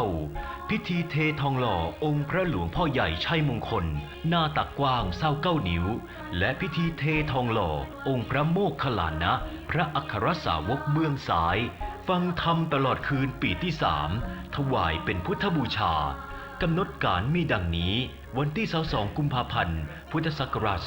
59พิธีเททองหล่อองค์พระหลวงพ่อใหญ่ชัยมงคลหน้าตักกว้าง29 นิ้วและพิธีเททองหล่อองค์พระโมคคัลลานะพระอัครสาวกเบื้องซ้ายฟังธรรมตลอดคืนปีที่3ถวายเป็นพุทธบูชากำหนดการมีดังนี้วันที่22กุมภาพันธ์พุทธศักราช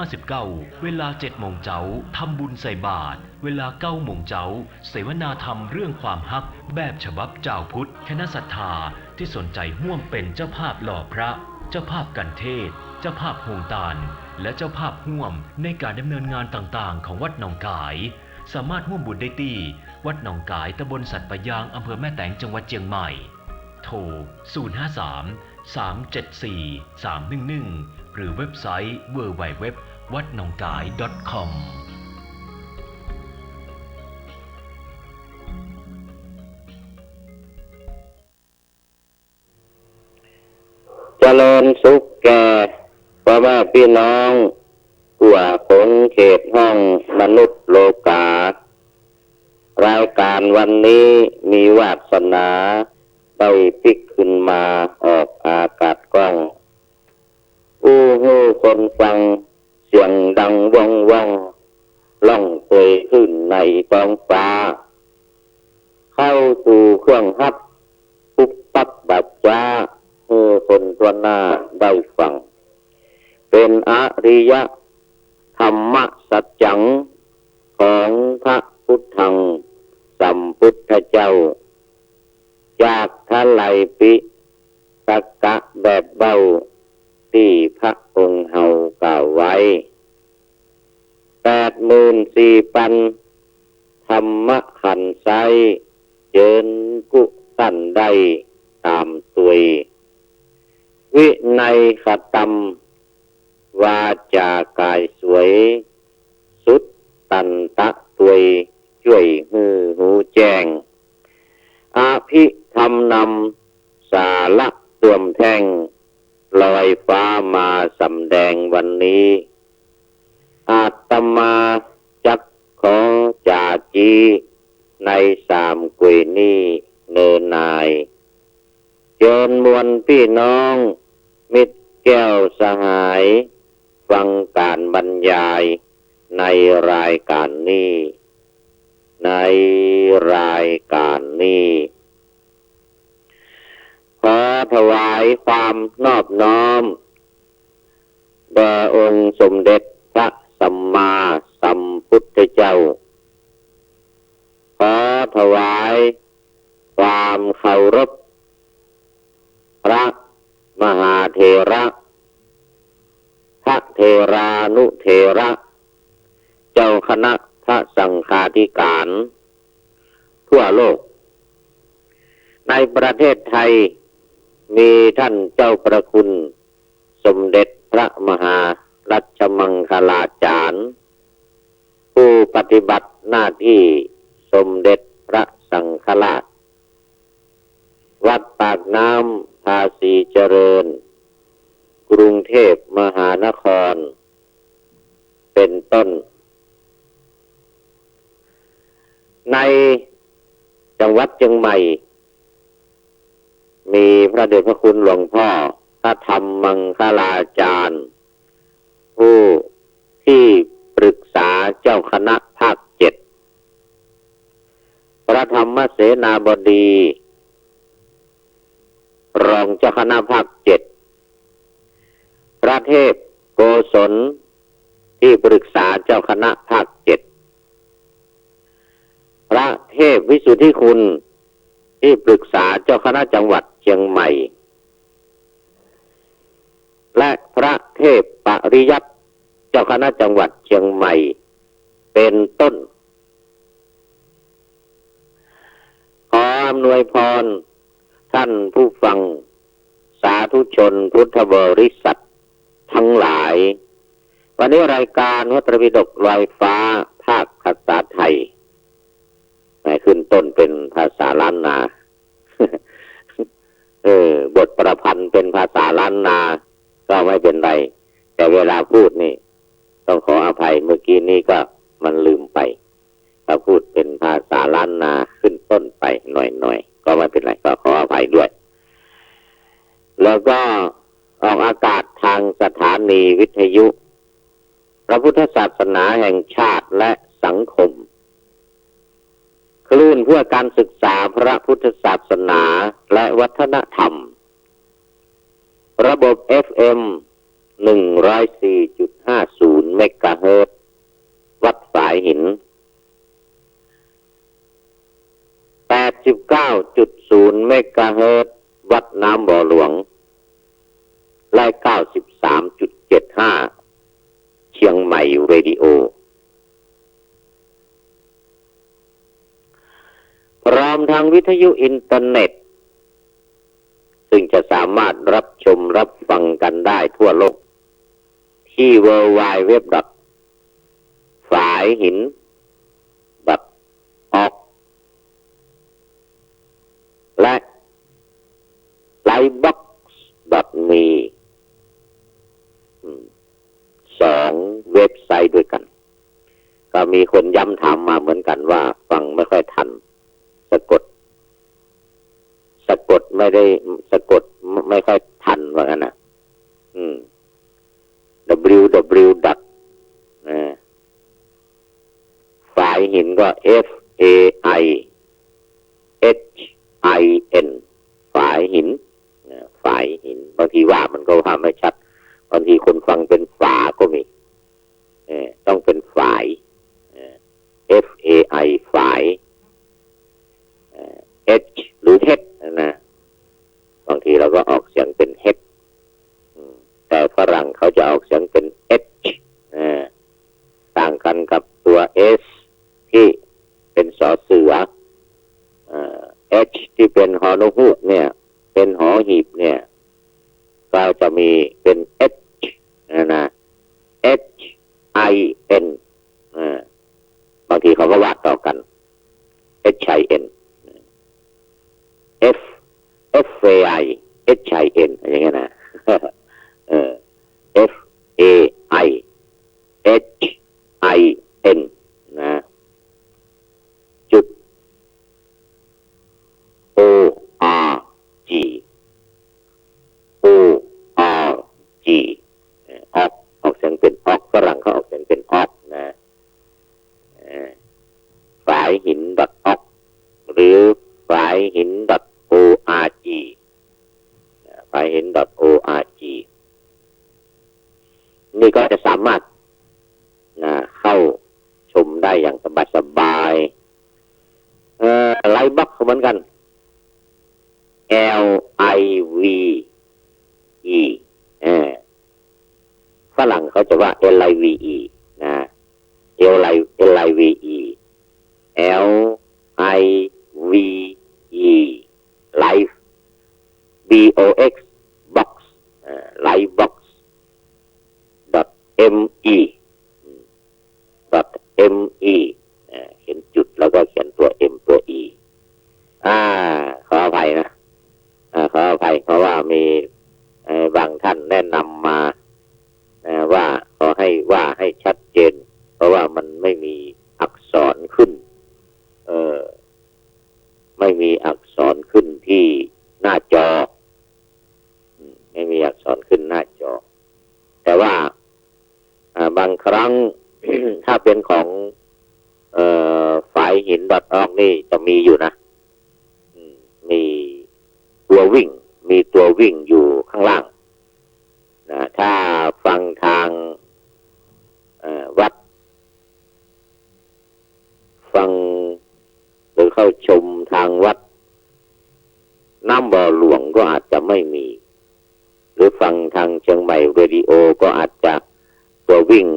2559เวลา7 โมงเช้าทำบุญใส่บาตรเวลา9 โมงเช้าเสวนาธรรมเรื่องความฮักแบบฉบับเจ้าพุทธคณะศรัทธาที่สนใจร่วมเป็นเจ้าภาพหล่อพระเจ้าภาพกันเทศเจ้าภาพโฮงตาลและเจ้าภาพร่วมในการดำเนินงานต่างๆของวัดหนองกายสามารถร่วมบุญได้ที่วัดหนองกายตำบลสัตปะยางอำเภอแม่แตงจังหวัดเชียงใหม่โทร 053-374-311 หรือเว็บไซต์ www.wadnongkai.com เจริญสุขแก่พ่อแม่พี่น้องทั่วคนเขตห้องมนุษย์โลการายการวันนี้มีวาสนาได้พลิกขึ้นมาออกอากาศกล้องอู้หู้คนฟังเสียงดังว่องว่องล่องเตยขึ้นในท้องฟ้าเข้าสู่เครื่องฮับปุ๊บปั๊บบัดจ้าคนทั่วหน้าได้ฟังเป็นอริยธรรมสัจจังของพระพุทธังสัมพุทธเจ้าจากทะไลปิสักกะแบบเบาที่พระองค์เฮากล่าวไว้84,000ธรรมขันไซเจิญกุสันได้ตามตุยวินัยขตัมวาจากายสวยสุดตันตะตุยช่วยหูแจ้งอภิธรรมนำสาระเสื่อมแท่งลอยฟ้ามาสำแดงวันนี้อาตมาจักขอจาจีใน3 กุยนี้เนินนายเชิญมวลพี่น้องมิตรแก้วสหายฟังการบรรยายในรายการนี้ขอถวายความนอบน้อมแด่องค์สมเด็จพระสัมมาสัมพุทธเจ้าขอถวายความเคารพพระมหาเถระพระเถรานุเถระเจ้าคณะพระสังฆาธิการทั่วโลกในประเทศไทยมีท่านเจ้าประคุณสมเด็จพระมหารัชมังคลาจารย์ผู้ปฏิบัติหน้าที่สมเด็จพระสังฆราชวัดปากน้ำภาษีเจริญกรุงเทพมหานครเป็นต้นในจังหวัดเชียงใหม่มีพระเดชพระคุณหลวงพ่อพระธรรมมังคลาจารย์ผู้ที่ปรึกษาเจ้าคณะภาค7พระธรรมเสนาบดีรองเจ้าคณะภาค7พระเทพโกศลที่ปรึกษาเจ้าคณะภาค7พระเทพวิสุทธิคุณที่ปรึกษาเจ้าคณะจังหวัดเชียงใหม่และพระเทพปริยัติเจ้าคณะจังหวัดเชียงใหม่เป็นต้นขออำนวยพรท่านผู้ฟังสาธุชนพุทธบริษัททั้งหลายวันนี้รายการพระไตรปิฎกลอยฟ้าภาคภาษาไทยขึ้นต้นเป็นภาษาล้านนา บทประพันธ์เป็นภาษาล้านนาก็ไม่เป็นไรแต่เวลาพูดนี่ต้องขออภัยเมื่อกี้นี้ก็มันลืมไปถ้าพูดเป็นภาษาล้านนาขึ้นต้นไปหน่อย ก็ไม่เป็นไรก็ขออภัยด้วยแล้วก็ออกอากาศทางสถานีวิทยุพระพุทธศาสนาแห่งชาติและสังคมคลื่นเพื่อการศึกษาพระพุทธศาสนาและวัฒนธรรมระบบ FM 104.50 เมกะเฮิรตซ์วัดสายหิน 89.0 เมกะเฮิรตซ์วัดน้ำบ่อหลวงและ 93.75 เชียงใหม่เรดิโอพร้อมทางวิทยุอินเทอร์เน็ตซึ่งจะสามารถรับชมรับฟังกันได้ทั่วโลกที่ www. ฝายหิน .org และ livebox.me 2 เว็บไซต์ด้วยกันก็มีคนย้ำถามมาเหมือนกันว่าฟังไม่ค่อยทันสะกดไม่ได้สะกดไม่ค่อยทันว่างั้นนะwww. ฝายหินก็ FAIHIN ฝายหินฝายหินบางทีว่ามันก็ว่าไม่ชัดบางทีคนฟังเป็นฝาก็มีต้องเป็นฝาย FAI ฝาย H หรือ H นะบางทีเราก็ออกเสียงเป็น H แต่ฝรั่งเขาจะออกเสียงเป็น H ต่างกันกับตัว S ที่เป็นสอเสือH ที่เป็นหอนกฮูกเนี่ยเป็นหอหีบเนี่ยก็จะมีเป็น H นะ HIN บางทีเขาก็วาดต่อกัน HIN FAI HIN อย่างเงี้ยนะ FAI HIN นะจุด ORG ORG ออกเสียงเป็นออกฝรั่งเขาออกเสียงเป็นออกนะฝายหิน .org หรือฝายหิน .org ฝายหิน .org นี่ก็จะสามารถเข้าชมได้อย่างสบายๆไลฟ์บ็อกซ์เหมือนกัน LIVE ฝรั่งเขาจะว่า LIVE นะ LIVE Live BOX box livebox .me .me เห็นจุดแล้วก็เขียนตัว M ตัว E ขออภัยนะขออภัยเพราะว่ามีบางท่านแนะนำมาว่าขอให้ว่าให้ชัดเจนเพราะว่ามันไม่มีอักษรขึ้นไม่มีอักษรขึ้นที่หน้าจอไม่มีอักษรขึ้นหน้าจอแต่ว่าบางครั้ง ถ้าเป็นของฝายหิน.org นี่จะมีอยู่นะมีตัววิ่งอยู่ข้างล่างนะถ้าฟังทางวัดฟังหรือเข้าชมทางวัดน้ำบ่อหลวงก็อาจจะไม่มีหรือฟังทางเชียงใหม่เรดิโอก็อาจจะตัววิ่ง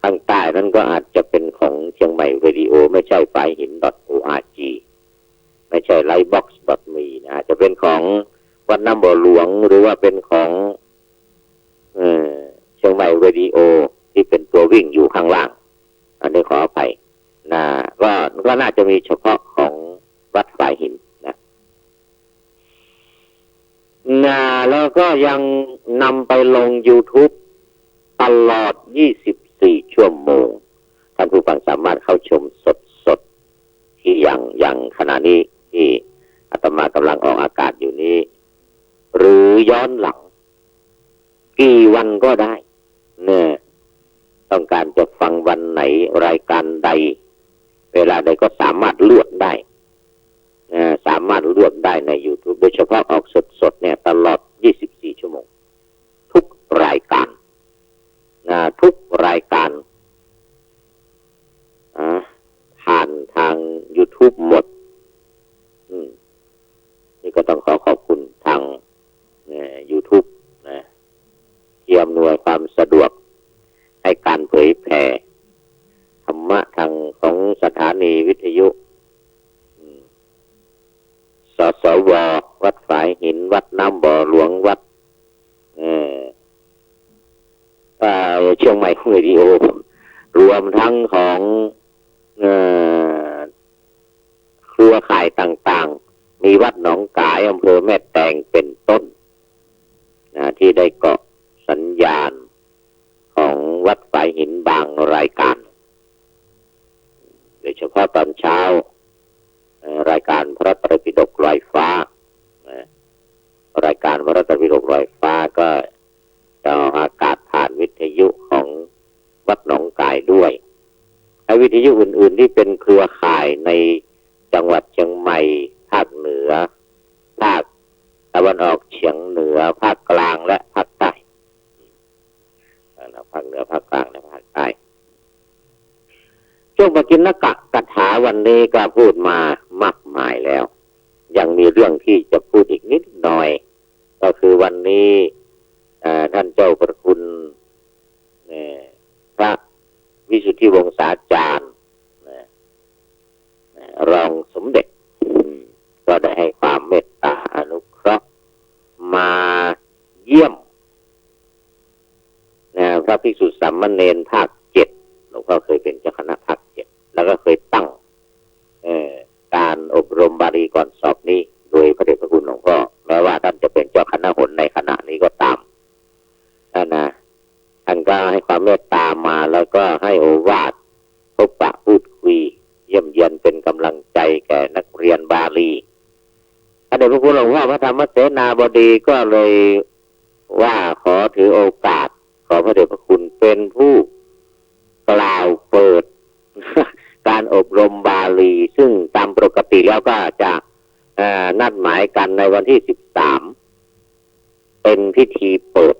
ข้างใต้นั้นก็อาจจะเป็นของเชียงใหม่เรดิโอไม่ใช่ฝายหิน .org ไม่ใช่ livebox.me นะอาจจะเป็นของวัดน้ำบ่อหลวงหรือว่าเป็นของเชียงใหม่เรดิโอที่เป็นตัววิ่งอยู่ข้างล่างอันนี้ขออภัยนะก็น่าจะมีเฉพาะของวัดฝายหินนะแล้วก็ยังนำไปลง YouTube ตลอด24ชั่วโมงท่านผู้ฟังสามารถเข้าชมสดๆที่อย่างขณะนี้ที่อาต ตมากำลังออกอากาศอยู่นี้หรือย้อนหลังกี่วันก็ได้เนี่ยต้องการจะฟังวันไหนรายการใดเวลาใดก็สามารถเลือกได้สามารถเลือกได้ใน YouTube โดยเฉพาะออกสดๆเนี่ยตลอด24ชั่วโมงทุกรายการทุกรายการผ่านทาง YouTube หมดนี่ก็ต้องขอบคุณทางYouTube นะที่อำนวยความสะดวกให้การเผยแผ่ธรรมะทางของสถานีวิทยุสสววัดฝายหินวัดน้ำบ่อหลวงวัดเชียงใหม่เรดิโอรวมทั้งของเครือข่ายต่างๆมีวัดหนองกายอำเภอแม่แตงเป็นต้นที่ได้เกาะสัญญาณของวัดฝายหินบางรายการโดยเฉพาะตอนเช้ารายการพระไตรปิฎกลอยฟ้ารายการพระไตรปิฎกลอยฟ้าก็จะออกอากาศผ่านวิทยุของวัดหนองกายด้วยและวิทยุอื่นๆที่เป็นเครือข่ายในจังหวัดเชียงใหม่ภาคเหนือภาคตะวันออกเฉียงเหนือภาคกลางและภาคใต้ภาคเหนือภาคกลางและภาคใต้ช่วงปกิณกะกถาวันนี้ก็พูดมามากมายแล้วยังมีเรื่องที่จะพูดอีกนิดหน่อยก็คือวันนี้ท่านเจ้าประคุณพระวิสุทธิวงศาจารย์รองสมเด็จก็ได้ให้ความเมตตาอนุเคราะห์มาเยี่ยมพระภิกษุสามเณรภาค7หลวงพ่อเคยเป็นเจ้าคณะภาค7แล้วก็เคยตั้งการอบรมบาลีก่อนสอบนี้โดยพระเดชพระคุณหลวงพ่อแม้ว่าท่านจะเป็นเจ้าคณะหนในขณะนี้ก็ตามท่านก็ให้ความเมตตามาแล้วก็ให้โอวาทพบปะพูดคุยเยี่ยมเยียนเป็นกำลังใจแก่นักเรียนบาลีพระเดชพระคุณหลวงพ่อพระธรรมเสนาบดีก็เลยว่าขอถือโอกาสขอพระเดชพระคุณเป็นผู้กล่าวเปิด การอบรมบาลีซึ่งตามปกติแล้วก็จะนัดหมายกันในวันที่13เป็นพิธีเปิด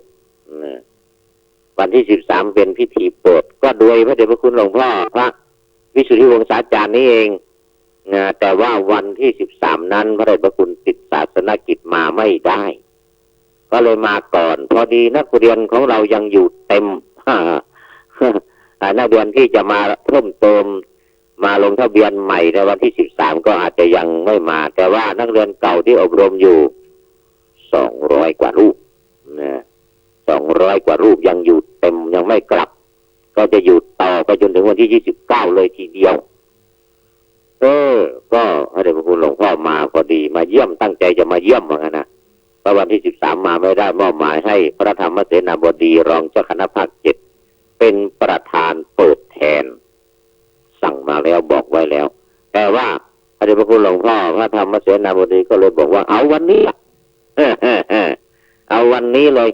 วันที่13เป็นพิธีเปิดก็โดยพระเดชพระคุณหลวงพ่อพระวิสุทธิวงศาจารย์นี่เองแต่ว่าวันที่13นั้นพระเดชพระคุณติดศาสนกิจมาไม่ได้ก็เลยมาก่อนพอดีนักเรียนของเรายังอยู่เต็ม นักเรียนที่จะมาเพิ่มเติมมาลงทะเบียนใหม่ในวันที่13ก็อาจจะยังไม่มาแต่ว่านักเรียนเก่าที่อบรมอยู่200กว่ารูป200กว่ารูปยังอยู่เต็มยังไม่กลับก็จะอยู่ต่อไปจนถึงวันที่29เลยทีเดียวก็พระเดชพระคุณหลวงพ่อมาพอดีมาเยี่ยมตั้งใจจะมาเยี่ยมว่างั้นนะเพราะวันที่13มาไม่ได้มอบหมายให้พระธรรมเสนาบดีรองเจ้าคณะภาค7เป็นประธานเปิดแทนสั่งมาแล้วบอกไว้แล้วแต่ว่าพระเดชพระคุณหลวงพ่อพระธรรมเสนาบดีก็เลยบอกว่าเอาวันนี้เอาวันนี้เลย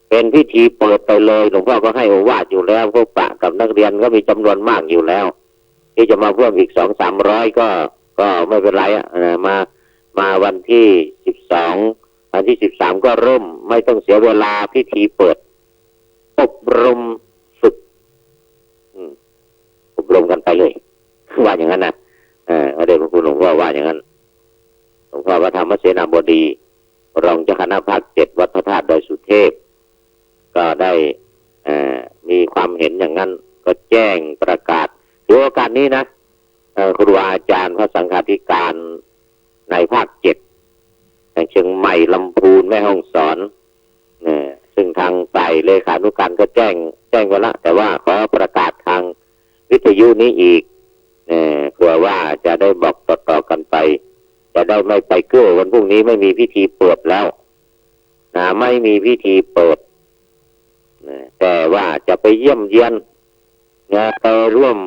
เป็นพิธีเปิดไปเลยหลวงพ่อก็ให้โอวาทอยู่แล้วพวกปะกับนักเรียนก็มีจำนวนมากอยู่แล้วที่จะมาเพิ่มอีก200-300ก็ไม่เป็นไรมาวันที่12วันที่13ก็เริ่มไม่ต้องเสียเวลาพิธีเปิดอบรมฝึกอบรมกันไปเลยว่าอย่างนั้นนะพระเดชพระคุณหลวงพ่อว่าอย่างนั้นหลวงพ่อพระธรรมเสนาบดีรองเจ้าคณะภาค7วัดพระธาตุดอยสุเทพก็ได้มีความเห็นอย่างนั้นก็แจ้งประกาศถือโอกาสนี้นะครูอาจารย์พระสังฆาธิการในภาค7อย่างเชียงใหม่ลำพูนแม่ฮ่องสอนซึ่งทางฝ่ายเลขานุการก็แจ้งไว้ละแต่ว่าขอประกาศทางวิทยุนี้อีกเผื่อว่าจะได้บอกต่อๆกันไปจะได้ไม่ไปเกื้อวันพรุ่งนี้ไม่มีพิธีเปิดแล้วไม่มีพิธีเปิดแต่ว่าจะไปเยี่ยมเยียนไปร่วม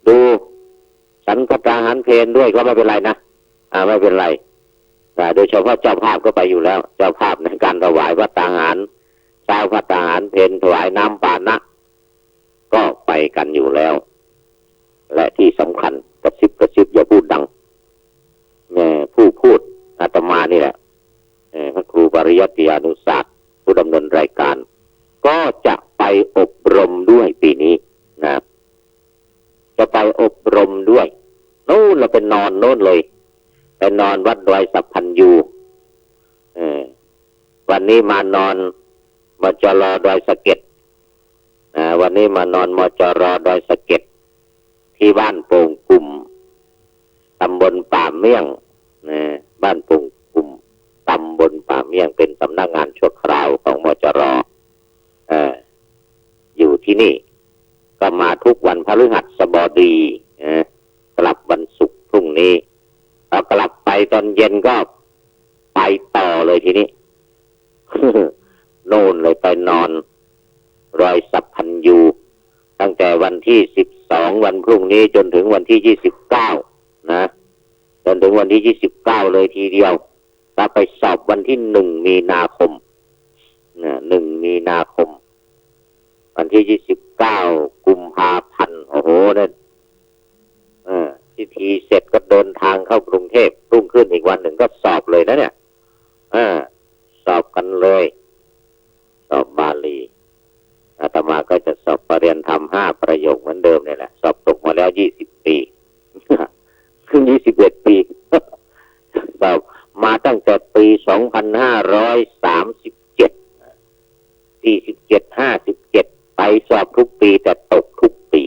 ดูสันคตาหารเพลด้วยก็ไม่เป็นไรนะ ไม่เป็นไรโดยเฉพาะเจ้าภาพก็ไปอยู่แล้วเจ้าภาพในการถวายภัตตาหารเช้าภัตตาหารเพลถวายน้ำปานะก็ไปกันอยู่แล้วและที่สำคัญกระซิบอย่าพูดดังผู้พูดอาตมานี่แหละพระครูปริยัติยานุศาสตร์ผู้ดำเนินรายการก็จะไปอบรมด้วยปีนี้นะจะไปอบรมด้วยนู่นเราไปนอนโน่นเลยไปนอนวัดดอยสัพพัญญูวันนี้มานอนมจรดอยสะเก็ดวันนี้มานอนมจรดอยสะเก็ดที่บ้านโป่งกุ่มตำบลป่าเมี่ยงบ้านโป่งกุ่มตำบลป่าเมี่ยงเป็นสำนักงานชั่วคราวของมจรอยู่ที่นี่ก็มาทุกวันพฤหัสบดีกลับวันศุกร์พรุ่งนี้กลับไปตอนเย็นก็ไปต่อเลยทีนี้ โน่นเลยไปนอนรอยสัพพัญญูตั้งแต่วันที่12วันพรุ่งนี้จนถึงวันที่29นะจนถึงวันที่29เลยทีเดียวถ้าไปสอบวันที่1มีนาคม1มีนาคมวันที่29กุมภาพันธ์โอ้โหเนี่ยพิธีเสร็จก็เดินทางเข้ากรุงเทพรุ่งขึ้นอีกวันหนึ่งก็สอบเลยนะเนี่ยสอบกันเลยสอบบาลีอาตมาก็จะสอบปรริญญาธรรม5ประโยคเหมือนเดิมนี่แหละสอบตกมาแล้ว20 ปีขึ้น21 ปีสอบมาตั้งแต่ปี2537 ไปสอบทุกปีแต่ตกทุกปี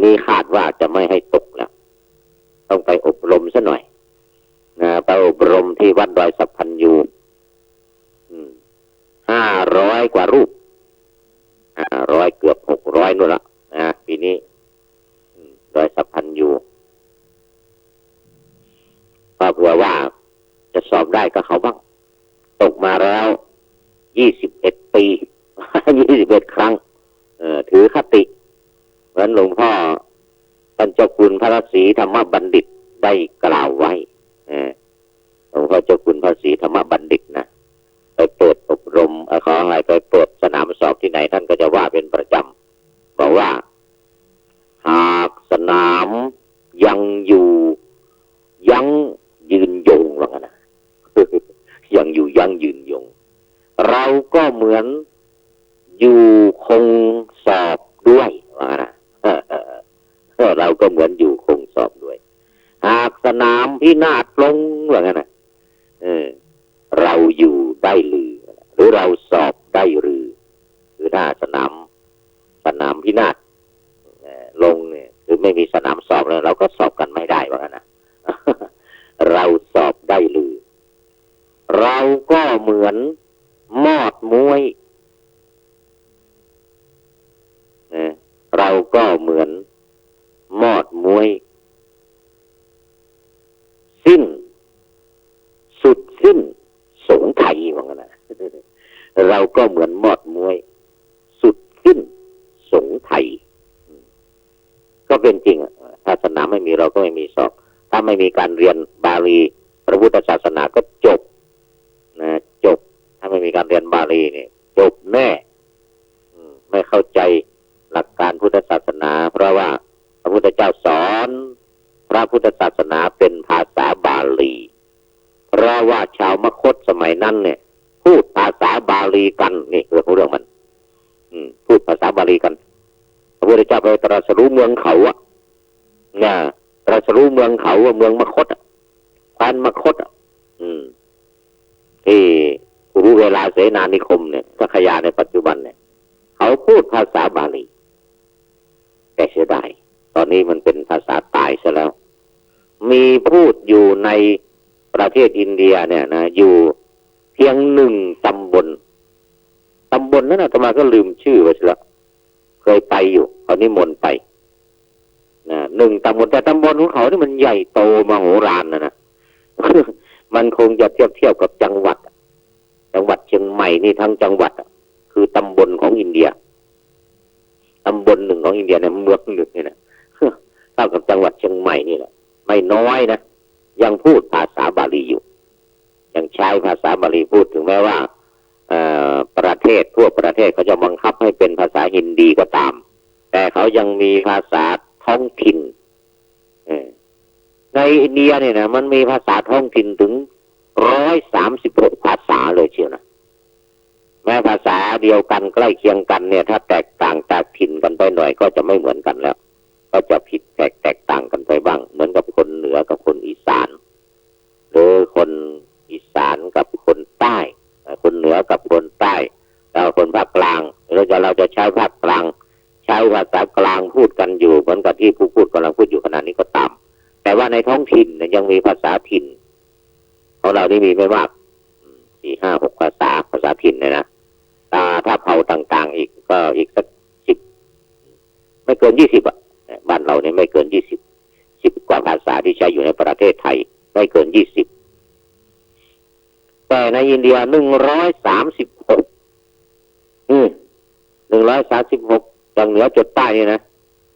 นี้คาดว่าจะไม่ให้ตกแล้วต้องไปอบรมซะหน่อยไปอบรมที่วัดดอยสัพพัญญู500 กว่ารูป500เกือบ600นู่นละปีนี้ดอยสัพพัญญูก็เผื่อว่าจะสอบได้ก็เขาบ้างตกมาแล้ว21 ปี21 ครั้งถือคติเหมือนหลวงพ่อท่านเจ้าคุณพระศรีธรรมบัณฑิตได้กล่าวไว้หลวงพ่อเจ้าคุณพระศรีธรรมบัณฑิตนะไปเปิดอบรมขออะไรไปเปิดสนามสอบที่ไหนท่านก็จะว่าเป็นประจำบอกว่าหากสนามยังอยู่ยั้งยืนยงว่างั้นนะ ยังอยู่ยั้งยืนยงเราก็เหมือนอยู่คงสอบด้วยว่างั้นนะเราก็เหมือนอยู่คงสอบด้วยหากสนามพินาศลงว่างั้นนะเราอยู่ได้หรือเราสอบได้หรือถ้าสนามพินาศลงเนี่ยคือไม่มีสนามสอบแล้วเราก็สอบกันไม่ได้ว่างั้นนะ เราสอบได้หรือเราก็เหมือนมอดมวยเราก็เหมือนมอดมวยสุดสิ้นสงไทยว่างั้นนะเราก็เหมือนมอดมวยสุดสิ้นสงไทยก็เป็นจริงถ้าศาสนาไม่มีเราก็ไม่มีสอบถ้าไม่มีการเรียนบาลีพระพุทธศาสนาก็จบจบถ้าไม่มีการเรียนบาลีเนี่ยจบแน่ไม่เข้าใจหลักการพุทธศาสนาเพราะว่าพระพุทธเจ้าสอนพระพุทธศาสนาเป็นภาษาบาลีเพราะว่าชาวมคธสมัยนั้นเนี่ยพูดภาษาบาลีกันนี่คือเรื่องมันพูดภาษาบาลีกันพระพุทธเจ้าไปตรัสรู้เมืองเขาตรัสรู้เมืองเขาว่าเมืองมคธแคว้นมคธที่รู้เวลาเสนานิคมเนี่ยสักยาในปัจจุบันเนี่ยเขาพูดภาษาบาลีแต่เสียดายตอนนี้มันเป็นภาษาตายซะแล้วมีพูดอยู่ในประเทศอินเดียเนี่ยนะอยู่เพียง1 ตำบลนั้นอาตมาก็ลืมชื่อไปแล้วเคยไปอยู่เขานิมนต์ไป1 ตำบลแต่ตำบลของเขานี่มันใหญ่โตมโหฬารนะ มันคงจะเทียบกับจังหวัดเชียงใหม่นี่ทั้งจังหวัดคือตำบลของอินเดียตำบลหนึ่งของอินเดียเนี่ยเมืองหนึ่งนี่นะ เท่ากับจังหวัดเชียงใหม่นี่แหละไม่น้อยนะ ยังพูดภาษาบาลีอยู่ยังใช้ภาษาบาลีพูดถึงแม้ว่าประเทศทั่วประเทศเขาจะบังคับให้เป็นภาษาฮินดีก็ตามแต่เขายังมีภาษาท้องถิ่นในอินเดียเนี่ยนะมันมีภาษาท้องถิ่นถึง136ภาษาเลยเชียวนะแม้ภาษาเดียวกันใกล้เคียงกันเนี่ยถ้าแตกต่างจากถิ่นกันไปหน่อยก็จะไม่เหมือนกันแล้วก็จะผิดแตกต่างกันไปบ้างเหมือนกับคนเหนือกับคนอีสานหรือคนอีสานกับคนใต้คนเหนือกับคนใต้แล้วคนภาคกลางเราจะใช้ภาคกลางใช้ภาษากลางพูดกันอยู่เหมือนกับที่ผู้พูดกำลังพูดอยู่ขณะนี้ก็ตามแต่ว่าในท้องถิ่นยังมีภาษาถิ่นของเราที่มีไม่มาก4 5 6ภาษาถิ่นเนี่ยนะถ้าเผ่าต่างๆอีกก็อีกสัก10ไม่เกิน20บ้านเราเนี่ยไม่เกิน10กว่าภาษาที่ใช้อยู่ในประเทศไทยไม่เกิน20แต่ในอินเดีย136 จากเหนือจดใต้นี่นะ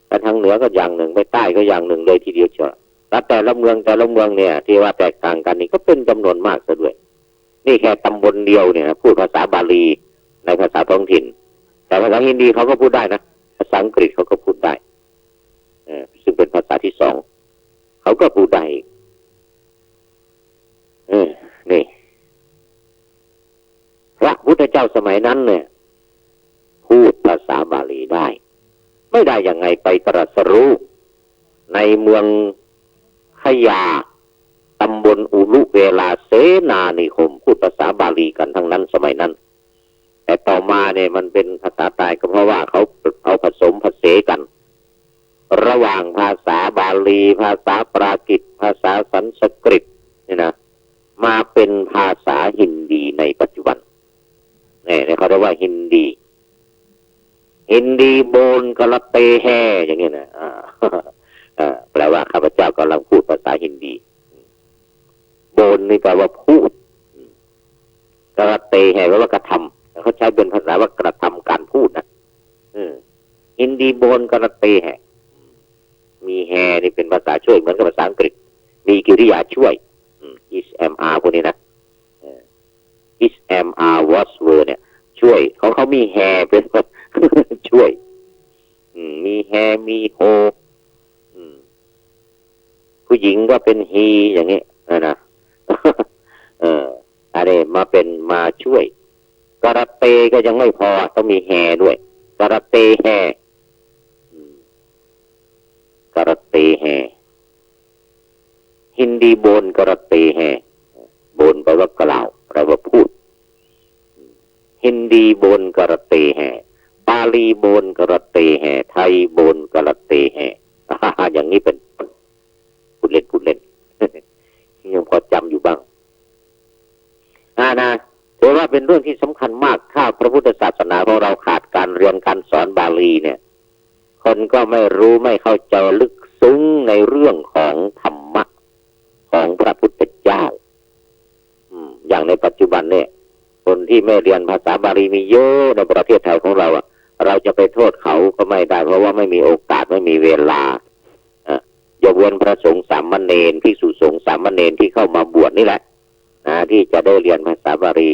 แต่ทางเหนือก็อย่างหนึ่งไปใต้ก็อย่างหนึ่งเลยทีเดียวเชียวแล้วแต่ละเมืองเนี่ยที่ว่าแตกต่างกันนี่ก็เป็นจำนวนมากซะด้วยนี่แค่ตำบลเดียวเนี่ยพูดภาษาบาลีในภาษาท้องถิ่นแต่ภาษาฮินดีเขาก็พูดได้นะภาษาอังกฤษเขาก็พูดได้ซึ่งเป็นภาษาที่สองเขาก็พูดได้นี่พระพุทธเจ้าสมัยนั้นเนี่ยพูดภาษาบาลีได้ไม่ได้ยังไงไปตรัสรู้ในเมืองขยาตำบลอุลุเวลาเสนานิคมพูดภาษาบาลีกันทั้งนั้นสมัยนั้นแต่ต่อมาเนี่ยมันเป็นภาษาใต้ก็เพราะว่าเขาเอาผสมผสานกันระหว่างภาษาบาลีภาษาปรากิตภาษาสันสกฤตนี่นะมาเป็นภาษาฮินดีในปัจจุบันเนี่ยเขาเรียกว่าฮินดีโบนกะละเตแฮอย่างนี้นะแปลว่าข้าพเจ้ากำลังพูดภาษาฮินดีโบนนี่แปลว่าพูดกะละเตแฮแปลว่ากระทำเขาใช้เป็นภาษาว่ากระทำการพูดนะฮินดีโบนกะละเตแฮมีแฮนี่เป็นภาษาช่วยเหมือนกับภาษาอังกฤษมีกริยาช่วยis am are พวกนี้นะis am are was were เนี่ยช่วยเขามีแฮเป็นช่วยมีแฮมีโฮผู้หญิงก็เป็นฮีอย่างนี้นะอะไรมาช่วยกระเตก็ยังไม่พอต้องมีแฮด้วยกระเตแฮกระเตแฮฮินดีโบนกระเตแฮโบนแปลว่ากล่าวแปลว่าพูดฮินดีโบนกระเตแฮบาลีโบนกระเตแฮไทยโบนกระเตแฮอย่างนี้เป็นพูดเล่น ยังพอจำอยู่บ้างนะถือว่าเป็นเรื่องที่สำคัญมากถ้าพระพุทธศาสนาของเราขาดการเรียนการสอนบาลีเนี่ยคนก็ไม่รู้ไม่เข้าใจลึกซึ้งในเรื่องของธรรมะของพระพุทธเจ้าอย่างในปัจจุบันเนี่ยคนที่ไม่เรียนภาษาบาลีมีเยอะในประเทศไทยของเราเราจะไปโทษเขาก็ไม่ได้เพราะว่าไม่มีโอกาสไม่มีเวลายกเว้นพระสงฆ์สามเณรภิกษุสงฆ์สามเณรที่เข้ามาบวชนี่แหละที่จะได้เรียนภาษาบาลี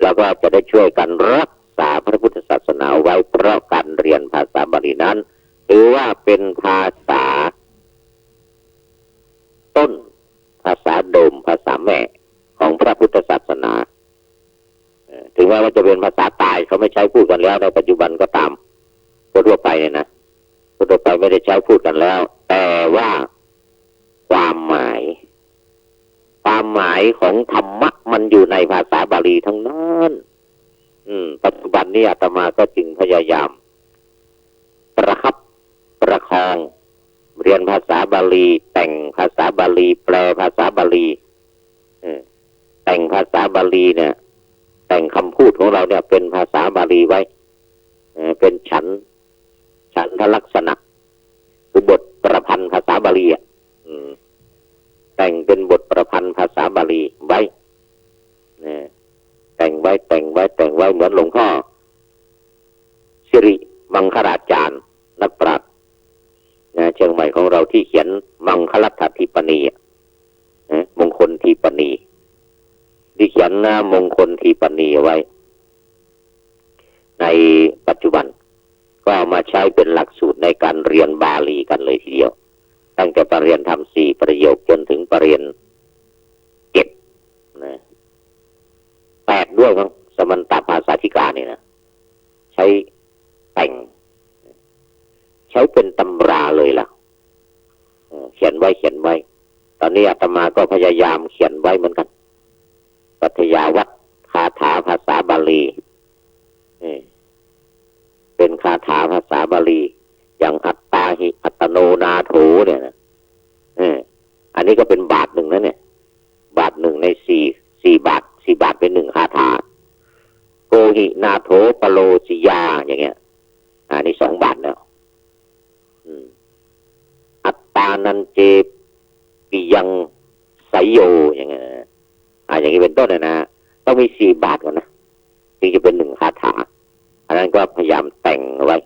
แล้วก็จะได้ช่วยกันรักษาพระพุทธศาสนาไว้เพราะการเรียนภาษาบาลีนั้นถือว่าเป็นภาษาต้นภาษาโดมภาษาแม่ของพระพุทธศาสนาถึงแม้ว่าจะเป็นภาษาตายเขาไม่ใช้พูดกันแล้วในปัจจุบันก็ตามทั่วไปเนี่ยนะทั่วไปไม่ได้ใช้พูดกันแล้วแต่ว่าความหมายของธรรมะมันอยู่ในภาษาบาลีทั้งนั้นปัจจุบันนี้อาตมาก็จึงพยายามประคับประคองเรียนภาษาบาลีแต่งภาษาบาลีแปลภาษาบาลีแต่งภาษาบาลีเนี่ยแต่งคำพูดของเราเนี่ยเป็นภาษาบาลีไว้เป็นฉันทลักษณะคือบทประพันธ์ภาษาบาลีแต่งเป็นบทประพันธ์ภาษาบาลีไว้แต่งไว้เหมือนหลวงพ่อสิริมังคลาจารย์นักปราชญ์เชียงใหม่ของเราที่เขียนมังคลัตถิปณี คลทีปณีที่เขียนมงคลทีปณีเอาไว้ในปัจจุบันก็เอามาใช้เป็นหลักสูตรในการเรียนบาลีกันเลยทีเดียวตั้งแต่ปรริญญาธรรม4ประโยคจนถึงปรริญญา7นะ8ด้วยมั้งสมันตภาษาธิกานี่นะใช้แต่งใช้เป็นตำราเลยล่ะเขียนไว้ตอนนี้อาตมาก็พยายามเขียนไว้เหมือนกันปัทยาวัตรคาถาภาษาบาลีเป็นคาถาภาษาบาลีอย่างอัตตาหิอัตโนนาโถเนี่ยนะอันนี้ก็เป็นบาทหนึ่งนะเนี่ยบาทหนึ่งใน4บาทเป็น1คาถาโกหินาโถปโลสิยาอย่างเงี้ยอันนี้2 บาทแล้วอัตตานันเจปิยังไสโยอย่างเงี้ยอย่างนี้เป็นต้นนะต้องมี4 บาทก่อนนะถึงจะเป็น1คาถาอันนั้นก็พยายามแต่งเอาไว้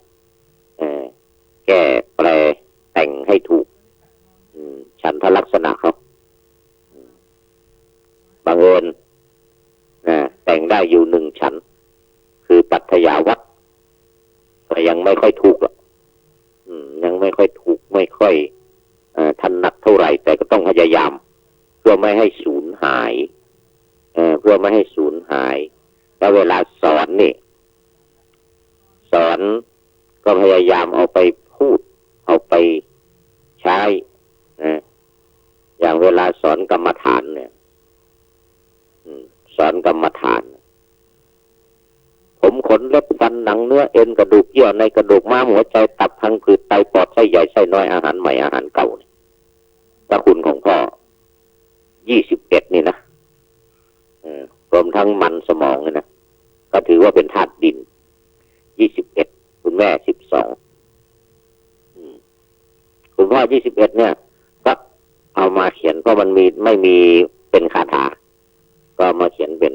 แก้แปลแต่งให้ถูกฉันทลักษณะเขาบังเอิญแต่งได้อยู่1 ฉันคือปัทยาวัตรแต่ยังไม่ค่อยถูกหรอกยังไม่ค่อยถูกไม่ค่อยถนัดเท่าไหร่แต่ก็ต้องพยายามเพื่อไม่ให้สูญหายแล้วเวลาสอนนี่สอนก็พยายามเอาไปพูดเอาไปใช้อย่างเวลาสอนกรรมฐานเนี่ยสอนกรรมฐานผมขนเล็บฟันหนังเนื้อเอ็นกระดูกเยื่อในกระดูกม้ามหัวใจตับพังผืดไตปอดไส้ใหญ่ไส้น้อยอาหารใหม่อาหารเก่าพระคุณของพ่อ21นี่นะรวมทั้งมันสมองเลยนะก็ถือว่าเป็นธาตุดิน21คุณแม่12คุณพ่อ21เนี่ยก็เอามาเขียนเพราะมันไม่มีเป็นคาถาก็มาเขียนเป็น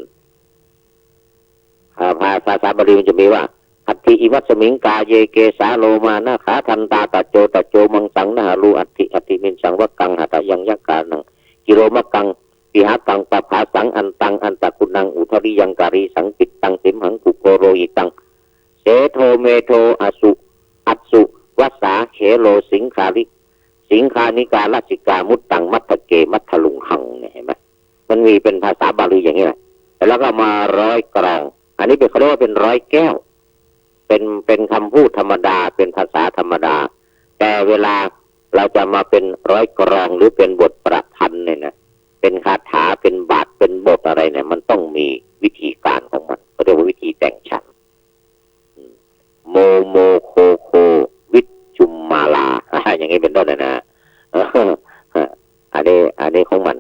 ภาษาบาลีมันจะมีว่าอัตถิอิวัสมิงกาเยเกสาโลมานะขาทันตาตะโจมังสังนะหารูอัตถิมินสังวกังหัตยังยักกานังกิโลมะกังปิหากังปะภาสังอันตังอันตะกุนังอุทริยังการีสังปิตตังสิมหังกุโกโรหิตังเสโทเมโทอสุอัตสุวัสสาเขโลสิงคานิกาลสิกามุตตังมัทธเกมัทธลุงหังเนี่ยเห็นไหมมันมีเป็นภาษาบาลีอย่างนี้แหละแล้วก็มาร้อยกรองอันนี้เขาเรียกว่าเป็นร้อยแก้วเป็นคำพูดธรรมดาเป็นภาษาธรรมดาแต่เวลาเราจะมาเป็นร้อยกรองหรือเป็นบทประพันธ์เนี่ยนะเป็นคาถาเป็นบาทเป็นบทอะไรเนี่ยมันต้องมีวิธีการของมันเขาเรียกว่าวิธีแต่งฉันโมโควิจุมมาลาอย่างนี้เป็นต้นนะอันนี้ของมัน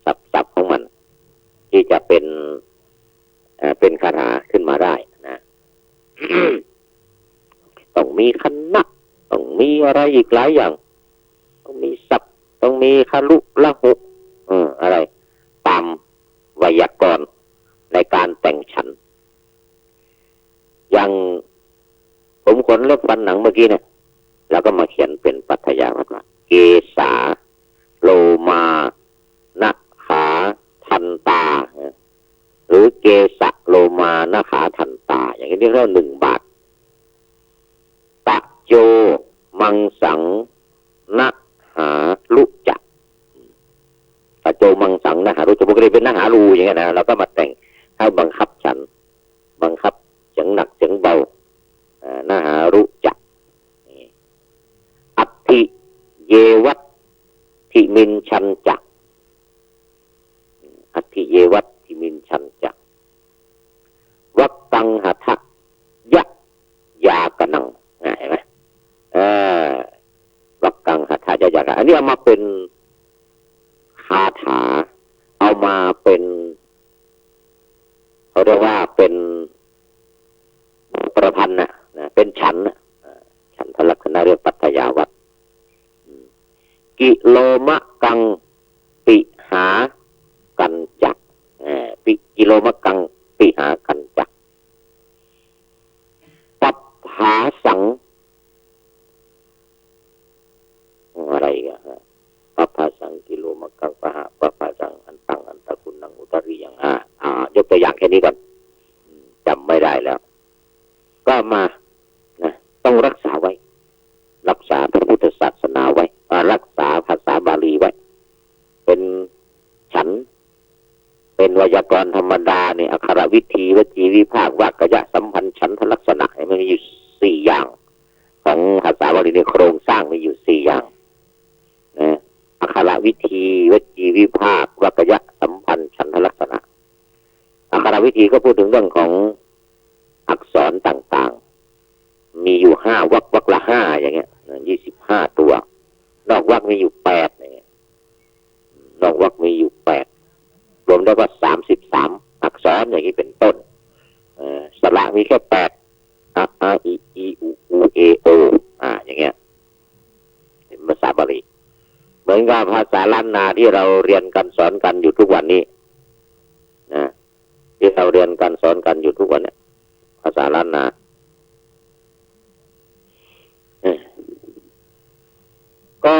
ศัพท์ของมันที่จะเป็นคาถาขึ้นมาได้นะ ต้องมีคณะต้องมีอะไรอีกหลายอย่างต้องมีศัพท์ต้องมีคลุละหุอะไรตามไวยากรณ์ในการแต่งฉันอย่างผมขนเล็บฟันหนังเมื่อกี้เนี่ยแล้วก็มาเขียนเป็นปัทยาวัตรเกสาโลมานะขาทันตาหรือเกสะโลมานะขาทันตาอย่างนี้เรียกว่า1 บาทตะโจมังสังนะหาลุจักตะโจมังสังนะหาลุจะปกติเป็นนะหารูอย่างเงี้ยนะเราก็มาแต่งให้บังคับฉันบังคับเสียงหนักเสียงเบานะหารุจักอัตถิเยวัตถิมินชันจักอัตถิเยวัตถิมินชันจักวักตังหัทะยะยากนังเห็นไหมวักกังหัทะยะยากนังอันนี้เอามาเป็นคาถาเอามาเป็นเขาเรียกว่าเป็นประพันธ์นะเป็นฉันทลักษณะเรียกปัทยาวัตรกิโลมะกังปิหากันจักปิกิโลมะกังปิหากันจักปัปผาสังอะไรกันปัปผาสังกิโลมะกังปะหาปัปผาสังอัน ค่นี้ก่อนจำไม่ได้แล้ว ก็มานะต้องรักษาไว้รักษาพระพุทธศาสนาไว้รักษาภาษาบาลีไว้เป็นฉันเป็นไวยากรณ์ธรรมดาเนี่ยอักขรวิธีวจีวิภาควรรคยะสัมพันธ์ฉันทลักษณะมันมีอยู่สี่อย่างของภาษาบาลีในโครงสร้างมีอยู่สี่อย่างนะอักขรวิธีวจีวิภาควรรคยะสัมพันธ์ฉันทลักษณะอักขรวิธีก็พูดถึงเรื่องของอักษรต่างๆมีอยู่5 วรรคละ5อย่างเงี้ย25 ตัวนอกวรรคมีอยู่8อย่างเงี้ยนอกวรรคมีอยู่8รวมได้ว่า33อักษรอย่างนี้เป็นต้นสระมีแค่8อะอีอีอูเอโออย่างเงี้ยเป็นภาษาบาลีเหมือนกับภาษาล้านนาที่เราเรียนกันสอนกันอยู่ทุกวันนี้นะที่เราเรียนกันสอนกันอยู่ทุกวันเนี่ยภาษาล้านนาก็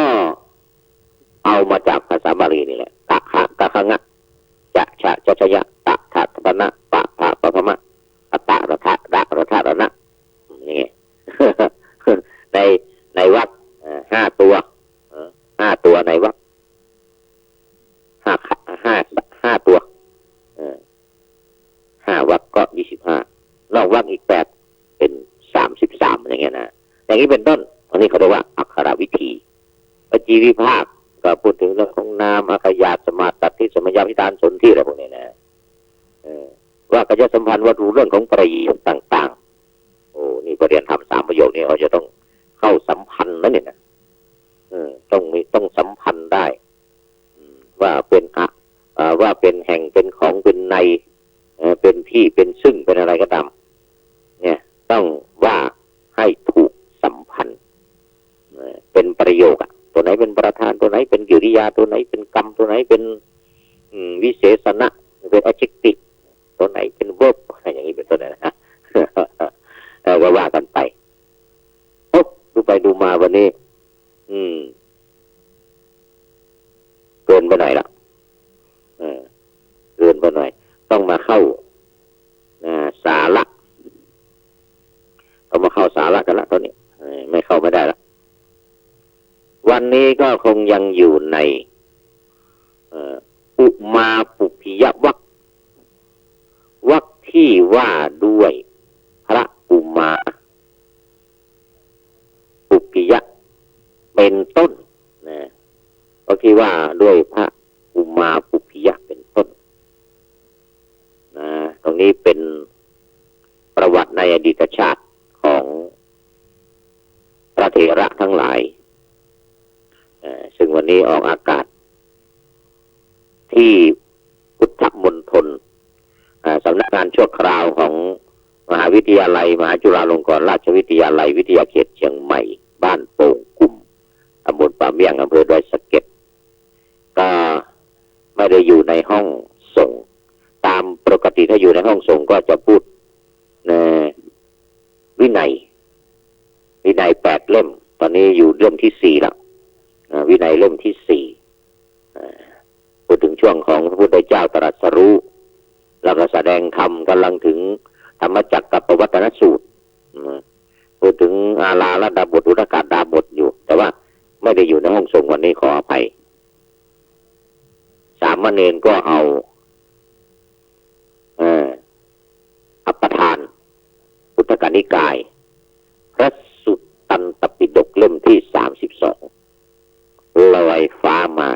เอามาจากภาษาบาลีนี่แหละกะขะกะขะงะจะฉะจะชะยะตะทะตะนะปะภะปะพะมะอะตะระทะดะระทะระนะนี่ ในวรรค5 ตัว5 ตัวในวรรคห้าตัว5 วรรคก็25นอกวรรคอีก8เป็น33อย่างเงี้ยนะอย่างนี้เป็นต้นอันนี้เขาเรียกว่าอักขรวิธีวจีวิภาคก็พูดถึงเรื่องของนามอักขยาสมาตัดที่สมยาพิธานสนที่อะไรพวกนี้นะว่าก็จะสัมพันธ์ว่ารู้เรื่องของประโยคต่างๆโอ้นี่ประเรียนทำ3 ประโยคนี้เราจะต้องเข้าสัมพันธ์นั่นเนี่ยนะต้องสัมพันธ์ได้ว่าเป็นว่าเป็นแห่งเป็นของเป็นในเป็นที่เป็นซึ่งเป็นอะไรก็ตามเนี่ยต้องว่าให้ถูกสัมพันธ์เป็นประโยคตัวไหนเป็นประธานตัวไหนเป็นกิริยาตัวไหนเป็นกรรมตัวไหนเป็นวิเศษณะเป็น adjective ตัวไหนเป็น verb อะไรอย่างนี้เป็นต้นนะฮะ ก็ว่ากันไปดูไปดูมาวันนี้เกินไปหน่อยละเกินไปหน่อยต้องมาเข้าสาระต้องมาเข้าสาระกันละตอนนี้ไม่เข้าไม่ได้ละวันนี้ก็คงยังอยู่ในอุมาปุพิยวรรค วรรคที่ว่าด้วยพระอุมาปุพิยะเป็นต้นนะวรรคที่ว่าด้วยพระอุมาปุพิยะเป็นต้นนะตรงนี้เป็นประวัติในอดีตชาติของพระเถระทั้งหลายซึ่งวันนี้ออกอากาศที่พุทธมณฑลสำนักงานชั่วคราวของมหาวิทยาลัยมหาจุฬาลงกรณราชวิทยาลัยวิทยาเขตเชียงใหม่บ้านโป่งกุ่มตำบลป่าเมี่ยงอำเภอดอยสะเก็ดก็ไม่ได้อยู่ในห้องส่งตามปกติถ้าอยู่ในห้องส่งก็จะพูดวินัย8 เล่มตอนนี้อยู่เล่มที่4แล้ววินัยเล่มที่4พูดถึงช่วงของพระพุทธเจ้าตรัสรู้แล้วก็แสดงธรรมกำลังถึงธรรมจักรกับปวัตตนสูตรพูดถึงอาลาลดาบทอุทกาดาบทอยู่แต่ว่าไม่ได้อยู่ในห้องส่งวันนี้ขออภัยสามเณรก็เอาอัปปทานพุทธกนิกายพระสุตตันตปิฎกเล่มที่32ลอยฟ้ามา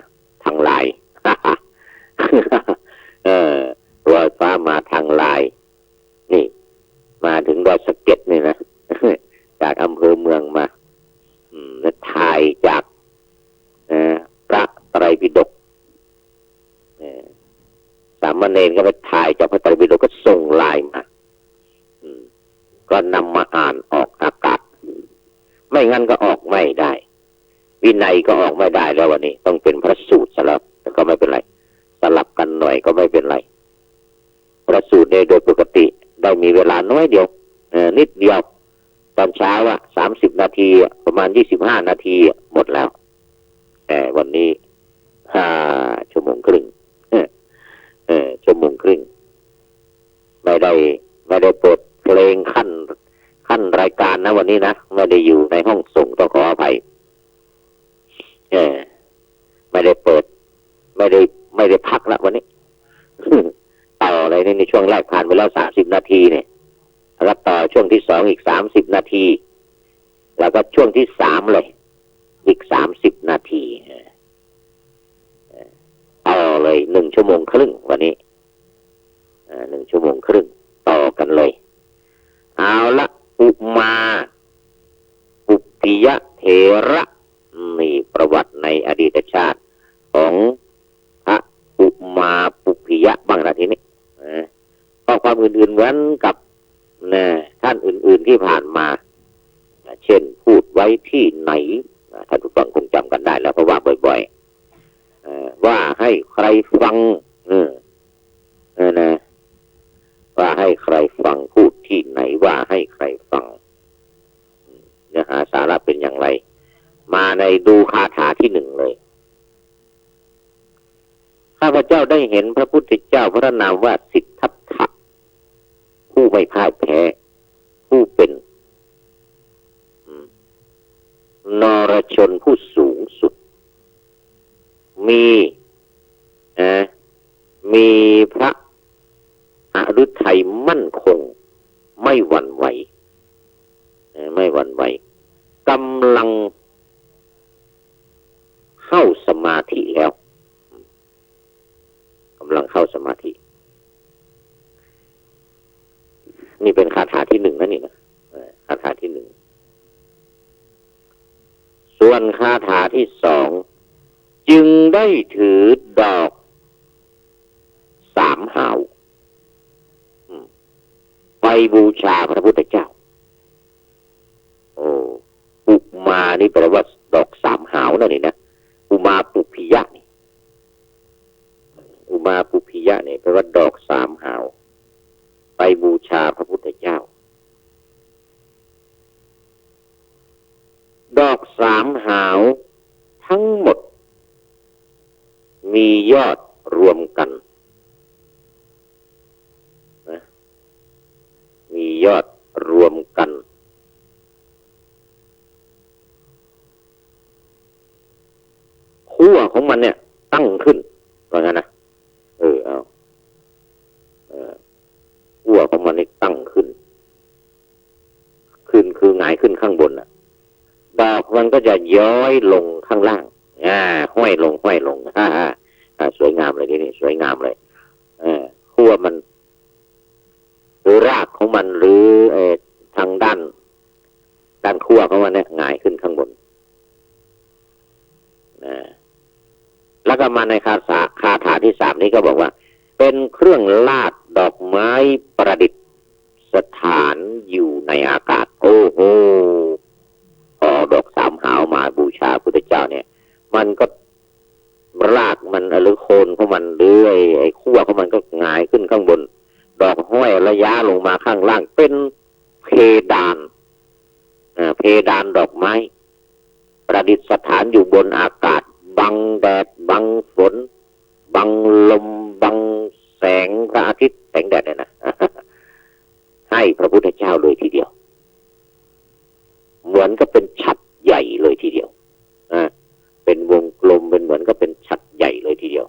ทางลายลอยฟ้ามาทางลายนี่มาถึงดอยสะเก็ดนี่นะจากอำเภอเมืองมาถ่ายจากพระไตรปิฎกสามเณรก็ไปถ่ายจากพระไตรปิฎกก็ส่งไลน์มาก็นำมาอ่านออกอากาศไม่งั้นก็ออกไม่ได้วินัยก็ออกไม่ได้แล้ววันนี้ต้องเป็นพระสูตรซะแล้วแต่ก็ไม่เป็นไรสลับกันหน่อยก็ไม่เป็นไรพระสูตรเนี่ยโดยปกติได้มีเวลาน้อยเดียวนิดเดียวตอนเช้า30 นาทีประมาณ25 นาทีหมดแล้วแต่วันนี้5 ชั่วโมงครึ่งชั่วโมงครึ่ง ไม่ได้ไม่ได้เปิดเพลงขั้นรายการนะวันนี้นะไม่ได้อยู่ในห้องส่งต้องขออภัยไม่ได้เปิดไม่ได้พักละวันนี้ ต่อเลยในช่วงแรกผ่านไปแล้ว30 นาทีเนี่ยแล้วต่อช่วงที่2อีก30 นาทีแล้วก็ช่วงที่3เลยอีก30 นาทีต่อเลย1 ชั่วโมงครึ่งวันนี้1 ชั่วโมงครึ่งต่อกันเลยเอาละอุมาปุพพิยเถระมีประวัติในอดีตชาติของพระอุมาปุพพิยะบ้างละทีนี้ข้อความอื่นๆเหมือนกับท่านอื่นๆที่ผ่านมาเช่นพูดไว้ที่ไหนท่านผู้ฟังคงจำกันได้แล้วเพราะว่าบ่อยๆว่าให้ใครฟังนะว่าให้ใครฟังพูดที่ไหนว่าให้ใครฟังเนื้อหาสาระเป็นอย่างไรมาในดูคาถาที่1เลยข้าพเจ้าได้เห็นพระพุทธเจ้าพระนามว่าสิทธัตถะผู้ไม่พ่ายแพ้ผู้เป็นนรชนผู้สูงสุดมีพระอฤทัยมั่นคงไม่หวั่นไหวกำลังเข้าสมาธิแล้วนี่เป็นคาถาที่1นะนี่นะคาถาที่1ส่วนคาถาที่2จึงได้ถือดอก3 หาวไปบูชาพระพุทธเจ้าอุมานี่แปลว่าดอก3 หาวนั่นนี่นะอุมาปุพพิยะนี่อุมาปุพพิยะนี่แปลว่าดอก3 หาวไปบูชาพระพุทธเจ้าดอก3 หาวทั้งหมดมียอดรวมกันมียอดรวมกันขั้วของมันเนี่ยตั้งขึ้นว่างั้นนะขั้วของมันนี่ตั้งขึ้นคือหงายขึ้นข้างบนน่ะดอกมันก็จะย้อยลงข้างล่างห้อยลงสวยงามเลยนี่สวยงามเลยขั้วมันหรือรากของมันหรือทางด้านขั้วของมันเนี่ยหงายขึ้นข้างบนแล้วก็มาในคาถาที่3นี้ก็บอกว่าเป็นเครื่องลาดดอกไม้ประดิษฐานอยู่ในอากาศโอ้โหพอดอก3 หาวมาบูชาพุทธเจ้าเนี่ยมันก็รากมันหรือโคนของมันหรือไอ้ขั้วของมันก็หงายขึ้นข้างบนดอกห้อยระยะลงมาข้างล่างเป็นเพดานดอกไม้ประดิษฐานอยู่บนอากาศบังแดดบังฝนบังลมบังแสงพระอาทิตย์แสงแดดเนี่ยนะ ให้พระพุทธเจ้าเลยทีเดียวเหมือนก็เป็นฉัตรใหญ่เลยทีเดียวเป็นวงกลมเป็นเหมือนก็เป็นฉัตรใหญ่เลยทีเดียว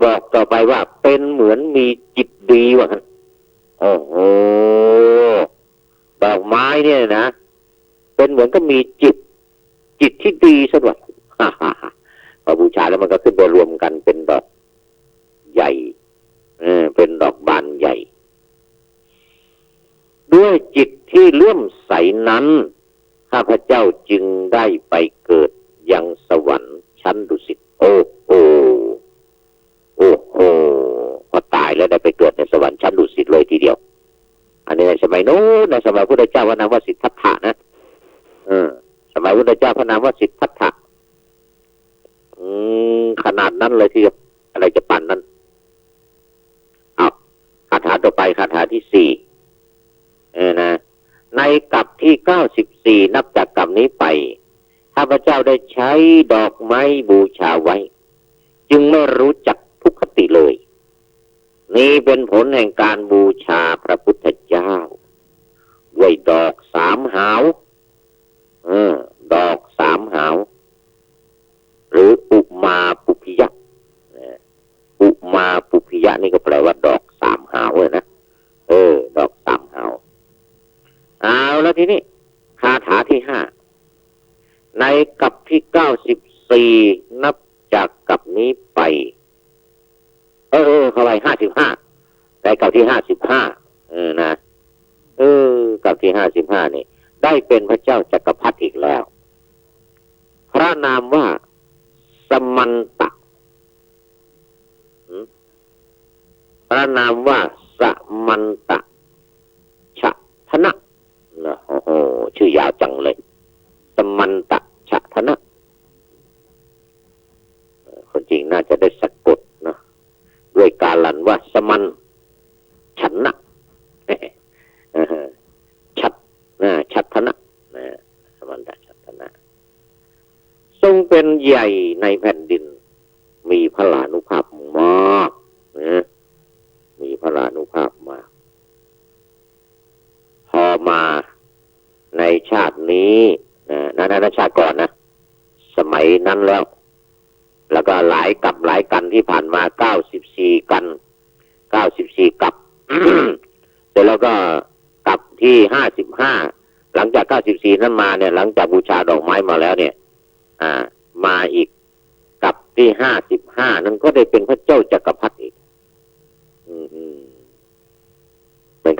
บอกต่อไปว่าเป็นเหมือนมีจิตดีว่างั้นโอ้โหดอกไม้เนี่ยนะเป็นเหมือนก็มีจิตที่ดีซะด้วยพอบูชาแล้วมันก็ขึ้นไปรวมกันเป็นดอกใหญ่เป็นดอกบานใหญ่ด้วยจิตที่เลื่อมใสนั้นข้าพเจ้าจึงได้ไปเกิดยังสวรรค์ชั้นดุสิตโอ้โหพอตายแล้วได้ไปเกิดในสวรรค์ชั้นดุสิตเลยทีเดียวอันนี้ในสมัยโน้นในสมัยพุทธเจ้าพระนามว่าสิทธัตถะนะสมัยพุทธเจ้าพระนามว่าสิทธัตถะขนาดนั้นเลยที่อะไรจะปั่นนั้นคาถาต่อไปคาถาที่4นะในกลับที่94นับจากกลับนี้ไปข้าพเจ้าได้ใช้ดอกไม้บูชาไว้จึงไม่รู้จักทุกข นี่เป็นผลแห่งการบูชาพระพุทธเจ้าด้วยดอกสามหาวดอกสามหาวหรืออุมาปุพิยะอุมาปุพิยะนี่ก็แปลว่าดอกสามหาวเลยนะดอกสามหาวเอาแล้วทีนี้คาถาที่ห้าในกัปที่94นับจากกัปนี้ไปเข้าไป55ในกัปที่55นะกัปที่55นี่ได้เป็นพระเจ้าจักรพรรดิอีกแล้วพระนามว่าสมันตะพระนามว่าสมันตะชะธนะโอ้โหชื่อยาวจังเลยสมันตะชะธนะคนจริงน่าจะได้สะกดนะด้วยการลันว่าสมันฉันนะชัดธนะสมันตะชัดธนะทรงเป็นใหญ่ในแผ่นดินมีพลานุภาพมากมีพลานุภาพมากพอมาในชาตินี้ในชาติก่อนนะสมัยนั้นแล้วก็หลายกันที่ผ่านมา94กัน94กับ เสร็จแล้วก็กับที่55หลังจาก94นั้นมาเนี่ยหลังจากบูชาดอกไม้มาแล้วเนี่ยมาอีกกับที่55นั้นก็ได้เป็นพระเจ้าจักรพรรดิอีกเหมือน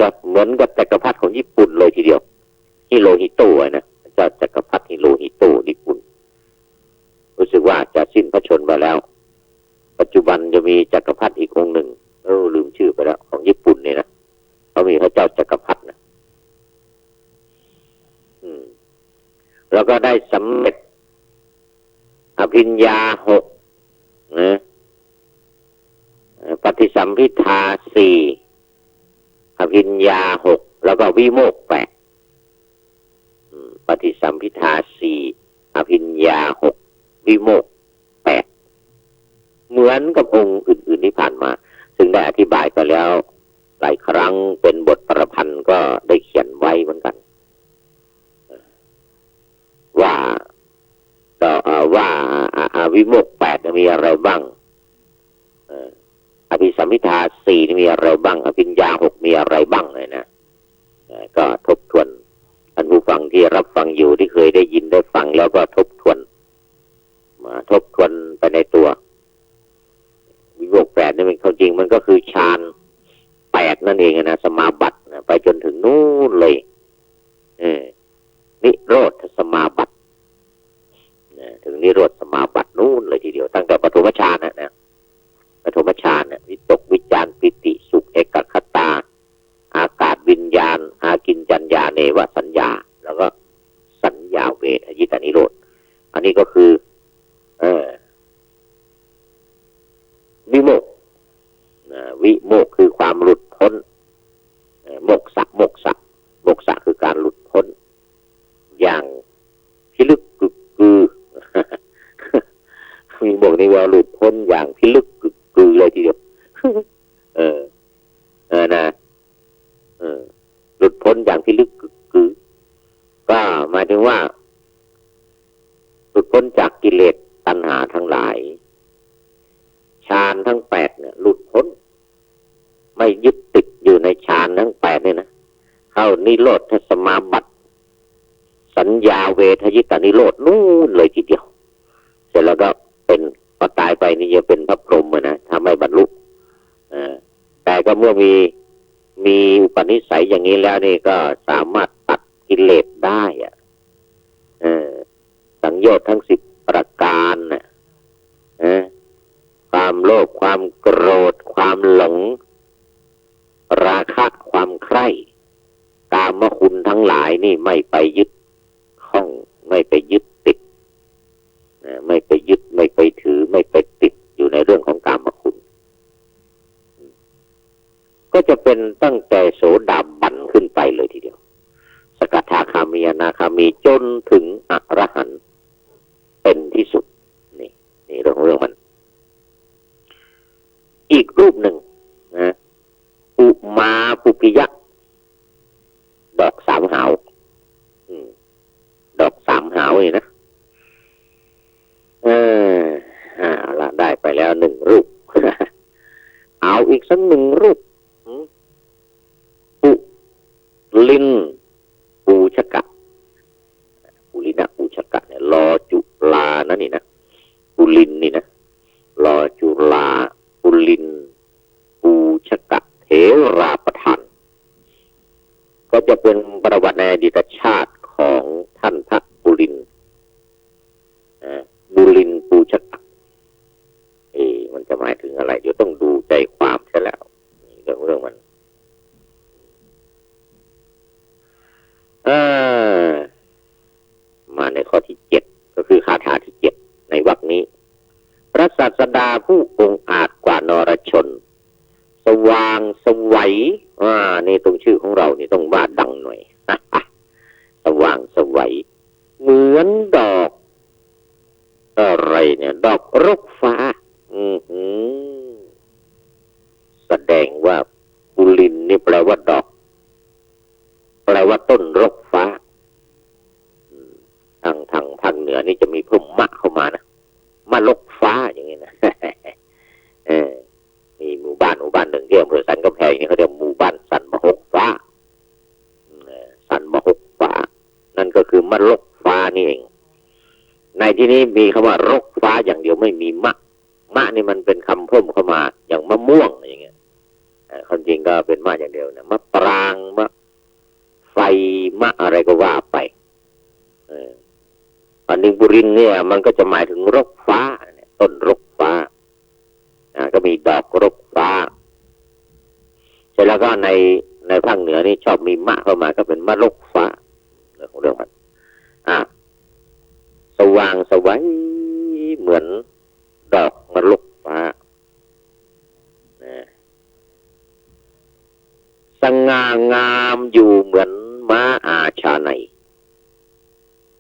กับจักรพรรดิของญี่ปุ่นเลยทีเดียวฮิโรฮิโตะนะพระเจ้าจักรพรรดิฮิโรฮิโตะญี่ปุ่นรู้สึกว่าจะสิ้นพระชนม์ไปแล้วปัจจุบันจะมีจักรพรรดิอีกองค์หนึ่งลืมชื่อไปแล้วของญี่ปุ่นเนี่ยนะเขามีพระเจ้าจักรพรรดินะแล้วก็ได้สำเร็จอภิญญา6นะปฏิสัมภิทา4อภิญญา6แล้วก็วิโมกข์8ปฏิสัมภิทา4อภิญญา6วิโมกข์8เหมือนกับองค์อื่นๆที่ผ่านมาซึ่งได้อธิบายไปแล้วหลายครั้งเป็นบทประพันธ์ก็ได้เขียนไว้เหมือนกันว่าวิโมกข์8มีอะไรบ้างอภิสัมภิทา4มีอะไรบ้างอภิญญา6มีอะไรบ้างเลยนะก็ทบทวนท่านผู้ฟังที่รับฟังอยู่ที่เคยได้ยินได้ฟังแล้วก็ทบทวนไปในตัววิโมกข์8นี่มันจริงมันก็คือฌาน8นั่นเองนะสมาบัติไปจนถึงนู่นเลยนิโรธสมาบัติถึงนิโรธสมาบัตินู่นเลยทีเดียวตั้งแต่ปฐมฌานนะปฐมฌานเนี่ยวิตกวิจารปิติสุขเอกคตาอากาศวิญญาณอากิญจัญญาเนวสัญญาแล้วก็สัญญาเวทยิตานิโรธอันนี้ก็คือวิโมกข์วิโมกข์คือความหลุดพ้นโมกษะคือการหลุดพ้นอย่างพิลึกกึกกือ มีบอกในว่าหลุดพ้นอย่างพิลึกกึกกือเลยทีเดียว หลุดพ้นอย่างพิลึกกึกกือก็หมายถึงว่าหลุดพ้นจากกิเลสตัณหาทั้งหลายฌานทั้ง8เนี่ยหลุดพ้นไม่ยึดติดอยู่ในฌานทั้ง8เนี่ยนะเข้านิโรธสมาบัติสัญญาเวทยิตานิโรธนู่นเลยทีเดียวเสร็จแล้วก็เป็นพอตายไปนี่จะเป็นพระพรหมนะถ้าไม่บรรลุแต่ก็เมื่อมีอุปนิสัยอย่างนี้แล้วนี่ก็สามารถตัดกิเลสได้สังโยชน์ทั้ง10ประการนะความโลภความโกรธความหลงราคะความใคร่กามคุณทั้งหลายนี่ไม่ไปยึดข้องไม่ไปยึดติดไม่ไปยึดไม่ไปถือไม่ไปติดอยู่ในเรื่องของกามคุณก็จะเป็นตั้งแต่โสดาบันขึ้นไปเลยทีเดียวสกทาคามีอนาคามีจนถึงอรหันต์เป็นที่สุดนี่เรื่องมันอีกรูปหนึ่งนะ สักหนึ่งรูปปุลินปูชกะปุลินะปูชกะเนี่ยรอจุลานะนี่นะปุลินนี่นะรอจุลาปุลินปูชกะเถราประธานก็จะเป็นประวัติในอดีตชาติของท่านพระปุลินบุลินปูชกะมันจะหมายถึงอะไรเดี๋ยวต้องดูใจความใช่แล้วเรื่องมันมาในข้อที่7ก็คือคาถาที่7ในวรรคนี้พระศาสดาผู้องค์อาจกว่านรชนสว่างไสวัยนี่ตรงชื่อของเรานี่ต้องว่าดังหน่อย สว่างไสวัยเหมือนดอกอะไรเนี่ยดอกรกฟ้าแสดงว่าปุลินนี่แปลว่าดอกแปลว่าต้นรกฟ้าทางภาคเหนือนี่จะมีเพิ่มมะเข้ามานะมะรกฟ้าอย่างนี้นะ มีหมู่บ้านหนึ่งที่อำเภอสันกำแพงนี่เขาเรียกหมู่บ้านสันมะฮกฟ้าสันมะฮกฟ้านั่นก็คือมะรกฟ้านี่เองในที่นี้มีคำว่ารกฟ้าอย่างเดียวไม่มีมะนี่มันเป็นคำเพิ่มเข้ามาอย่างมะม่วงอย่างเงี้ยความจริงก็เป็นมะอย่างเดียวนะมะปรางมะไฟมะอะไรก็ว่าไปอันนี้บุรินเนี่ยมันก็จะหมายถึงรกฟ้าต้นรกฟ้าก็มีดอกรกฟ้าเสร็จแล้วก็ในภาคเหนือนี่ชอบมีมะเข้ามาก็เป็นมะรกฟ้าเรื่องของเรื่องมันสว่างไสวัยเหมือนดอกมะรกฟ้าสง่างามอยู่เหมือนม้าอาชาใน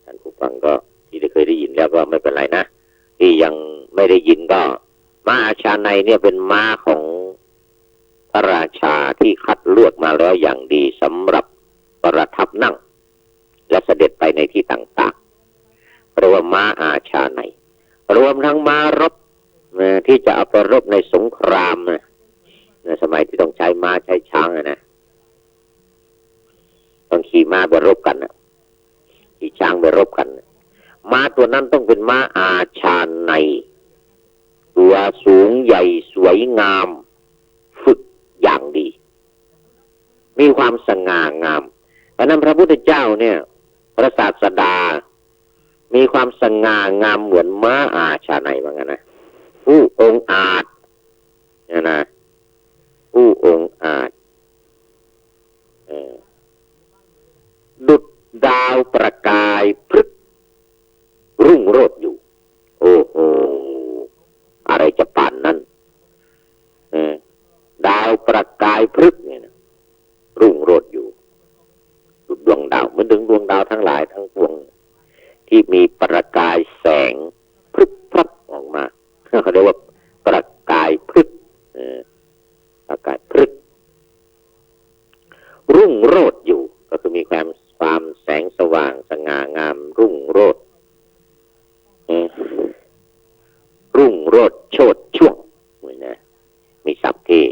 ท่านผู้ฟังก็ที่เคยได้ยินแล้วก็ไม่เป็นไรนะที่ยังไม่ได้ยินก็ม้าอาชาในเนี่ยเป็นม้าของพระราชาที่คัดเลือกมาแล้วอย่างดีสำหรับประทับนั่งและเสด็จไปในที่ต่างๆเพราะว่าม้าอาชาในรวมทั้งม้ารบที่จะเอาไปรบในสงครามในสมัยที่ต้องใช้ม้าใช้ช้างนะต้องขี่ม้าไปรบกันขี่ช้างไปรบกันม้าตัวนั้นต้องเป็นม้าอาชาในตัวสูงใหญ่สวยงามฝึกอย่างดีมีความสง่างามเพราะนั้นพระพุทธเจ้าเนี่ยพระศาสดามีความสง่างามเหมือนม้าอาชาในว่างั้นนะผู้องค์อาจเนี่ยนะผู้องค์อาจดุจดาวประกายพฤกษ์รุ่งโรจน์อยู่โอ้โหอะไรจะป่านนั้นดาวประกายพฤกษ์เนี่ยนะรุ่งโรจน์อยู่ดุจดวงดาวเหมือนถึงดวงดาวทั้งหลายทั้งปวงที่มีประกายแสงพรึบพรับออกมาเขาเรียกว่าประกายพฤกษ์ประกายพฤกษ์รุ่งโรจน์อยู่ก็คือมีความแสงสว่างสง่างามรุ่งโรจน์รุ่งโรจน์โชติช่วงนะมีศัพท์ที่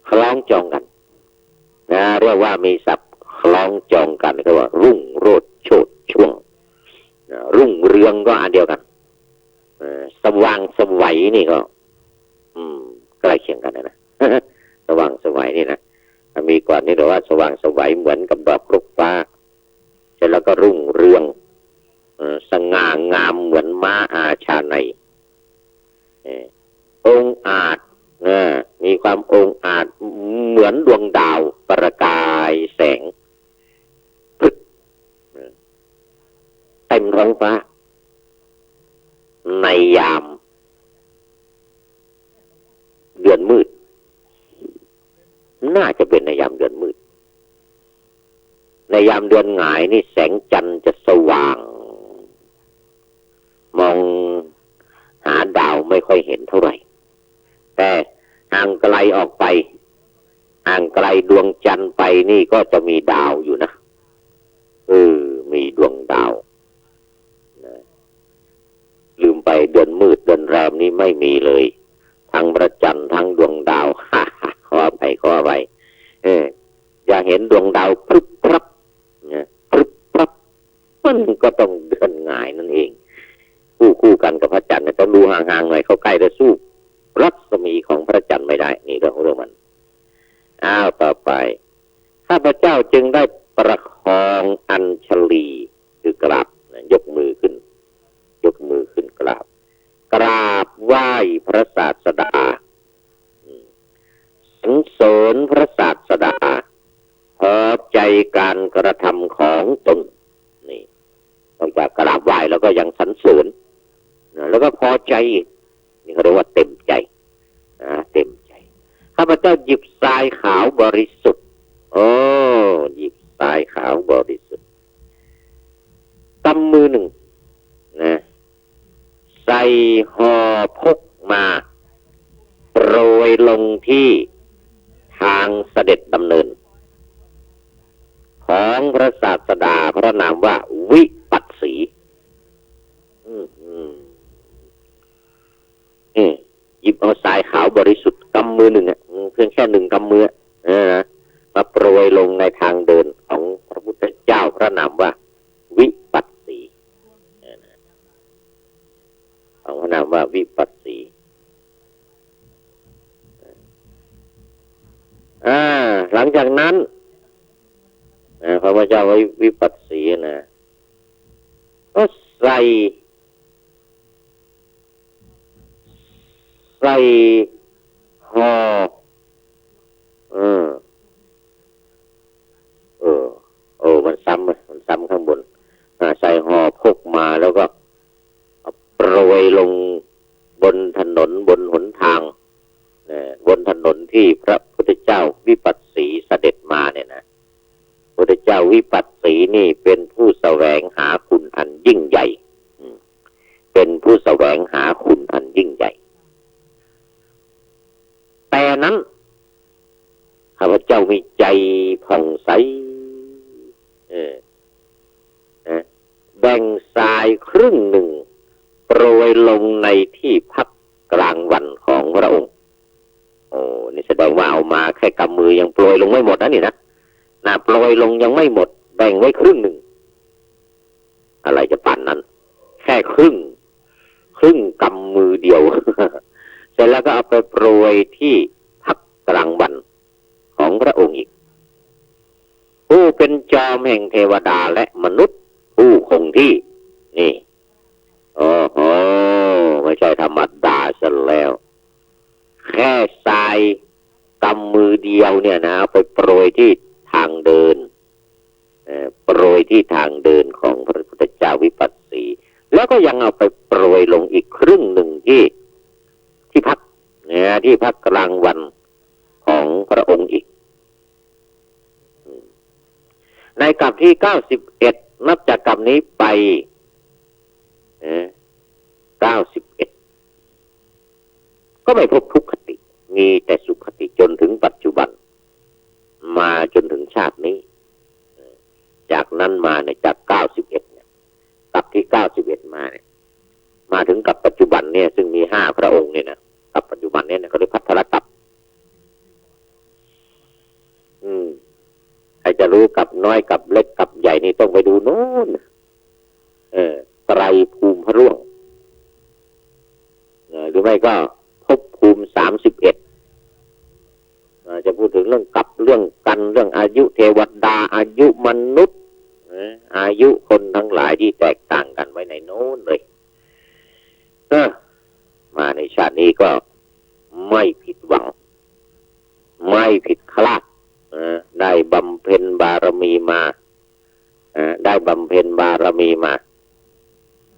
คล้องจองกันนะเรียกว่ามีศัพท์คล้องจองกันก็ว่ารุ่งโรจน์โชติช่วงรุ่งเรืองก็อันเดียวกันสว่างไสวัยนี่ก็ใกล้เคียงกันนะ สว่างไสวัยนี่นะมีก่อนนี่เรียกว่าสว่างไสวัยเหมือนกับดอกรกฟ้าเสร็จแล้วก็รุ่งเรืองสง่างามเหมือนม้าอาชาในองค์อาจมีความองค์อาจเหมือนดวงดาวประกายแสงพึกเต็มท้องฟ้าในยามเดือนมืดน่าจะเป็นในยามเดือนมืดในยามเดือนหงายนี่แสงจันทร์จะสว่างมองหาดาวไม่ค่อยเห็นเท่าไหร่แต่ห่างไกลออกไปห่างไกลดวงจันทร์ไปนี่ก็จะมีดาวอยู่นะมีดวงดาวลืมไปเดือนมืดเดือนแรมนี่ไม่ ไม่มีเลยทั้งพระจันทร์ทั้งดวงดาว ขอไปอย่าเห็นดวงดาวพรึบพรับพรึบพรับมันก็ต้องเดินหงายนั่นเองคู่กันกับพระจันทร์ต้องดูห่างๆหน่อยเข้าใกล้จะสู้รัศมีของพระจันทร์ไม่ได้นี่เรื่องมันต่อไปข้าพเจ้าจึงได้ประคองอัญชลีคือกราบยกมือขึ้นกราบไหว้พระศาสดาสรรเสริญพระศาสดาพอใจการกระทำของตนนี่นอกจากกราบไหว้แล้วก็ยังสรรเสริญแล้วก็พอใจนี่เขาเรียกว่าเต็มใจเต็มใจข้าพเจ้าหยิบทรายขาวบริสุทธิ์หยิบทรายขาวบริสุทธิ์กำมือหนึ่งนะใส่ห่อพกมาโปรยลงที่ทางเสด็จดำเนินของพระศาสดาพระนามว่าวิปัสสีหยิบเอาทรายขาวบริสุทธิ์กำมือหนึ่งเพียงแค่หนึ่งกำมือมาโปรยลงในทางเดินของพระพุทธเจ้าพระนามว่าวิปัสสีของพระนามว่าวิปัสสีหลังจากนั้นพระพุทธเจ้าวิปัสสีก็ใส่ห่อมันซ้ำข้างบนใส่ห่อพกมาแล้วก็โปรยลงบนถนนบนหนทางบนถนนที่พระพุทธเจ้าวิปัสสีเสด็จมาเนี่ยนะพระพุทธเจ้าวิปัสสีนี่เป็นผู้แสวงหาคุณอันยิ่งใหญ่เป็นผู้แสวงหาคุณอันยิ่งใหญ่แต่นั้นข้าพเจ้ามีใจผ่องใสแบ่งทรายครึ่งหนึ่งโปรยลงในที่พักกลางวันของพระองค์นี่แสดงว่าเอามาแค่กำมือยังโปรยลงไม่หมดนะนี่นะโปรยลงยังไม่หมดแบ่งไว้ครึ่งหนึ่งอะไรจะป่านนั้นแค่ครึ่งกำมือเดียว เสร็จแล้วก็เอาไปโปรยที่พักกลางวันของพระองค์อีกผู้เป็นจอมแห่งเทวดาและมนุษย์ผู้คงที่นี่ไม่ใช่ธรรมดาซะแล้วแค่ทรายกำมือเดียวเนี่ยนะไปโปรยที่ทางเดินโปรยที่ทางเดินของพระพุทธเจ้าวิปัสสีแล้วก็ยังเอาไปโปรยลงอีกครึ่งหนึ่งที่พักที่พักกลางวันของพระองค์อีกในกลับที่91นับจากกลับนี้ไป91ก็ไม่พบทุกขติมีแต่สุขติจนถึงปัจจุบันมาจนถึงชาตินี้จากนั้นมาเนี่ยจาก91เนี่ยกลับที่91มาเนี่ยมาถึงกับปัจจุบันเนี่ยซึ่งมี5พระองค์เนี่ยนะกับปัจจุบันเนี่ยเขาเรียกพัทธรกัปใครจะรู้กับน้อยกับเล็กกับใหญ่นี่ต้องไปดูโน้นไตรภูมิพระร่วงหรือไม่ก็ภพภูมิ31จะพูดถึงเรื่องกับเรื่องกันเรื่องอายุเทวดาอายุมนุษย์อายุคนทั้งหลายที่แตกต่างกันไว้ในโน้นเลยมาในชาตินี้ก็ไม่ผิดหวังไม่ผิดคลาดได้บำเพ็ญบารมีมา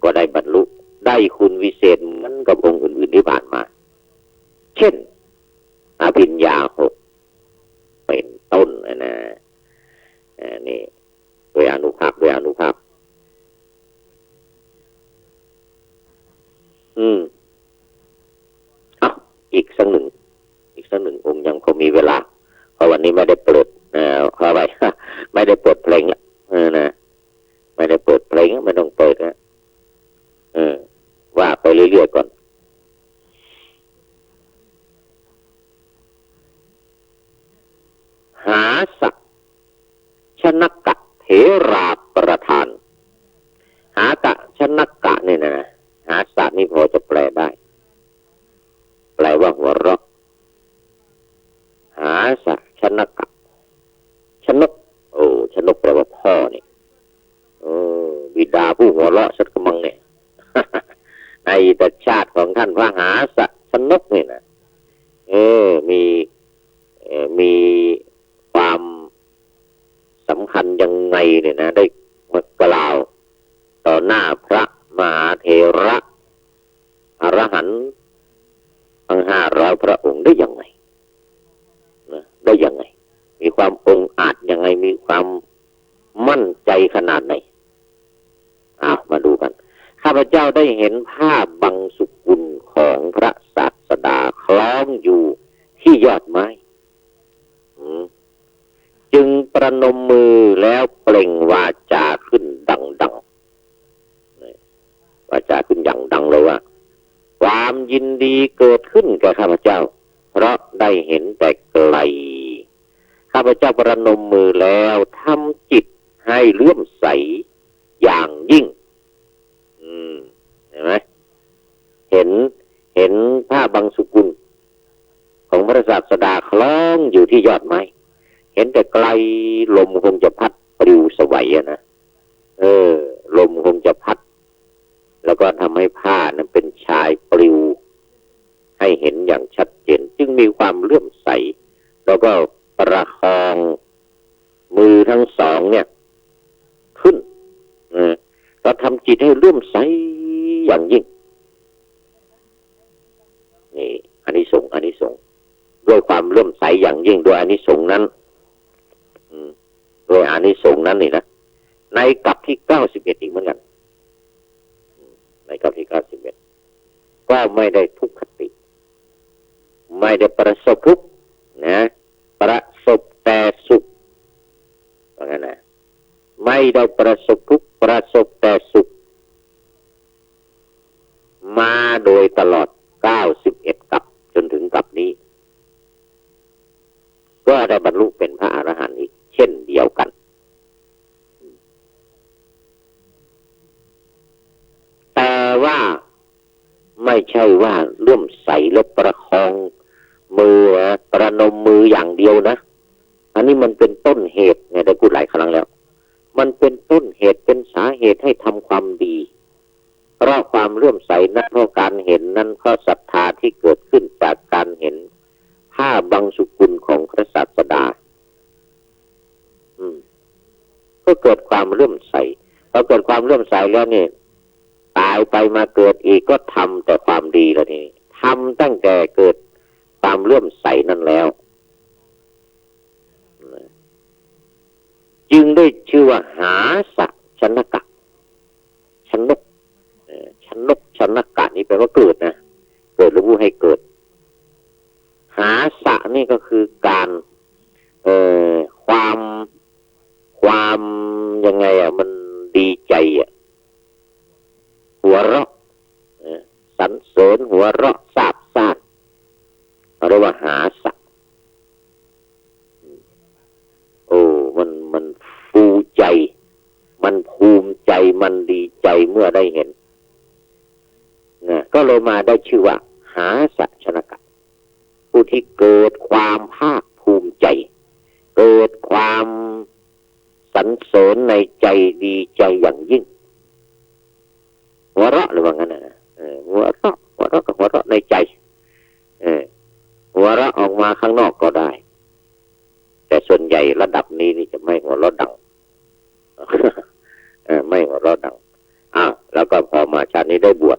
ก็ได้บรรลุได้คุณวิเศษเหมือนกับองค์อื่นๆที่ผ่านมาเช่นอภิญญา6เป็นต้นนะนี่โดยอนุภาพอีกสักหนึ่งองค์ยังพอมีเวลาเพราะวันนี้ไม่ได้เปิดเพราะอะไร ไม่ได้เปิดเพลงละนะไม่ได้เปิดเพลงไม่ต้องเปิดนะว่าไปเรื่อยๆก่อน นี่พอจะแปลได้แปลว่าหัวเราะหาสะชนกะชนกชนกแปลว่าพ่อนี่บิดาผู้หัวเราะสักกมังเนี่ย ในแต่ชาติของท่านพระหาสะชนกนี่นะมีความสำคัญยังไงเนี่ยนะได้มากล่าวต่อหน้าพระมหาเถระอรหันต์ทั้ง500 พระองค์ได้ยังไงนะได้ยังไงมีความองอาจยังไงมีความมั่นใจขนาดไหนมาดูกันข้าพเจ้าได้เห็นผ้าบังสุกุลของพระศาสดาคล้องอยู่ที่ยอดไม้จึงประนมมือแล้วเปล่งวาจาขึ้นดังวาจาขึ้นอย่างดังเลยว่าความยินดีเกิดขึ้นแก่ข้าพเจ้าเพราะได้เห็นแต่ไกลข้าพเจ้าประนมมือแล้วทำจิตให้เลื่อมใสอย่างยิ่งเห็นไหมเห็นผ้าบังสุกุลของพระศาสดาคล้องอยู่ที่ยอดไม้เห็นแต่ไกลลมคงจะพัดปลิวสวัยนะลมคงจะพัดแล้วก็ทำให้ผ้านั้นเป็นชายปลิวให้เห็นอย่างชัดเจนจึงมีความเลื่อมใสแล้วก็ประคองมือทั้งสองเนี่ยขึ้นเราทำจิตให้เลื่อมใสอย่างยิ่งนี่อานิสงส์ด้วยความเลื่อมใสอย่างยิ่งโดยอานิสงส์นั้นโดยอานิสงส์นั้นนี่นะในกัปที่91อีกเหมือนกันในกัปที่91ก็ไม่ได้ทุกขติไม่ได้ประสบทุกข์นะประสบแต่สุขว่างั้นนะไม่ได้ประสบทุกข์ประสบแต่สุขมาโดยตลอด91กัปจนถึงกัปนี้ก็ได้บรรลุเป็นพระอรหันต์อีกเช่นเดียวกันแต่ว่าไม่ใช่ว่าเลื่อมใสและประคองมือประนมมืออย่างเดียวนะอันนี้มันเป็นต้นเหตุเนี่ยได้พูดหลายครั้งแล้วมันเป็นต้นเหตุเป็นสาเหตุให้ทำความดีเพราะความเลื่อมใสนั้นเพราะการเห็นนั้นเพราะศรัทธาที่เกิดขึ้นจากการเห็นผ้าบังสุกุลของพระศาสดาก็เกิดความเลื่อมใสพอเกิดความเลื่อมใสแล้วเนี่ยตายไปมาเกิดอีกก็ทำแต่ความดีแล้วนี่ทำตั้งแต่เกิดความเลื่อมใสนั้นแล้วจึงได้ชื่อว่าหาสะชนกะชนกชนกะนี่แปลว่าเกิดนะเกิดหรือผู้ให้เกิดหาสะนี่ก็คือการความยังไงมันดีใจหัวเราะสรรเสริญหัวเราะซาบซ่านเรียกว่าหาสะมันฟูใจมันภูมิใจมันดีใจเมื่อได้เห็นนะก็เลยมาได้ชื่อว่าหาสะชนกะผู้ที่เกิดความภาคภูมิใจเกิดความสรรเสริญในใจดีใจอย่างยิ่งหัวเราะหรือว่างั้นนะหัวเราะกับหัวเราะในใจหัวเราะออกมาข้างนอกก็ได้แต่ส่วนใหญ่ระดับนี้นี่จะไม่หัวเราะดัง ไม่หัวเราะดังแล้วก็พอมาชาตินี้ได้บวช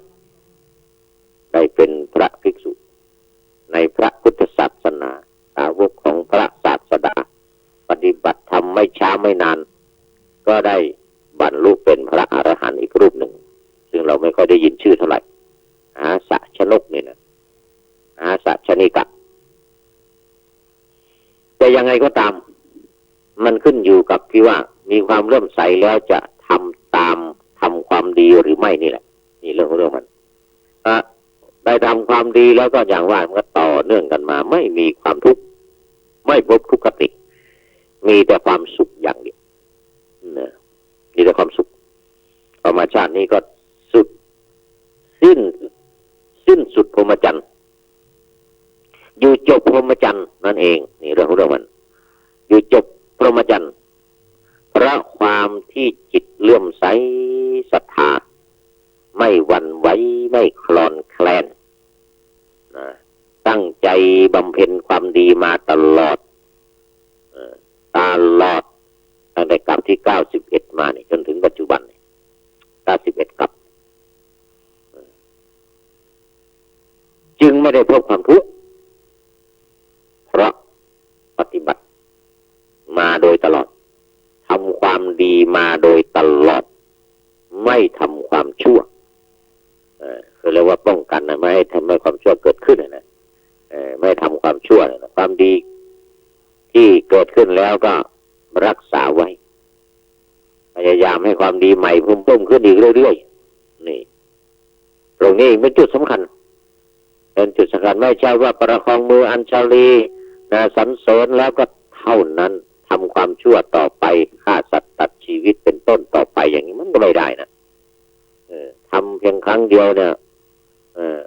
ได้เป็นพระภิกษุในพระพุทธศาสนาสาวกของพระศาสดาปฏิบัติธรรมไม่ช้าไม่นานก็ได้บรรลุเป็นพระอรหันต์อีกรูปหนึ่งซึ่งเราไม่ค่อยได้ยินชื่อเท่าไหร่หาสะชนกนี่นะหาสะชนิกะแต่ยังไงก็ตามมันขึ้นอยู่กับที่ว่ามีความเริ่มใสแล้วจะทำความดีหรือไม่นี่แหละนี่เรื่องมันได้ทำความดีแล้วก็อย่างว่ามันก็ต่อเนื่องกันมาไม่มีความทุกข์ไม่พบทุกขติมีแต่ความสุขอย่างเดียวมีแต่ความสุขพอมาชาตินี้ก็สุดสิ้น จบพรหมจรรย์นั่นเองนี่เรื่องของเรื่องมันอยู่จบพรหมจรรย์เพราะความที่จิตเลื่อมใสศรัทธาไม่หวั่นไหวไม่คลอนแคลนนะตั้งใจบำเพ็ญความดีมาตลอดตั้งแต่กลับที่91มานี่จนถึงปัจจุบัน91กลับจึงไม่ได้พบความทุกข์เพราะปฏิบัติมาโดยตลอดทำความดีมาโดยตลอดไม่ทำความชั่วคือเรียกว่าป้องกันนะไม่ให้ทำให้ความชั่วเกิดขึ้นนะไม่ทำความชั่วนะความดีที่เกิดขึ้นแล้วก็รักษาไว้พยายามให้ความดีใหม่เพิ่มขึ้นอีกเรื่อยๆนี่ตรงนี้เป็นจุดสำคัญเป็นจุดสำคัญไม่ใช่ว่าประคองมืออัญชลีนะสรรเสริญแล้วก็เท่านั้นทำความชั่วต่อไปฆ่าสัตว์ตัดชีวิตเป็นต้นต่อไปอย่างนี้มันก็ไม่ได้นะทำเพียงครั้งเดียวเนี่ย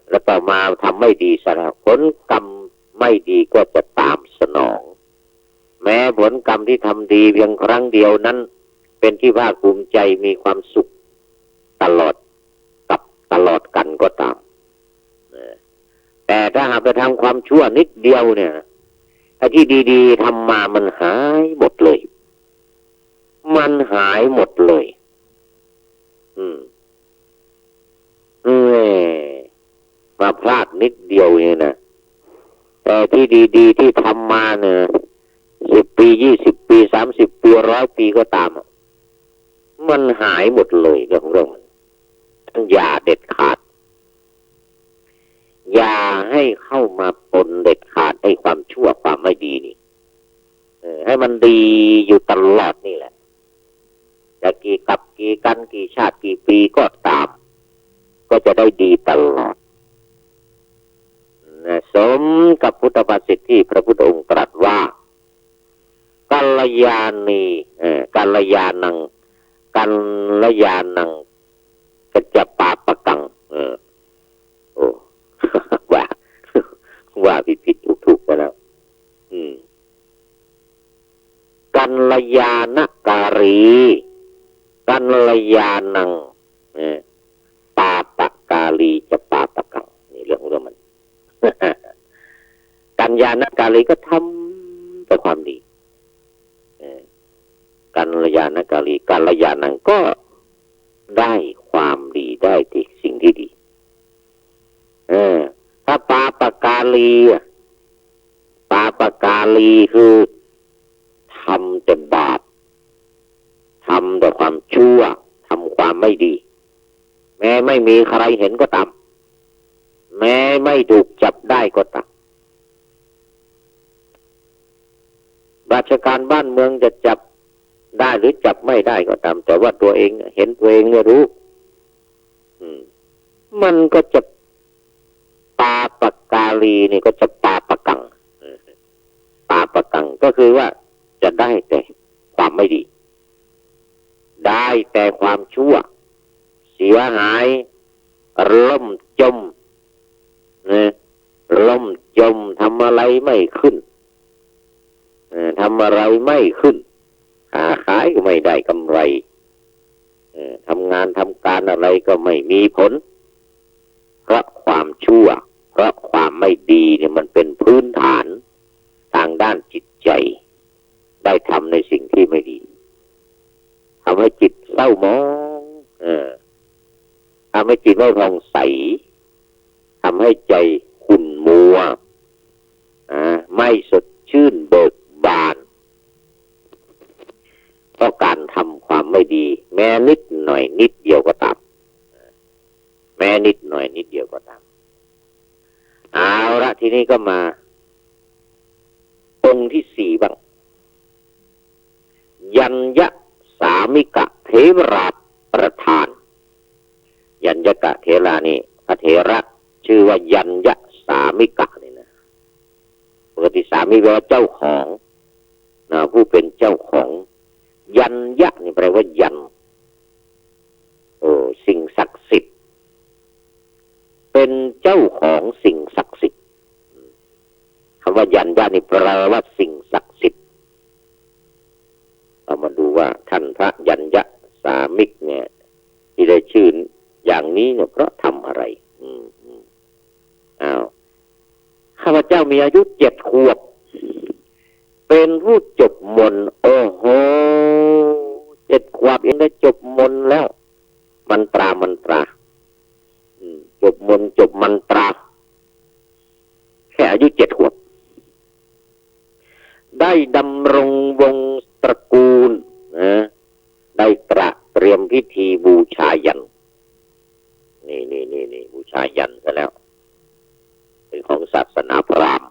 แล้วต่อมาทำไม่ดีซะแล้วผลกรรมไม่ดีก็จะตามสนองแม้ผลกรรมที่ทำดีเพียงครั้งเดียวนั้นเป็นที่ภาคภูมิใจมีความสุขตลอดกันก็ตามแต่ถ้าหากไปทำความชั่วนิดเดียวเนี่ยไอ้ที่ดีๆทำมามันหายหมดเลยมาพลาดนิดเดียวเนี่ยนะแต่ที่ดีๆที่ทำมาเนี่ย10 ปี20 ปี30 ปี100 ปีก็ตามมันหายหมดเลยเรื่องมันอย่าเด็ดขาดอย่าให้เข้ามาปนเด็ดขาดให้ความชั่วความไม่ดีนี่ให้มันดีอยู่ตลอดนี่แหละจะกี่กับกี่กันกี่ชาติกี่ปีก็ตามก็จะได้ดีตลอดสมกับพุทธภาษิตที่พระพุทธองค์ตรัสว่ากัลยาณีกัลยาณังกัจจปาปกังว่าผิดถูกไปแล้วกัลยาณการีกัลยาณังปาปกาลีจะปาปกังนี่เรื่องของมันกัลยาณการีก็ทำแต่ความดีกัลยาณการีกัลยาณังก็ได้ความดีได้ที่สิ่งที่ดีถ้าปาปกาลีคือทำแต่บาปทำแต่ความชั่วทำความไม่ดีแม้ไม่มีใครเห็นก็ตามแม้ไม่ถูกจับได้ก็ตามราชการบ้านเมืองจะจับได้หรือจับไม่ได้ก็ตามแต่ว่าตัวเองเห็นตัวเองเนี่ยรู้มันก็จะปาปกาลีนี่ก็จะปาปกังก็คือว่าจะได้แต่ความไม่ดีได้แต่ความชั่วเสียหายล่มจมทำอะไรไม่ขึ้นหาขายก็ไม่ได้กำไรทำงานทำการอะไรก็ไม่มีผลเพราะความชั่วเพราะความไม่ดีเนี่ยมันเป็นพื้นฐานทางด้านจิตใจได้ทำในสิ่งที่ไม่ดีทำให้จิตเศร้าหมองทำให้จิตไม่ผ่องใสทำให้ใจขุ่นมัวไม่สดชื่นเบิกบานเพราะการทำความไม่ดีแม้นิดหน่อยนิดเดียวก็ตามเอาละทีนี้ก็มาองค์ที่4บ้างยัญญสามิกะเทราประธานยัญญกะเทรานี่พระเถระชื่อว่ายัญญสามิกะนี่นะปกติสามีแปลว่าเจ้าของผู้เป็นเจ้าของยัญญะนี่แปลว่ายันสิ่งศักดิ์สิทธิ์เป็นเจ้าของสิ่งศักดิ์สิทธิ์คำว่า ว่ายัญญะนี่แปลว่าสิ่งศักดิ์สิทธิ์เรามาดูว่าท่านพระยัญญะสามิกเนี่ยที่ได้ชื่ออย่างนี้เนี่ยเพราะทำอะไรอ้าวข้าพเจ้ามีอายุ7 ขวบเป็นผู้จบมนต์โอ้โห7 ขวบเองได้จบมนต์แล้วมันตราจบมนต์จบมันตราแค่อายุ7 ขวบได้ดำรงวงศ์ตระกูลได้เตรียมพิธีบูชายัญนี่บูชายัญซะแล้วเป็นของศาสนาพราหมณ์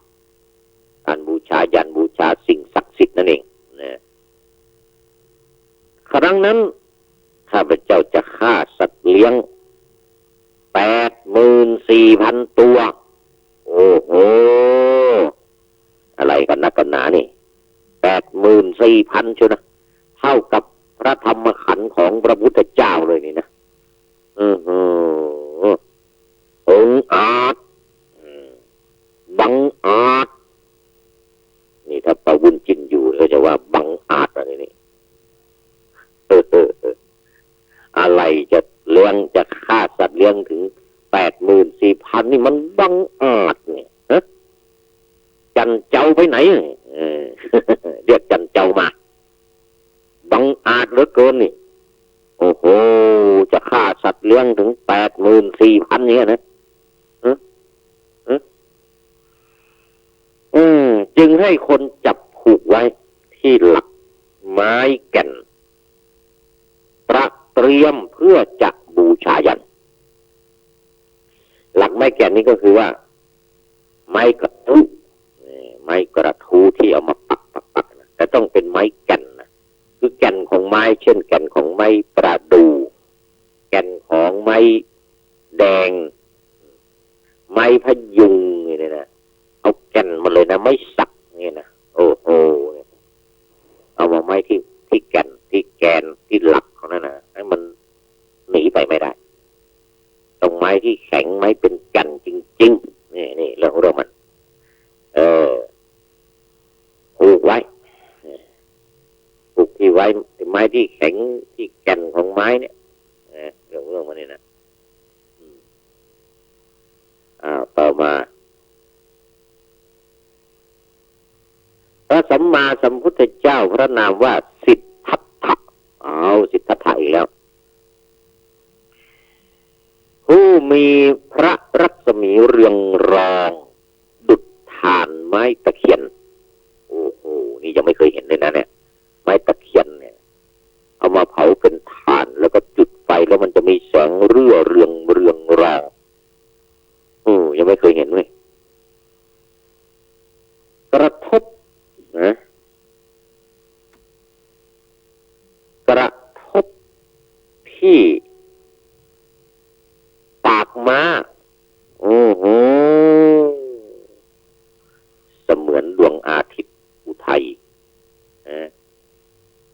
การบูชายัญบูชาสิ่งศักดิ์สิทธิ์นั่นเองนะครั้งนั้นข้าพเจ้าจะฆ่าสัตว์เลี้ยง84,000 ตัวโอ้โหอะไรกันนักกันหนานี่84,000ชั่วนะเท่ากับพระธรรมขันธ์ของพระพุทธเจ้าเลยนี่นะองอาจบังอาจนี่ถ้าประวุ้นจินอยู่ก็จะว่าบังอาจอะไรนี่อะไรจะเลี้ยงจะฆ่าสัตว์เลี้ยงถึง84,000นี่มันบังอาจเนี่ยจันเจ้าไปไหนเรียกจันเจ้ามาบังอาจเหลือเกินนี่โอ้โหจะฆ่าสัตว์เลี้ยงถึง84,000เนี่ยนะจึงให้คนจับผูกไว้ที่หลักไม้แก่นเตรียมเพื่อจะบูชายัญหลักไม้แก่นนี้ก็คือว่าไม้กระทู้ที่เอามาปักนะแต่ต้องเป็นไม้แก่นนะคือแก่นของไม้เช่นแก่นของไม้ประดู่แก่นของไม้แดงไม้พยุงนี่นะเอาแก่นมาเลยนะไม่สักนี่นะโอ้โหเอามาไม้ที่แก่นที่หลักของนั่นนะให้มันหนีไปไม่ได้ตรงไม้ที่แข็งไม้เป็นแก่นจริงๆนี่เรื่องของเรามันผูกไว้ผูกที่ไว้ไม้ที่แข็งที่แก่นของไม้เนี่ยเรื่องมันนี่นะต่อมาพระสัมมาสัมพุทธเจ้าพระนามว่าสิทธัตถะสิทธัตถะอีกแล้วผู้มีพระรัศมีเรืองรองดุจถ่านไม้ตะเคียนโอ้โหนี่ยังไม่เคยเห็นเลยนะเนี่ยไม้ตะเคียนเนี่ยเอามาเผาเป็นถ่านแล้วก็จุดไฟแล้วมันจะมีแสงเรืองรองยังไม่เคยเห็นเลยกระทบที่ปากม้าเสมือนดวงอาทิตย์อุทัย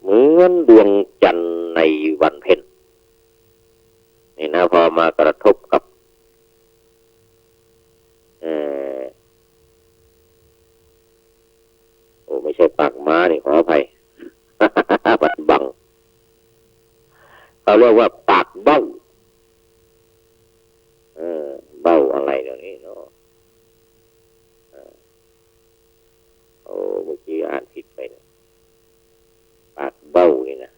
เหมือนดวงจันทร์ในวันเพ็ญนี่นะพอมากระทบกับไม่ใช่ปากม้านี่ขออภัยมันบังเขาเรียกว่าปากเบ้าเบ้าอะไรเดี๋ยวนี้เนาะเมื่อกี้อ่านผิดไปนะปากเบ้านี่นะ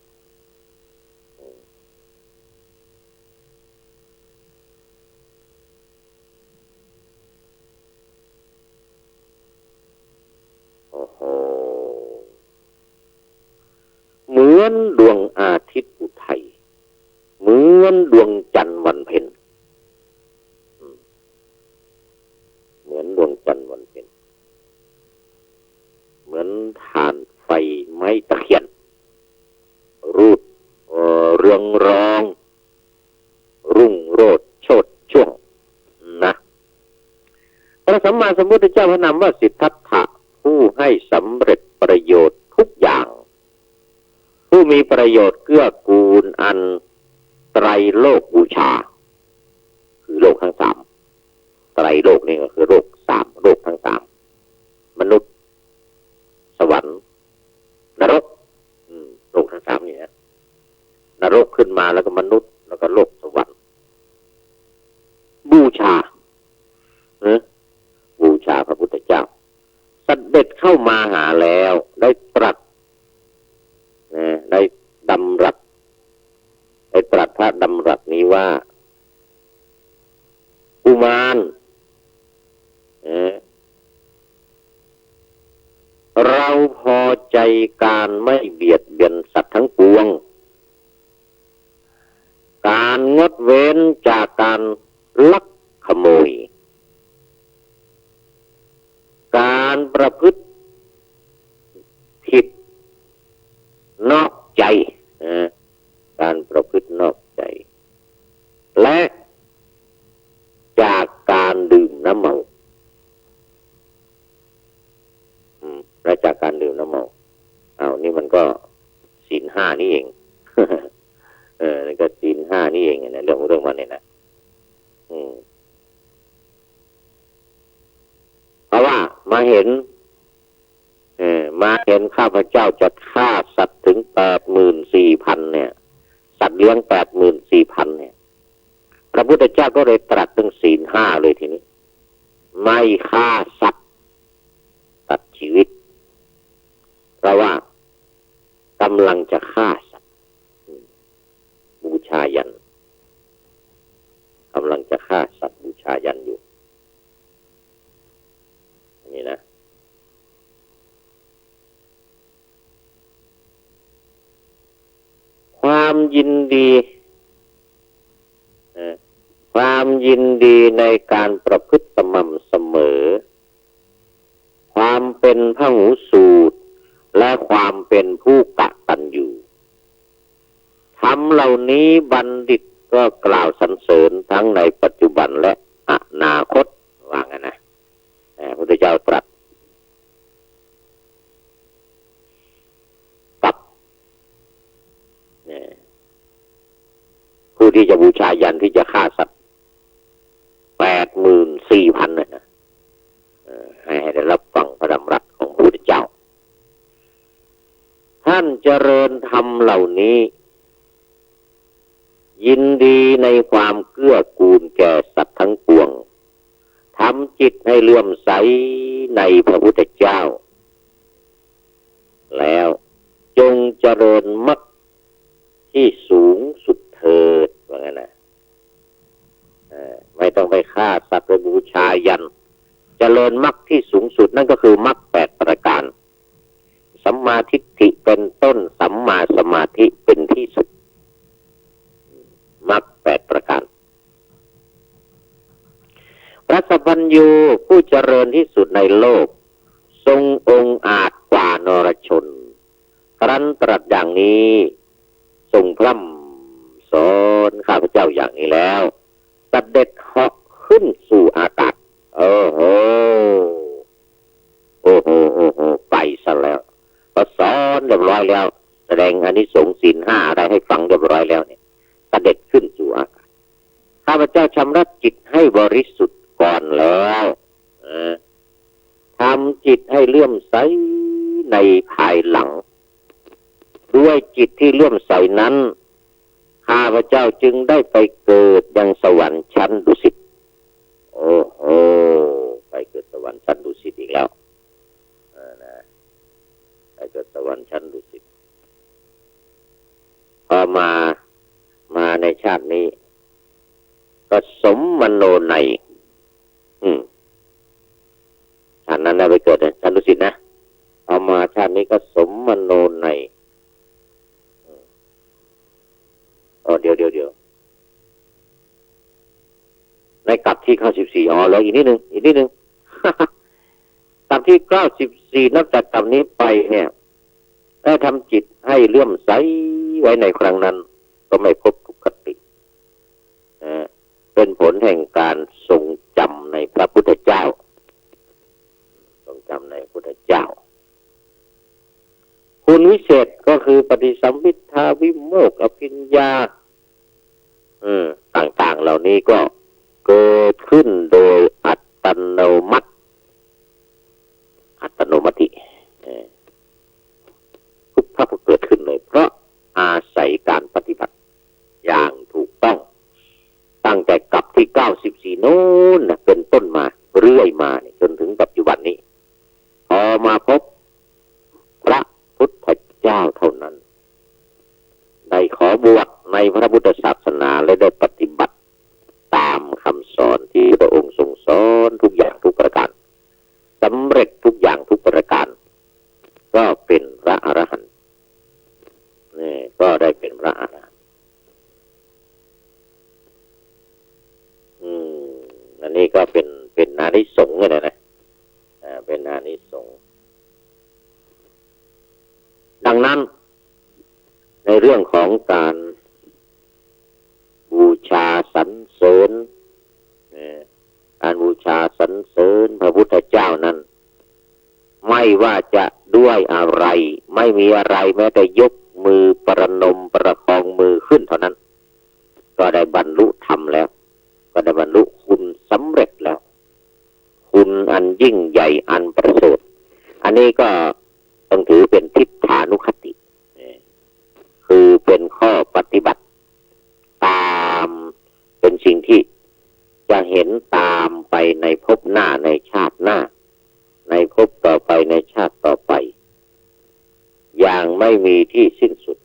โอ้โหเหมือนดวงอาทิตย์อุทัยเหมือนดวงจันทร์วันเพ็ญเหมือนดวงจันทร์วันเพ็ญเหมือนถ่านไฟไม้ตะเคียนรูดเรืองรองรุ่งโรจน์โชติช่วงนะพระสัมมาสัมพุทธเจ้าพระนามว่าสิทธัตถะผู้ให้สำเร็จประโยชน์ทุกอย่างผู้มีประโยชน์เกื้อกูลอันไตรโลกบูชาคือโลกทั้ง3ไตรโลกนี่ก็คือโลก3โลกทั้ง3มนุษย์ นุษย์แล้วก็โลกสวรรค์บูชาบูชาพระพุทธเจ้าเสด็จเข้ามาหาแล้วได้ตรัสได้ดำรัสได้ตรัสพระดำรัสนี้ว่ากุมารเราพอใจการไม่เบียดเบียนสัตว์ทั้งปวงการงดเว้นจากการลักขโมยการประพฤติผิดนอกใจการประพฤตินอกใจและจากการดื่มน้ำเมาและจากการดื่มน้ำเมานี่มันก็ศีลห้านี่เองนี่ก็ศีลห้านี่เองนะเรื่องมันเนี่ยนะเพราะว่ามาเห็นข้าพเจ้าจะฆ่าสัตว์ถึง 84,000 เนี่ยสัตว์เลี้ยง 84,000 เนี่ยพระพุทธเจ้าก็เลยตรัสถึงศีลห้าเลยทีนี้ไม่ฆ่าสัตว์ตัดชีวิตเพราะว่ากำลังจะฆ่าสัตว์บูชายันกำลังจะฆ่าสัตว์บูชายันอยู่นี่นะความยินดีในการประพฤติสม่ำเสมอความเป็นพหูสูตรและความเป็นผู้กตัญญูธรรมเหล่านี้บัณฑิตก็กล่าวสรรเสริญทั้งในปัจจุบันและอนาคตว่างั้นนะพระพุทธเจ้าตรัสกับผู้ที่จะบูชายันที่จะฆ่าสัตว์ 84,000 นะให้ได้รับฟังพระดำรัสของพระพุทธเจ้าท่านเจริญธรรมเหล่านี้ยินดีในความเกื้อกูลแก่สัตว์ทั้งปวงทำจิตให้เลื่อมใสในพระพุทธเจ้าแล้วจงเจริญมรรคที่สูงสุดเถิดว่างั้นนะไม่ต้องไปฆ่าสัตว์ไปบูชายันเจริญมรรคที่สูงสุดนั่นก็คือมรรค8 ประการสัมมาทิฏฐิเป็นต้นสัมมาสมาธิเป็นที่สุดมรรค8 ประการพระสัพพัญญูผู้เจริญที่สุดในโลกทรงองค์อาจกว่านรชนครั้นตรัสอย่างนี้ทรงพร่ำสอนข้าพเจ้าอย่างนี้แล้วเสด็จเหาะขึ้นสู่อากาศโอ้โหไปซะแล้วพอสอนเรียบร้อยแล้วแสดงอานิสงส์ศีลห้าอะไรให้ฟังเรียบร้อยแล้วเนี่ยเสด็จขึ้นสู่อากาศข้าพเจ้าชำระจิตให้บริสุทธิ์ก่อนแล้วทำจิตให้เลื่อมใสในภายหลังด้วยจิตที่เลื่อมใสนั้นข้าพเจ้าจึงได้ไปเกิดยังสวรรค์ชั้นดุสิตโอ้โหไปเกิดสวรรค์ชั้นดุสิตอีกแล้วไปเกิดสวรรค์ชั้นดุสิตพอมาในชาตินี้ก็สมมโนในชาตินั้นได้ไปเกิดชั้นดุสิตนะพอมาชาตินี้ก็สมมโนในเดี๋ยวในกลับที่94แล้วอีกนิดนึง กลับที่94นับจากกลับนี้ไปเนี่ยได้ทำจิตให้เลื่อมใสไว้ในครั้งนั้นก็ไม่พบทุกขติเป็นผลแห่งการทรงจำในพระพุทธเจ้าทรงจำในพระพุทธเจ้าคุณวิเศษก็คือปฏิสัมภิทาวิโมกข์อภิญญาต่างๆเหล่านี้ก็เกิดขึ้นโดยอัตโนมัติทุกภาพก็เกิดขึ้นเลยเพราะอาศัยการปฏิบัติอย่าง นนี้ก็เป็นอานิสงส์นะเป็นอานิสงส์ดังนั้นในเรื่องของการบูชาสรรเสริญการบูชาสรรเสริญพระพุทธเจ้านั้นไม่ว่าจะด้วยอะไรไม่มีอะไรแม้แต่ยกมือประนมประคองมือขึ้นเท่านั้นก็ได้บรรลุธรรมแล้วก็ได้บรรลุคุณสำเร็จแล้วคุณอันยิ่งใหญ่อันประเสริฐอันนี้ก็ต้องถือเป็นทิฏฐานุคติคือเป็นข้อปฏิบัติตามเป็นสิ่งที่จะเห็นตามไปในภพหน้าในชาติหน้าในภพต่อไปในชาติต่อไปอย่างไม่มีที่สิ้นสุด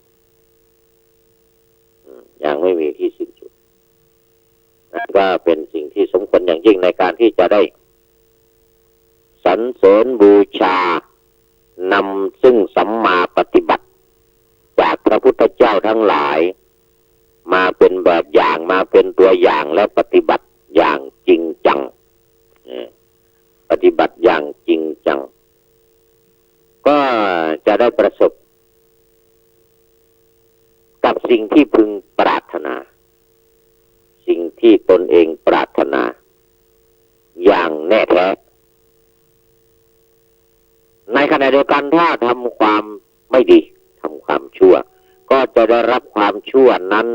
อย่างไม่มีที่สิ้นสุดนั่นก็เป็นสิ่งที่สมควรอย่างยิ่งในการที่จะได้สรรเสริญบูชานำซึ่งสัมมาปฏิบัติจากพระพุทธเจ้าทั้งหลายมาเป็นแบบอย่างมาเป็นตัวอย่างและปฏิบัติอย่างจริงจังปฏิบัติอย่างจริงจังก็จะได้ประสบกับสิ่งที่พึงปรารถนาสิ่งที่ตนเองปรารถนาอย่างแน่แท้ในขณะเดียวกันถ้าทำความไม่ดีทำความชั่วก็จะได้รับความชั่วนั้น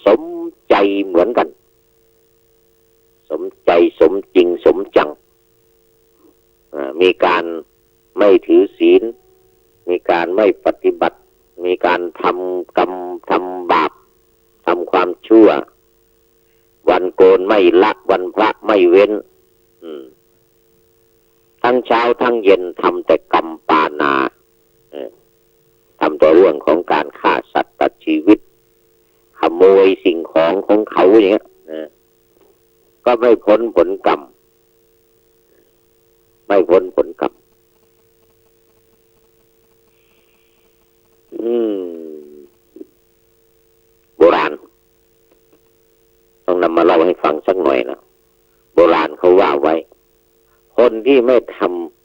สมใจเหมือนกันสมใจสมจริงสมจังมีการไม่ถือศีลมีการไม่ปฏิบัติมีการทำกรรมทำบาปทำความชั่ววันโกนไม่ละวันพระไม่เว้นทั้งเช้าทั้งเย็นทำแต่กรรมปานาทำแต่เรื่องของการฆ่าสัตว์ตัดชีวิตขโมยสิ่งของของเขาอย่างเงี้ยก็ไม่พ้นผลกรรมไม่พ้นผลกรรมโบราณต้องนำมาเล่าให้ฟังสักหน่อยนะโบราณเขาว่าไว้คนที่ไม่ท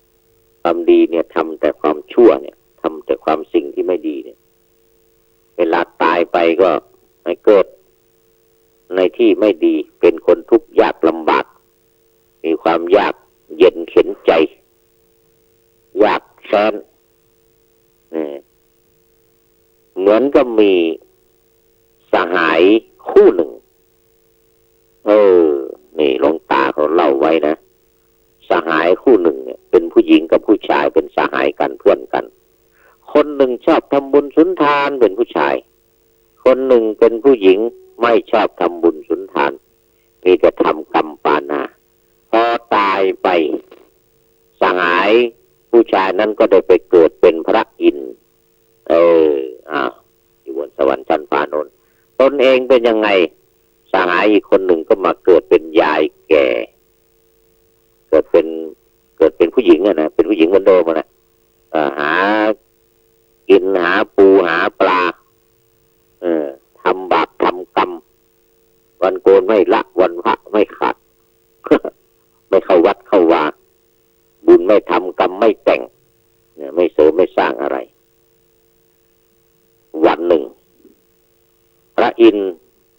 ำความดีเนี่ยทำแต่ความชั่วเนี่ยทำแต่ความสิ่งที่ไม่ดีเนี่ยเวลาตายไปก็ให้เกิดในที่ไม่ดีเป็นคนทุกข์ยากลำบากมีความยากเย็นเข็นใจยากแค้นเหมือนก็มีสหายคู่หนึ่งนี่หลวงตาเขาเล่าไว้นะสหายคู่หนึ่งเนี่ยเป็นผู้หญิงกับผู้ชายเป็นสหายกันเพื่อนกันคนหนึ่งชอบทำบุญสุนทานเป็นผู้ชายคนหนึ่งเป็นผู้หญิงไม่ชอบทำบุญสุนทานมีแต่ทำกรรมปานาพอตายไปสหายผู้ชายนั้นก็ได้ไปเกิดเป็นพระอินทร์อยู่บนสวรรค์ชั้นฟ้าโน้นตนเองเป็นยังไงสหายอีกคนหนึ่งก็มาเกิดเป็นยายแก่เกิดเป็นผู้หญิงนะเป็นผู้หญิงเหมือนเดิมนะหากินหาปูหาปลาทำบาปทำกรรมวันโกนไม่ละวันพระไม่ขาด ไม่เข้าวัดเข้าวาบุญไม่ทำกรรมไม่แต่งไม่เสริมไม่สร้างอะไรวันหนึ่งพระอินทร์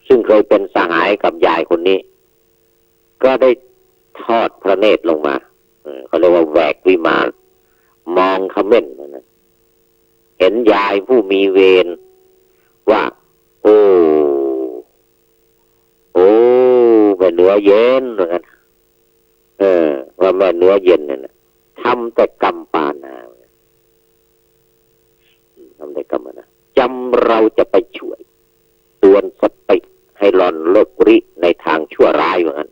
ซึ่งเคยเป็นสหายกับยายคนนี้ก็ได้ทอดพระเนตรลงมาเขาเรียกว่าแหวกวิมานมองเขม่นนะเห็นยายผู้มีเวรว่าโอ้แม่เนื้อเย็นเหมือนกันว่าแม่เนื้อเย็นเนี่ยทำแต่กรรมปานาทำแต่กรรมนะจำเราจะไปช่วยเตือนสติให้หลอนเลิกริในทางชั่วร้ายเหมือนกัน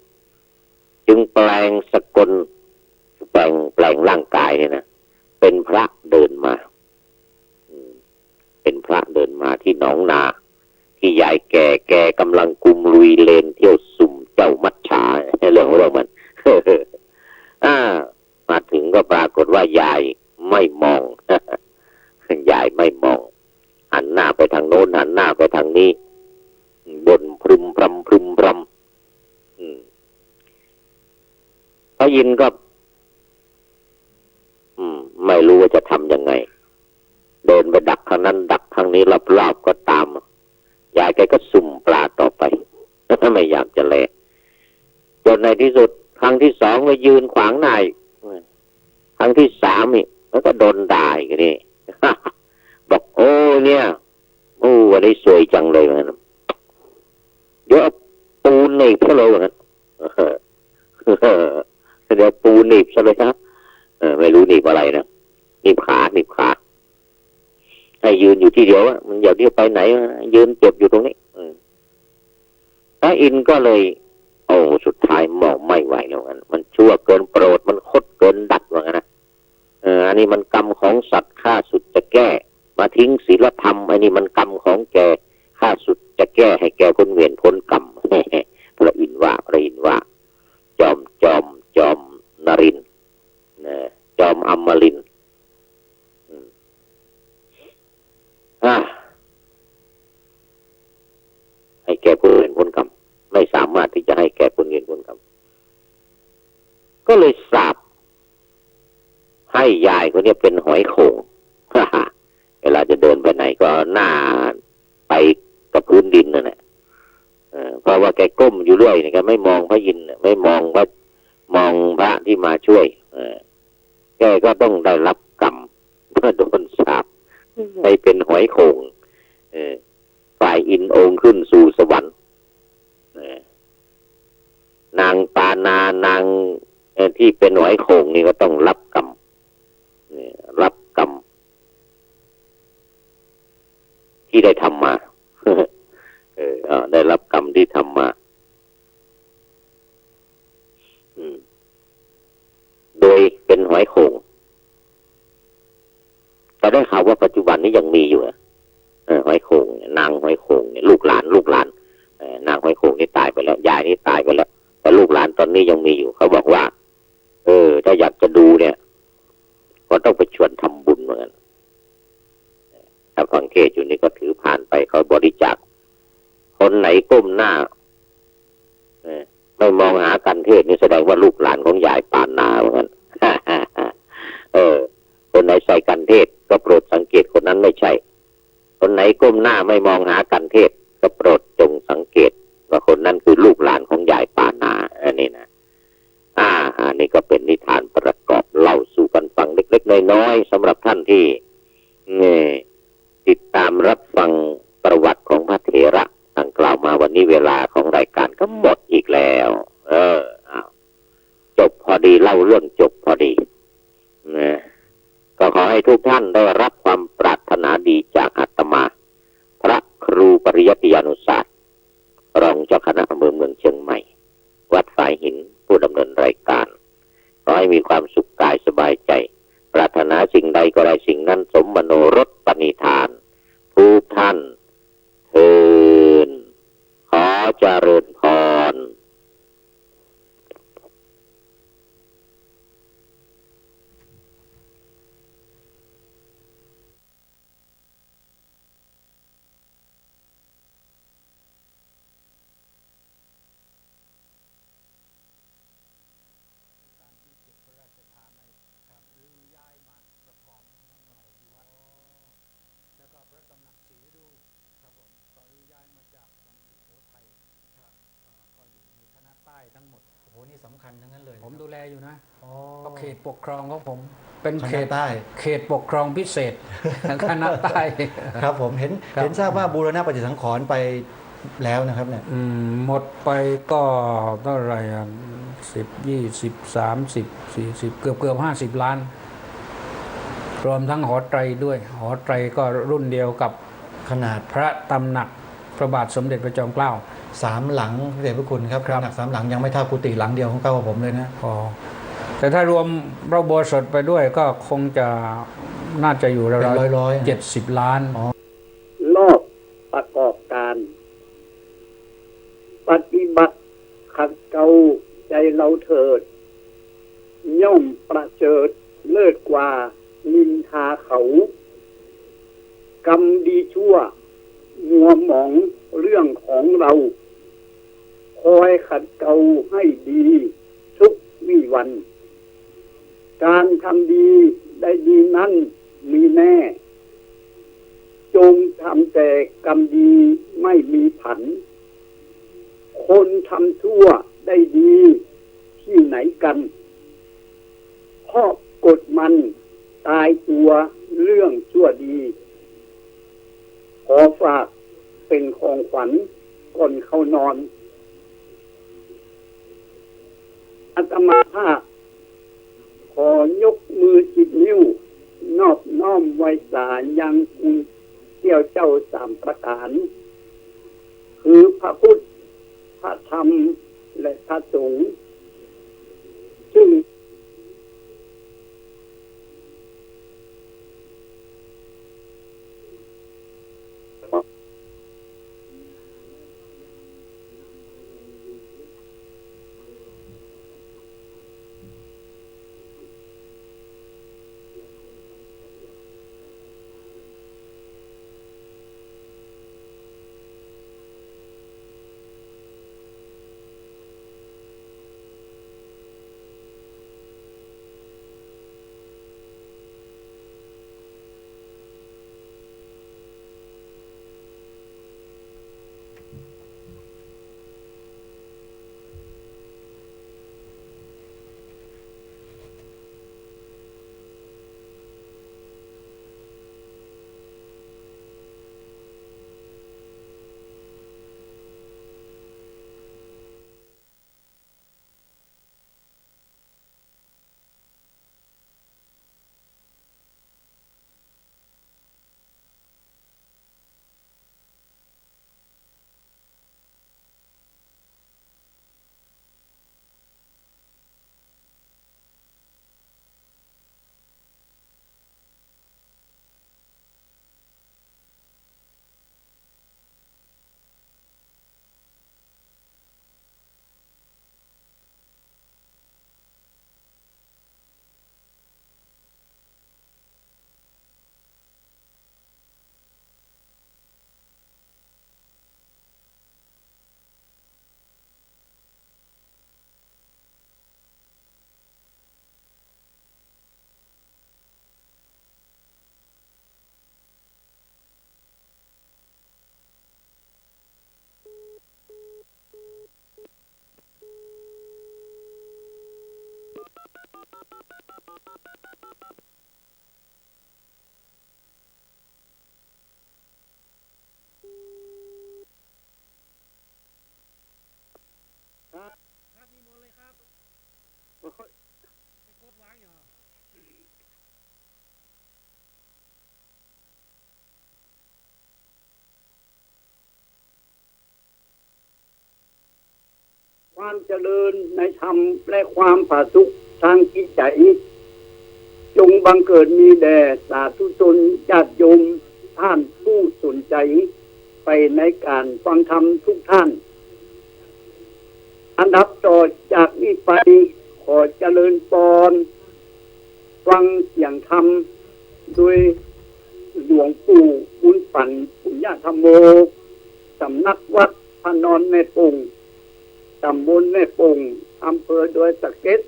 จึงแปลงสกลแปลงร่างกายเนี่ยนะเป็นพระเดินมาเป็นพระเดินมาที่หนองนาที่ยายแก่กำลังกุมลุยเลนเที่ยวสุ่มเจ้ามัจฉาในเรื่องของเรามัน มาถึงก็ปรากฏว่ายายไม่มอง ยายไม่มองหันหน้าไปทางโน้นหันหน้าไปทางนี้บ่นพรึมพรำ ระอินทร์ก็ไม่รู้ว่าจะทำยังไงเดินไปดักทางนั้นดักทางนี้รอบๆก็ตามยายแกก็สุ่มปลาต่อไปไม่อยากจะแลจนในที่สุดครั้งที่สองไปยืนขวางหน้าครั้งที่สามนี่แล้วก็โดนด่าอีกนี่ บอกโอ้เนี่ยโอ้วันนี้สวยจังเลยมันเดี๋ยวปูนหนีบซะเลยว่างั้นเดี๋ยวปูนหนีบซะเลยครับไม่รู้หนีบอะไรนะหนีบขาให้ยืนอยู่ที่เดียวมันอย่าเที่ยวไปไหนยืนเจ็บอยู่ตรงนี้พระอินทร์ก็เลยโอ้สุดท้ายมองไม่ไหวแล้วงั้นมันชั่วเกินโปรดมันคดเกินดัดว่างั้นนะอันนี้มันกรรมของสัตว์ข้าสุดจะแก้มาทิ้งศีลธรรมอันนี้มันกรรมของแกข้าสุดจะแก้ให้แกพ้นเวรพ้นกรรม พระอินทร์ว่าจอมนรินทร์จอมอมรินทร์ให้แกพ้นเวรพ้นกรรมไม่สามารถที่จะให้แกพ้นเวรพ้นกรรมก็เลยสาปให้ยายคนนี้เป็นหอยโข่ง เวลาจะเดินไปไหนก็หน้าไปกับพื้นดินนั่นแหละเพราะว่าแกก้มอยู่เรื่อยแกไม่มองพระอินทร์ไม่มองพระที่มาช่วยแกก็ต้องได้รับกรรมเพื่อโดนสาปให้เป็นหอยโข่งฝ่ายอินองค์ขึ้นสู่สวรรค์นางปานานางที่เป็นหอยโข่งนี่ก็ต้องรับกรรมที่ได้ทำมา ได้รับกรรมที่ทำมาโดยเป็นหอยโข่งแต่ได้ข่าวว่าปัจจุบันนี้ยังมีอยู่หอยโข่งนางหอยโข่งลูกหลานนางหอยโข่งนี่ตายไปแล้วยายนี่ตายไปแล้วแต่ลูกหลานตอนนี้ยังมีอยู่เขาบอกว่าถ้าอยากจะดูเนี่ยก็ต้องไปชวนทำบุญเหมือนกันถ้าฟังเทศอยู่นี่ก็ถือผ่านไปเขาบริจาคคนไหนก้มหน้าไม่มองหากันเทศนี่แสดงว่าลูกหลานของยายปานนาเหมือนกัน คนไหนใส่กันเทศก็โปรดสังเกตคนนั้นไม่ใช่คนไหนก้มหน้าไม่มองหากันเทศก็โปรดจงสังเกตว่าคนนั้นคือลูกหลานของยายปานาอันนี้นะนี่ก็เป็นนิทานประกอบเล่าสู่กันฟังเล็กๆน้อยๆสำหรับท่านที่ติดตามรับฟังประวัติของพระเถระดังกล่าวมาวันนี้เวลาของรายการก็หมดอีกแล้วจบพอดีเล่าเรื่องจบพอดีก็ขอให้ทุกท่านได้รับความปรารถนาดีจากอาตมาพระครูปริยัติยานุศาสตร์รองเจ้าคณะอำเภอเมืองเชียงใหม่วัดสายหินผู้ดำเนินรายการขอให้มีความสุขกายสบายใจปรารถนาสิ่งใดก็ได้สิ่งนั้นสมมโนรสปณิธานทุกท่านเทินขอเจริญพรทั้งหมดโอ้โหนี่สำคัญทั้งนั้นเลย ผมดูแลอยู่นะ อ๋อ ก็เขตปกครองของผมเป็นเขต ใต้ เขตปกครองพิเศษ คณะใต้ ครับผมเห็น ครับ เห็นทราบว่าบูรณะปฏิสังขรณ์ไปแล้วนะครับเนี่ย หมดไปก็เท่าไหร่10 20 30 40เกือบ50 ล้าน รวมทั้งหอไตรด้วย หอไตรก็รุ่นเดียวกับ ขนาด พระตำหนักพระบาทสมเด็จพระจอมเกล้า 3 หลังพระเดชพระคุณครับ ครับ ขนาด3 หลังยังไม่เท่ากุฏิหลังเดียวของเก้าผมเลยนะ อ๋อแต่ถ้ารวมพระอุโบสถไปด้วยก็คงจะน่าจะอยู่ เป็น ราว ร้อยๆ ๆ70 ล้าน รอบประกอบการ ปฏิบัติขัดเกลาใจเราเถิด ย่อมประเจิดเลิศกว่านินทาเขา กรรมดีชั่วมัวหมองเรื่องของเรา คอยขัดเกลาให้ดีทุกวิว วัน การทำดีได้ดีนั้นมีแน่ จงทำแต่กรรมดีไม่มีผัน คนทำชั่วได้ดีที่ไหนกันเพราะกฎมันตายตัวเรื่องชั่วดี ขอฝากเป็นของขวัญก่อนเข้านอนอาตมาภาพขอยกมือจิตนิ้วนอบน้อมไว้สายังคุณเกี่ยวเจ้าสามประการ คือพระพุทธพระธรรมและพระสงฆ์ซึ่งความเจริญในธรรมและความผาสุกทางจิตใจจงบังเกิดมีแด่สาธุชนญาติโยมท่านผู้สนใจไปในการฟังธรรมทุกท่านอันดับต่อจากนี้ไปขอเจริญพรฟังเสียงธรรมโดยหลวงปู่บุญปันปุญญธรรมโมสำนักวัดพระนอนแม่ปงตำบลแม่ปงอำเภอดอยสะเก็ด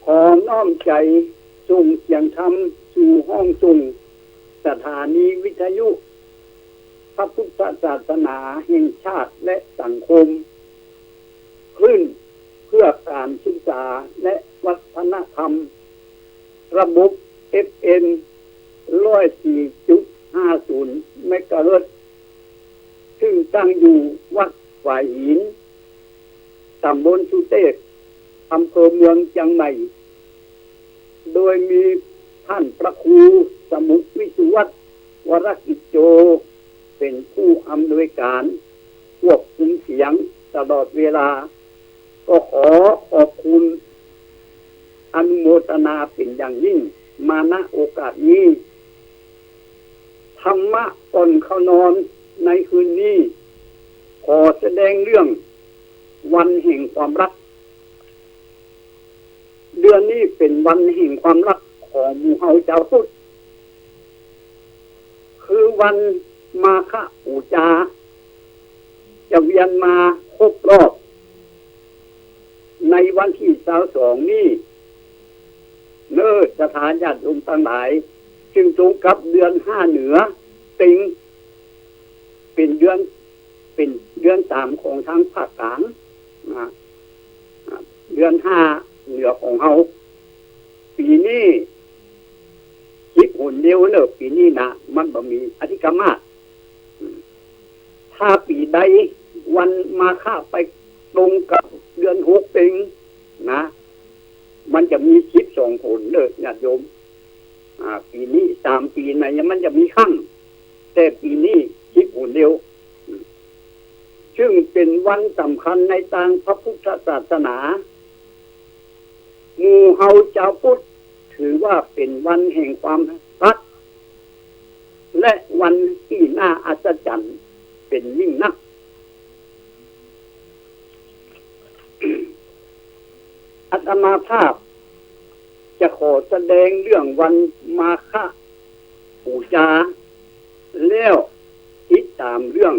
ขอน้อมใจส่งเสียงธรรมสู่ห้องส่งสถานีวิทยุพระพุทธศาสนาแห่งชาติและสังคมขึ้นเพื่อการศึกษาและวัฒนธรรมระบบ FM 104.50 เมกะเฮิรตซ์ซึ่งตั้งอยู่วัดฝ่ายหินตำบลสุเทพอำเภอเมืองเชียงใหม่โดยมีท่านพระครูสมุขวิสุวัฒน์วรกิจโจเป็นผู้อำนวยการควบคุมเสียงตลอดเวลาก็ขอขอบคุณอนุโมทนาเป็นอย่างยิ่งมาณโอกาสนี้ธรรมะก่อนเข้านอนในคืนนี้ขอแสดงเรื่องวันแห่งความรักเดือนนี้เป็นวันแห่งความรักของหมู่เฮาชาวพุทธคือวันมาฆบูชาจะเวียนมาครบรอบ ในวันที่22นี้เนิ่นสถานญาติโยมทั้งหลายจึงตรงกับเดือน5เหนือติงเป็นเดือน3ของทางภาคกลางเดือน5เหนือของเฮาปีนี้คิดหุ่นเดียวเนอะปีนี้นะมันบ่มีอธิกรรมะถ้าปีใดวันมาฆะไปตรงกับเดือน6ติงนะมันจะมี12 หนเนอะญาติโยมปีนี้3 ปีไหนมันจะมีครั้งแต่ปีนี้คิดหุ่นเดียวซึ่งเป็นวันสำคัญในทางพระพุทธศาสนาหมู่เฮาชาวพุทธถือว่าเป็นวันแห่งความรักและวันที่น่าอัศจรรย์เป็นยิ่งนัก อาตมาภาพจะขอแสดงเรื่องวันมาฆบูชาแล้วติดตามเรื่อง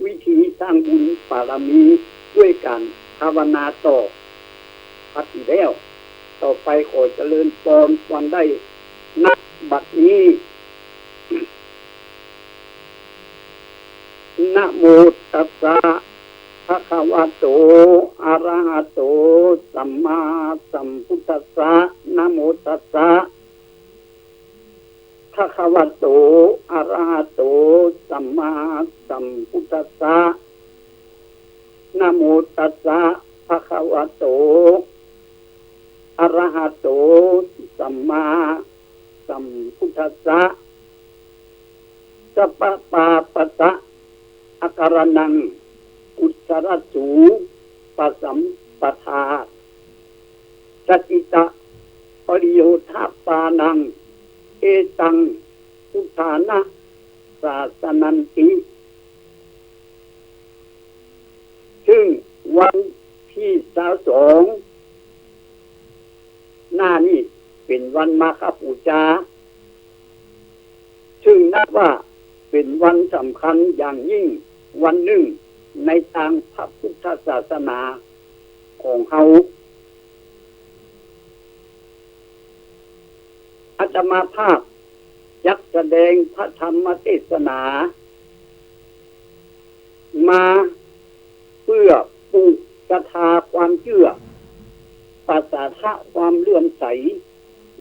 วิธีสร้างบุญบารมีด้วยการภาวนาต่อพักอีกแล้วต่อไปขอเจริญพรวันได้นับบัดนี้นะโมตัสสะภะคะวะโตอะระหะโตสัมมาสัมพุทธัสสะนะโมตัสสะภะคะวะโตอะระหะโตสัมมาสัมพุทธัสสะนะโมตัสสะภะคะวะโตอะระหะโตสัมมาสัมพุทธัสสะสัพพะปาปัสสะอาการนังอุสรสูปัสสัมปทาสติตะปริโยธาปานังเอตังพุทธานะศาสนันติซึ่งวันที่22หน้านี้เป็นวันมาฆบูชาซึ่งนับว่าเป็นวันสำคัญอย่างยิ่งวันหนึ่งในทางพระพุทธศาสนาของเฮาอาตมาภาพยักแสดงพระธรรมเทศนามาเพื่อปลูกศรัทธาความเชื่อประสาทะความเลื่อมใส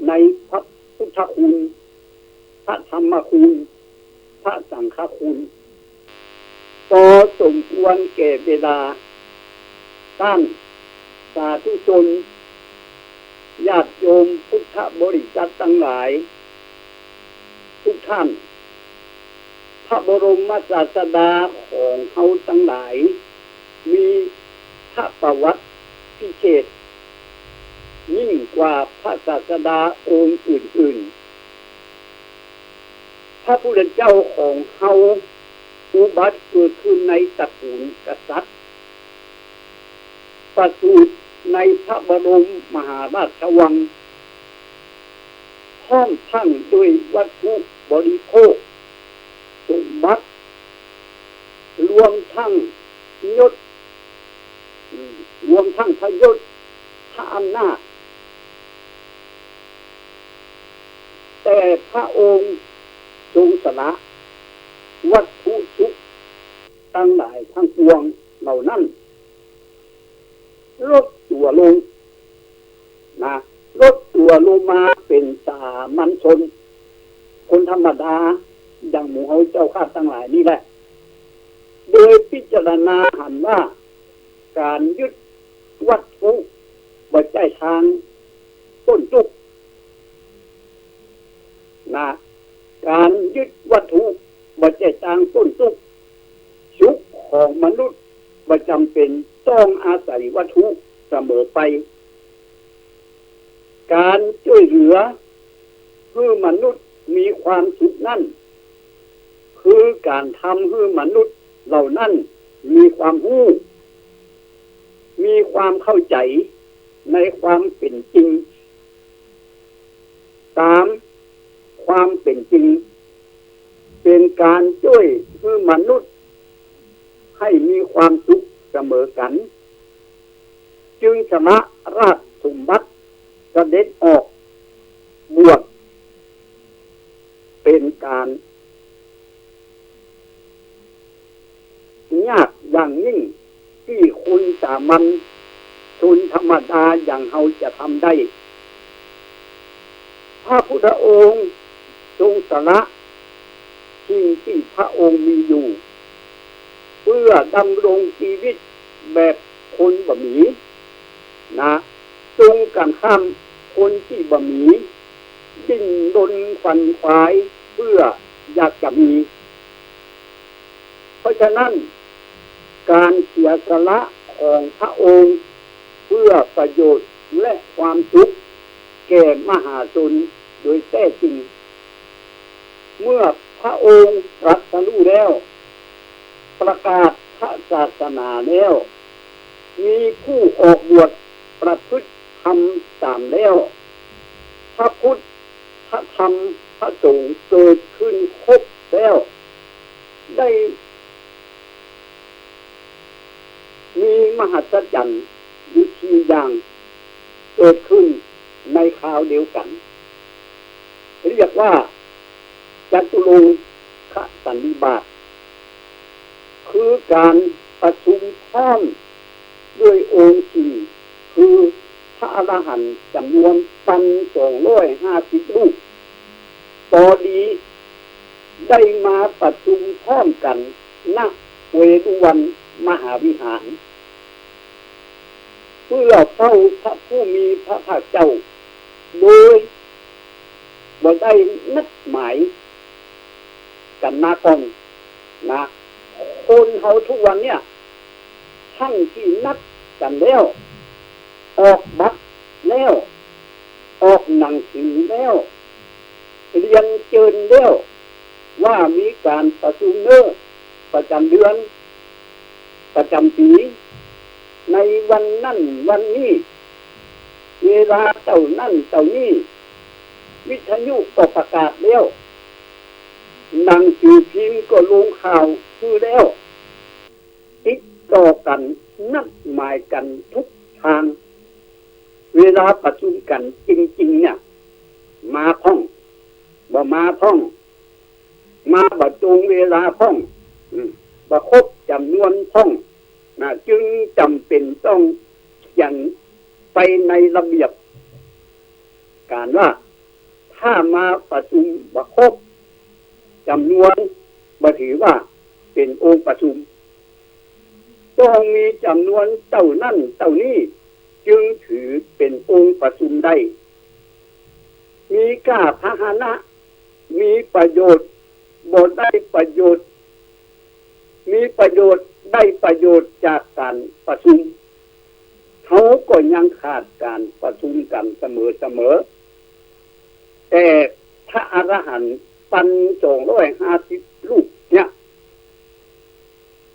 ในพระพุทธคุณพระธรรมคุณพระสังฆคุณพอสมควรแก่เวลาท่านสาธุชนญาติโยมพุทธบริษัททั้งหลายทุกท่านพระบรมศาสดาของเขาทั้งหลายมีพระประวัติพิเศษยิ่งกว่าพระศาสดาองค์อื่นๆพระพุทธเจ้าของเขาอุบัติเกิดขึ้นในตระกูลกษัตริย์ประสูติในพระบรมมหาราชวังห้อมทั้งด้วยวัตถุบริโภคสมบัติรวมทั้งยศรวมทั้งพระยศพระอำนาจแต่พระองค์ทรงสละวัตถุสุขทั้งหลายทั้งปวงเหล่านั้นลดตัวลงลดตัวลงมาเป็นสามัญชนคนธรรมดาอย่างหมู่เฮาเจ้าข้าทั้งหลายนี่แหละโดยพิจารณาหันว่าการยึดวัตถุบ่ใช่ทางต้นทุกข์การยึดวัตถุบ่ใช่ทางต้นทุกข์สุขของมนุษย์บ่จำเป็นต้องอาศัยวัตถุเสมอไปการช่วยเหลือเพื่อมนุษย์มีความสุขนั่นคือการทำให้มนุษย์เหล่านั้นมีความรู้มีความเข้าใจในความเป็นจริงตามความเป็นจริงเป็นการช่วยให้มนุษย์ให้มีความสุขเสมอกัน จึงชนะราชสมบัติเสด็จออกบวชเป็นการยากอย่างยิ่งที่คุณสามัญชนธรรมดาอย่างเราจะทำได้พระพุทธองค์ทรงสละสิ่งที่พระองค์มีอยู่เพื่อดำรงชีวิตแบบคนบะหมี่นะตรงกันข้ามคนที่บะหมี่ดิ้นรนขวัญขวายเพื่ออยากจะมี เพราะฉะนั้นการเสียสละของพระองค์เพื่อประโยชน์และความสุขแก่มหาชนโดยแท้จริงเมื่อพระองค์ตรัสรู้แล้วประกาศพระศาสนาแล้วมีผู้ออกบวชประพฤติทำตามแล้วพระพุทธพระธรรมพระสงฆ์เกิดขึ้นครบแล้วได้มีมหัศจรรย์อยู่ที่อย่างเกิดขึ้นในคราวเดียวกันเรียกว่าจตุรงคสันนิบาตคือการประชุมพร้อมด้วยองค์สี่คือพระอรหันต์จำนวน1,250 รูปต่อดีได้มาประชุมพร้อมกันณเวฬุวันมหาวิหารเพื่อเฝ้าพระผู้มีพระภาคเจ้าโดยบ่ได้นัดหมายกันมาก่อนนะคนเฮาทุกวันเนี่ยทั้งที่นัดกันแล้วออกบัตรแล้วออกหนังสือแล้วเรียนเชิญแล้วว่ามีการประชุมเนื้อประจำเดือนประจำปีในวันนั้นวันนี้เวลาเท่านั้นเท่านี้วิทยุก็ประกาศแล้วหนังสือพิมพ์ก็ลงข่าวคือแล้วติดต่อกันนัดหมายกันทุกทางเวลาประชุมกันจริงๆเนี่ยมาท่องบ่มาท่องมาบ่ตรงเวลาท่องบ่ครบจำนวนท่องนะจึงจำเป็นต้องเขียนไปในระเบียบการว่าถ้ามาประชุมบ่ครบจำนวนบ่ถือว่าเป็นองค์ประชุมต้องมีจำนวนเท่านั้นเท่านี้จึงถือเป็นองค์ประชุมได้มีค่าพาหนะมีประโยชน์บ่ได้ประโยชน์มีประโยชน์ได้ประโยชน์จากการประชุมเขาก็ยังขาดการประชุมกันเสมอแต่พระอรหันต์1,250 รูปเนี่ย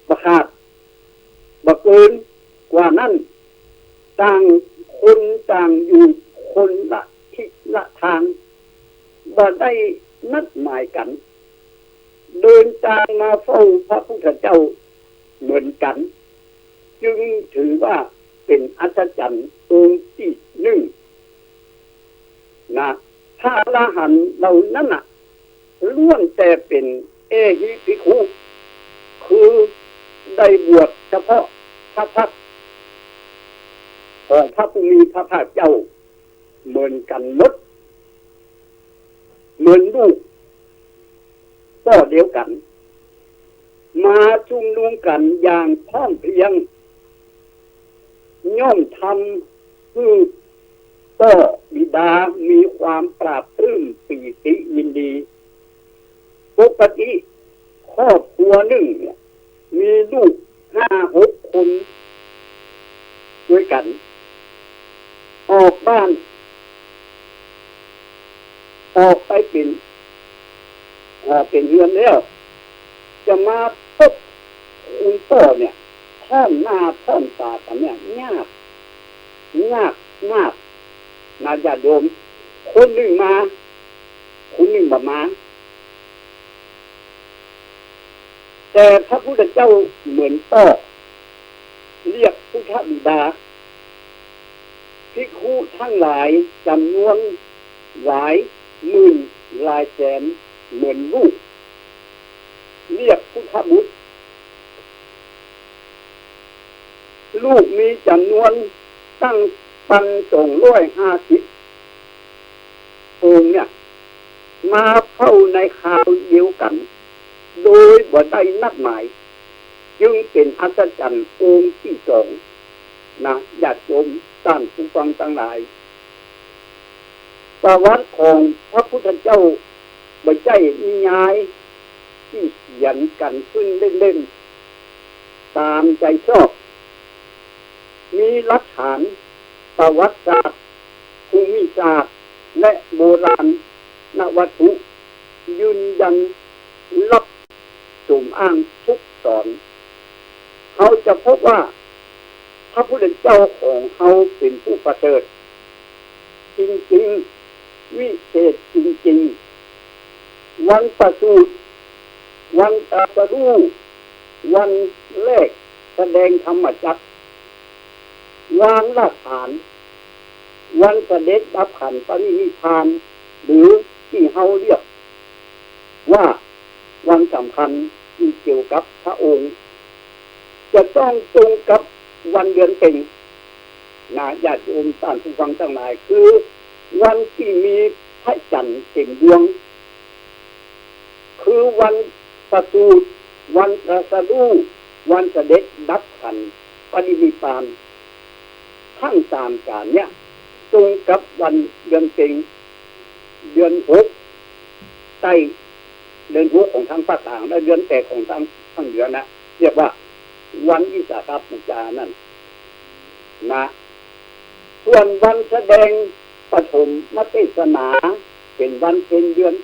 บ่ขาดบ่เกินกว่านั้นต่างคนต่างอยู่คนละทิศละทางบ่ได้นัดหมายกันเดินทางมาเฝ้าพระพุทธเจ้าเหมือนกันจึงถือว่าเป็นอัศจรรย์องค์ที่หนึ่งนะพระอรหันต์เหล่านั้นน่ะล้วนแต่เป็นเอหิภิกขุคือได้บวชเฉพาะพระพักตร์ของพระผู้มีพระภาคเจ้าเหมือนกันหมดเหมือนลูกก็เดียวกันมาชุมนุมกันอย่างพร้อมเพรียงย่อมทำให้พ่อบิดามีความปราบปลื้มปีติยินดีปกติครอบครัวหนึ่งเนี่ยมีลูก5-6 คนด้วยกันออกบ้านออกไปเป็นเรือนแล้วจะมาพบคุณพ่อเนี่ยท่อนหน้าท่อนตากันเนี่ยยากมากนาญาติโยมคนหนึ่งมาคนหนึ่งบ่มาแต่พระพุทธเจ้าเหมือนพ่อเรียกพุทธบิดา ภิกขุทั้งหลายจำนวนหลายหมื่นหลายแสนเหมือนลูกเรียกพุทธบุตรลูกมีจำนวนตั้ง1,250องค์เนี่ยมาเข้าในคราวเดียวกันโดยบ่ได้นัดหมายจึงเป็นอัศจรรย์องค์ที่สองนะญาติโยมท่านผู้ฟังทั้งหลายประวัติของพระพุทธเจ้าบ่ใช่นิยายที่เขียนกันขึ้นเล่นๆตามใจชอบมีหลักฐานประวัติศาสตร์ภูมิศาสตร์และโบราณนวัตถุยืนยันรับสมอ้างทุกตอนเขาจะพบว่าพระพุทธเจ้าของเขาเป็นผู้ประเสริฐจริงๆวิเศษจริงๆวันประสูติวันตรัสรู้วันแรกแสดงธรรมจักรวางรากฐานวันเสด็จดับขันธ์ปรินิพพานหรือที่เฮาเรียกว่าวันสำคัญที่เกี่ยวกับพระองค์จะต้องตรงกับวันเดือนเพ็ญนะญาติโยมท่านผู้ฟังทั้งหลายคือวันที่มีพระจันทร์เต็มดวงคือวันประสูติวันตรัสรู้วันเสด็จดับขันธ์ปรินิพพานทั้งสามการเนี่ยตรงกับวันเดือนเพ็ญเดือน6ใต้เดือน6ของทางภาคกลางและเดือน8ของทางเหนือนะเรียกว่าวันวิสาขบูชานั่นนะส่วนวันแสดงปฐมเทศนาเป็นวันเพ็ญเดือน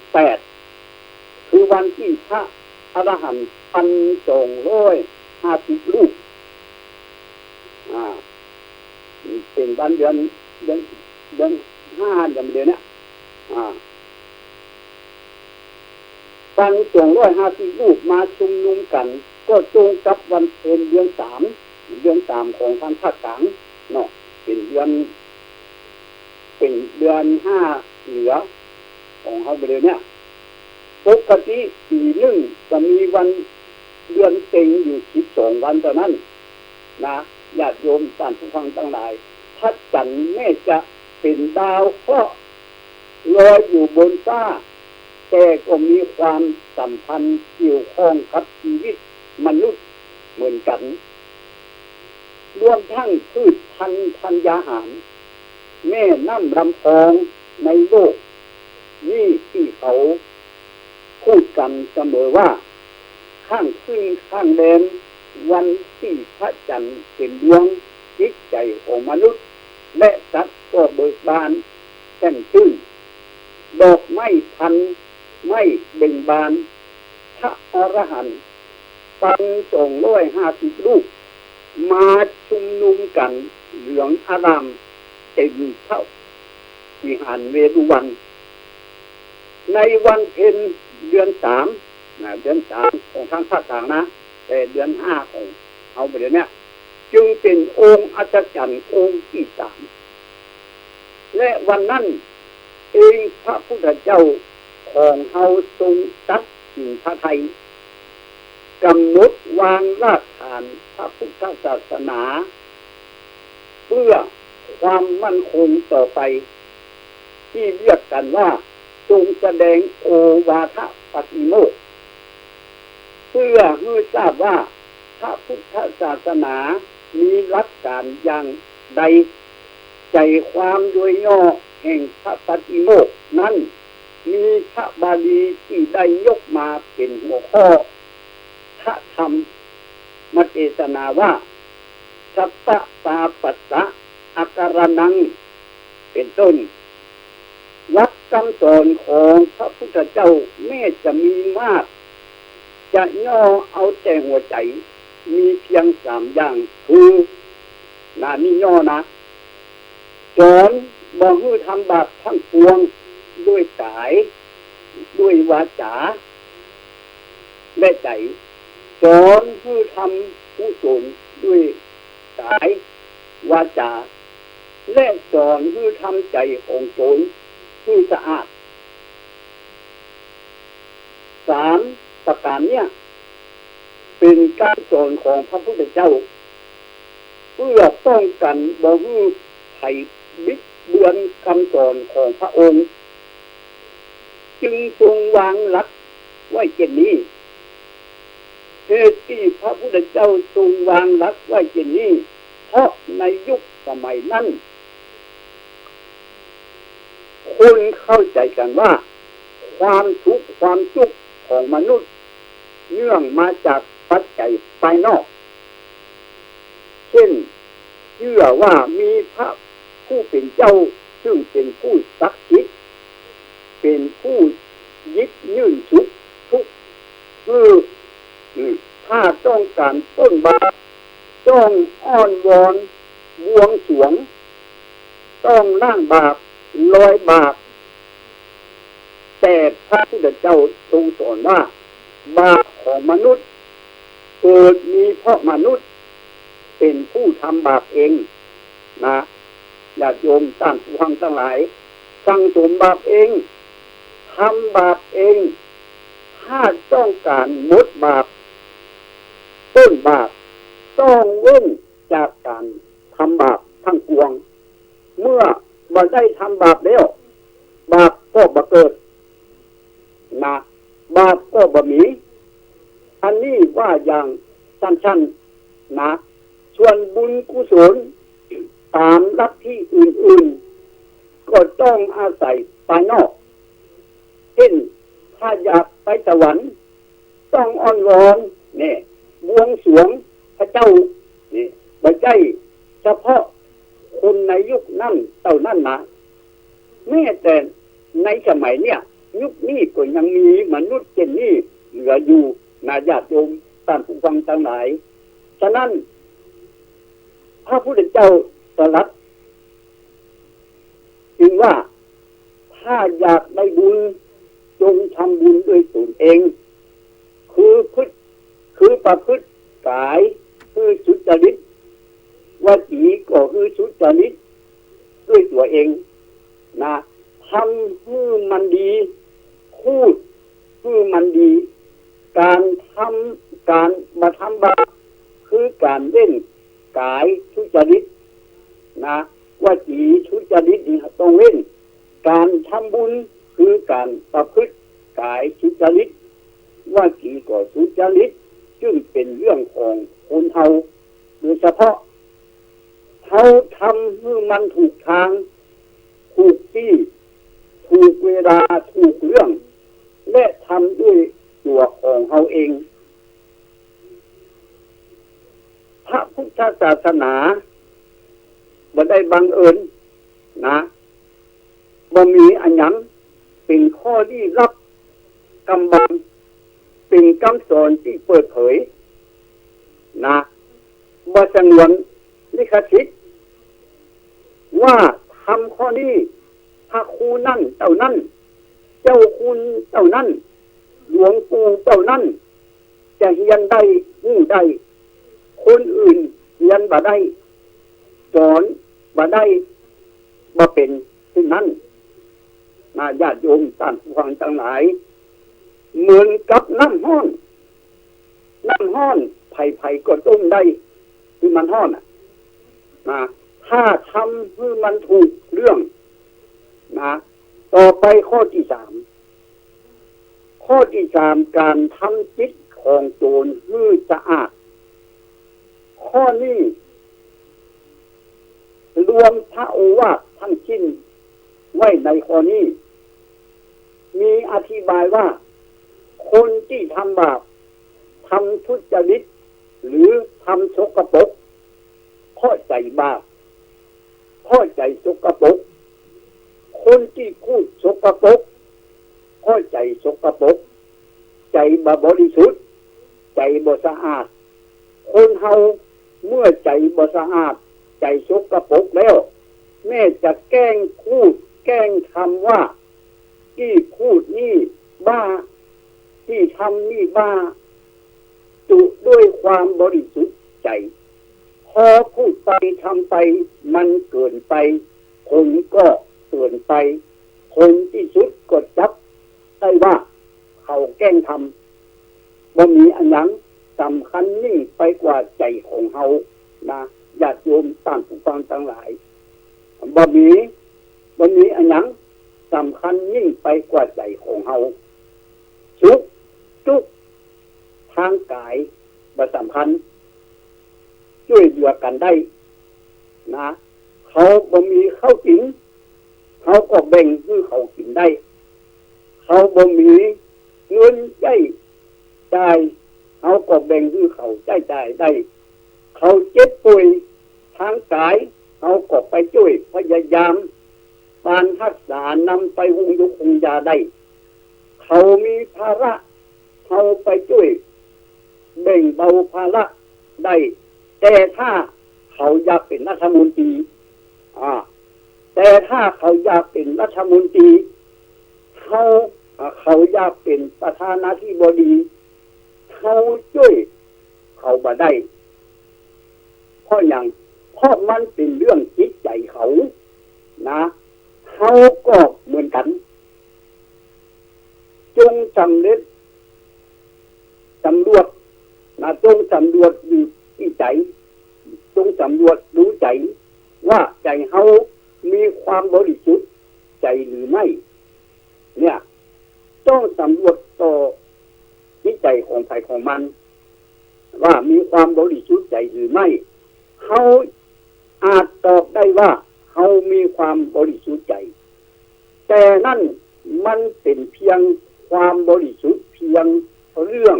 8คือวันที่พระอรหันต์1,250 รูปเป็นวันเดือน5เดือนเนี่ย1,250 รูปมาชุมนุมกันก็ตรงกับวันเพ็ญเดือน3ของทางภาคกลางเนาะเป็นเดือน5เหนือของเขาไปเลยเนี่ยปกติปีหนึ่งจะมีวันเดือนเต็งอยู่12วันเท่านั้นนะญาติโยมท่านผู้ฟังทั้งหลายพระจันทร์แม้จะเป็นดาวเคราะห์ลอยอยู่บนฟ้าแต่ก็มีความสัมพันธ์เกี่ยวข้องกับชีวิตมนุษย์เหมือนกันรวมทั้งพืชพันธุ์ธัญญาหารแม่น้ำลำคลองในโลกนี่ที่เขาพูดกันเสมอว่าข้างขึ้นข้างแดนวันที่พระจันทร์เต็มดวงจิตใจของมนุษย์และสัตว์ก็เบิกบานแจ่มชื่นดอกไม้พันไม่เบ่งบานพระอรหันต์1,250 รูปมาชุมนุมกันเหลืองอารามเต็มเท่าวิหารเวรุวันในวันเพ็ญเดือน3เดือน3ของทางภาคกลางนะแต่เดือน5ของเอาไปเดี๋ยวนี้จึงเป็นองค์อัศจรรย์องค์ที่3และวันนั้นเองพระพุทธเจ้าของเฮาทรงตัดสินพระไทยกำหนดวางรากฐานพระพุทธศาสนาเพื่อความมั่นคงต่อไปที่เรียกกันว่าทรงแสดงโอวาทปฏิโมกข์เพื่อให้ทราบว่าพระพุทธศาสนามีหลักการอย่างใดใจความโดยย่อแห่งพระปฏิโมกข์นั้นมีพระบาลีที่ได้ยกมาเป็นหัวข้อพระธรรมเทศนาว่าสัพพะปาปัสสะอาการนังเป็นต้นหลักคำสอนของพระพุทธเจ้าแม้จะมีมากจะย่อเอาแต่หัวใจมีเพียง3อย่างคือนี่ย่อนะสอนบ่ให้ทำบาปทั้งปวงด้วยกายด้วยวาจาและใจสอนให้ทำกุศลด้วยกายวาจา และสอนให้ทำใจของตนให้สะอาด3ประการเนี่ยเป็นการสอนของพระพุทธเจ้าเพื่อป้องกันบ่ให้ไผบิดเบือนคำสอนของพระองค์จึงทรงวางหลักไว้เช่นนี้เหตุที่พระพุทธเจ้าทรงวางหลักไว้เช่นนี้เพราะในยุคสมัยนั้นคนเข้าใจกันว่าความทุกข์ความทุกข์ของมนุษย์เนื่องมาจากปัจจัยภายนอกเช่นเชื่อว่ามีพระผู้เป็นเจ้าซึ่งเป็นผู้ศักดิ์สิทธิ์เป็นผู้ยึดยื่นสุขทุกข์คือถ้าต้องการต้นบาปต้องอ้อนวอนบวงสรวงต้องล้างบาปลอยบาปแต่พระพุทธเจ้าทรงสอนว่าบาปของมนุษย์เกิดมีเพราะมนุษย์เป็นผู้ทำบาปเองนะญาติโยมต่างฟังทั้งหลายสั่งสมบาปเองทำบาปเองถ้าต้องการหมดบาปต้นบาปต้องเว้นจากการทำบาปทั้งปวงเมื่อบ่ได้ทำบาปแล้วบาปก็บ่เกิดนะบาปก็บ่มีอันนี้ว่าอย่างสั้นๆนะส่วนบุญกุศลตามลัทธิอื่นๆก็ต้องอาศัยภายนอกเช่นถ้าอยากไปสวรรค์ต้องอ้อนวอนเนี่ยบวงสรวงพระเจ้านี่ไม่ใช่เฉพาะคนในยุคนั้นเท่านั้นนะแม้แต่ในสมัยเนี่ยยุคนี้ก็ยังมีมนุษย์เช่นนี้เหลืออยู่นะญาติโยมท่านผู้ฟังทั้งหลายฉะนั้นพระพุทธเจ้าตรัสจึงว่าถ้าอยากได้บุญจงทำบุญด้วยตนเองคือประพฤติกายคือสุจริตวจีก็คือสุจริตด้วยตัวเองนะทำให้มันดีพูดให้มันดีการมาทำบาปคือการเล่นกายสุจริตนะวจีสุจริตนี่ต้องเล่นการทำบุญคือการประพฤติกายสุจริตวจีก็สุจริตซึ่งเป็นเรื่องของคนเฮาโดยเฉพาะเขาทำให้มันถูกทางถูกที่ถูกเวลาถูกเรื่องและทำด้วยตัวของเขาเองพระพุทธศาสนาบ่ได้บังเอิญนะบ่มีอันหยังเป็นข้อที่รับกำบังเป็นคำสอนที่เปิดเผยนะบ่สงวนลิขสิทธิ์ว่าทำข้อนี้พระครูนั่นเจ้านั่นเจ้าคุณเจ้านั่นหลวงปู่เจ้านั่นจะเรียนได้รู้ได้คนอื่นเรียนบ่ได้สอนบ่ได้บ่เป็นเช่นนั้นนะญาติโยมท่านผู้ฟังทั้งหลายเหมือนกับน้ำห้อนไผ่ก็ต้มได้คือมันห้อนนะถ้าทำให้มันถูกเรื่องนะต่อไปข้อที่3การทำจิตของตนให้สะอาดข้อนี้รวมพระโอวาททั้งสิ้นไว้ในข้อนี้มีอธิบายว่าคนที่ทำบาปทำทุจริตหรือทำสกปรกข้อใจบาปข้อใจสกปรกคนที่พูดสกปรกข้อใจสกปรกใจบริสุทธิ์ใจบ่สะอาดคนเฮาเมื่อใจบ่สะอาดใจสกปรกแล้วแม้จะแกล้งพูดแกล้งทำว่าที่พูดนี่บ้าที่ทำนี่บ้าจุด้วยความบริสุทธิ์ใจพ พอพูดไปทำไปมันเกินไปคนก็เกินไปคนที่สุดก็จับได้ว่าเขาแกล้งทำบ่มีอันยังสำคัญยิ่งไปกว่าใจของเฮานะญาติโยมต่างผู้ฟังทั้งหลายบ่มีอันยังสำคัญยิ่งไปกว่าใจของเฮาสุขทุกข์ทางกายบ่สำคัญช่วยเหลือกันได้นะเขาบ่มีข้าวกินเขาก็แบ่งให้เขากินได้เขาบ่มีเงินใช้จ่ายเขาก็แบ่งให้เขาใช้จ่ายได้เขาเจ็บป่วยทางกายเขาก็ไปช่วยพยายามการรักษานำไปหุงยุกหุงยาได้เขามีภาระเขาไปช่วยแบ่งเบาภาระได้แต่ถ้าเขาอยากเป็นรัฐมนตรีแต่ถ้าเขาอยากเป็นรัฐมนตรีเขาอยากเป็นประธานาธิบดีเขาช่วยเขาบ่ได้เพราะอย่างเพราะมันเป็นเรื่องจิตใจเขานะเขาก็เหมือนกันจงสำเร็จสำรวจนะจงสำรวจดูที่ใจจงสำรวจดูใจว่าใจเขามีความบริสุทธิ์ใจหรือไม่เนี่ยต้องสำรวจต่อที่ใจของใครของมันว่ามีความบริสุทธิ์ใจหรือไม่เขาอาจตอบได้ว่าเขามีความบริสุทธิ์ใจแต่นั่นมันเป็นเพียงความบริสุทธิ์เพียงเรื่อง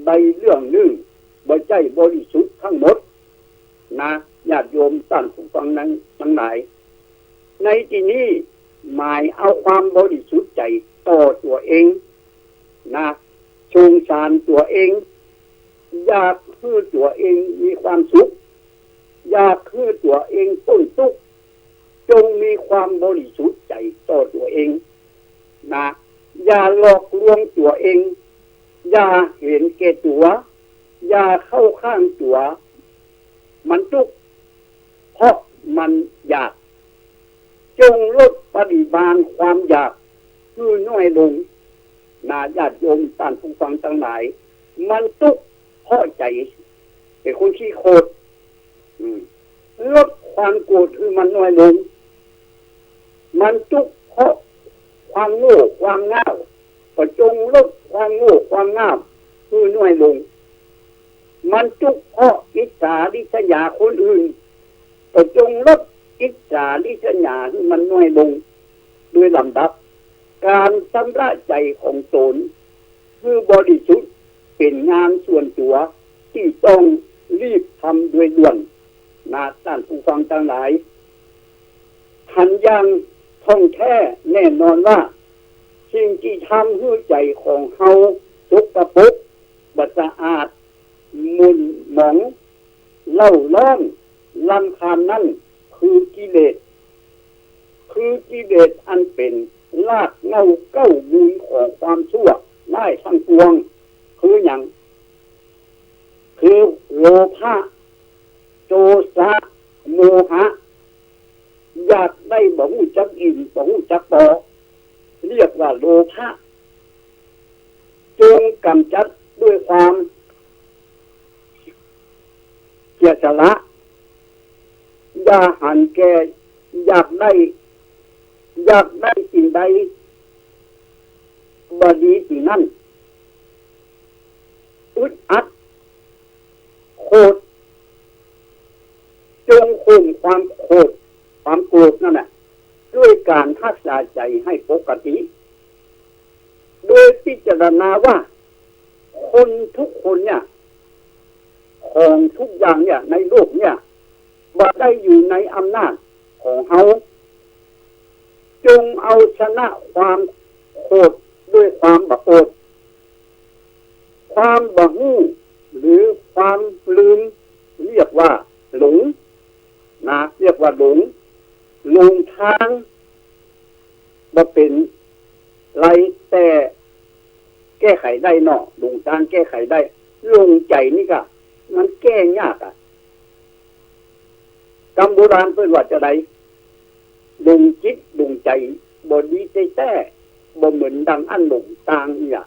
ใดเรื่องหนึ่งบ่ใช่บริสุทธิ์ทั้งหมดนะญาติโยมท่านผู้ฟังนั้นทั้งหลายในที่นี้หมายเอาความบริสุทธิ์ใจต่อตัวเองนะชงชานตัวเองอยากให้ตัวเองมีความสุขอยากให้ตัวเองพ้นทุกข์จงมีความบริสุทธิ์ใจต่อตัวเองนะอย่าหลอกลวงตัวเองอย่าเห็นแก่ตัวอย่าเข้าข้างตัวมันทุกข์เพราะมันอยากจงลดปริมาณความอยากให้น้อยลงนะญาติโยมท่านผู้ฟังทั้งหลายมันทุกข์เพราะใจเป็นคนขี้โคตรลดความโกรธให้มันน้อยลงมันทุกข์เพราะความโง่ความง่าวก็จงลดความโง่ความง่าวให้น้อยลงมันทุกข์เพราะอิจฉาริษยาคนอื่นก็จงลดอิจฉาริษยาให้มันน้อยลงด้วยลำดับการชำระใจของตนคือบริสุทธิ์เป็นงานส่วนตัวที่ต้องรีบทำโดยด่วนนะท่านผู้ฟังทั้งหลายทันยังท่องแท้แน่นอนว่าสิ่งที่ทำให้ใจของเขาสกปรกบ่สะอาดมุนหมองเล่าล้อมรำคาญนั่นคือกิเลสอันเป็นรากเหง้าเก้าบุญของความชั่วร้ายทั้งปวงคืออย่างคือโลภะโทสะโมหะอยากได้บ่ฮู้จักอิ่มบ่ฮู้จักพอเรียกว่าโลภะจงกำจัดด้วยความเสียสละอย่าหันแก่อยากได้สิ่งใดบ่ดีสิ่งนั้นอึดอัดโคตรจงข่มความโกรธนั่นแหละด้วยการรักษาใจให้ปกติโดยพิจารณาว่าคนทุกคนเนี่ยของทุกอย่างเนี่ยในโลกเนี่ยบ่ได้อยู่ในอำนาจของเขาจงเอาชนะความโกรธด้วยความบ่โกรธความบ่ฮู้หรือความลืมเรียกว่าหลงนะเรียกว่าหลงทางบ่เป็นไรแต่แก้ไขได้เนาะหลงทางแก้ไขได้ลงใจนี่ก็มันแก้ยาก กรรมโบราณเพิ่นว่าจะไดดุงจิตดุงใจบ่ดีใจแท้บ่เหมือนดังอันดุงต่างเนี่ย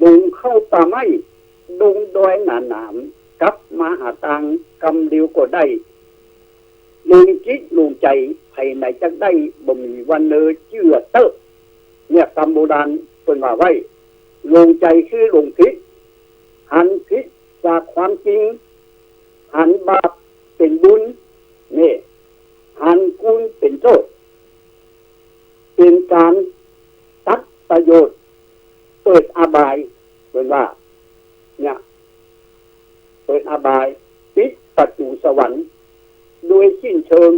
ดุงเข้าป่าไม้ดุงดอยหนาหนามกับมาหาตังกำเดียวก็ได้ลุงจิตลุงใจภายในจักได้บ่มีวันเนอเชื่อเตอเนี่ยกรรมโบราณเพิ่นว่าไว้ลุงใจคือลุงพิษหันพิษจากความจริงหันบาปเป็นบุญนี่หันกุลเป็นโทษเป็นการตัดประโยชน์เปิดอบายเพิ่นว่าเนี่ยเปิดอบายปิดประตูสวรรค์โดยสิ้นเชิง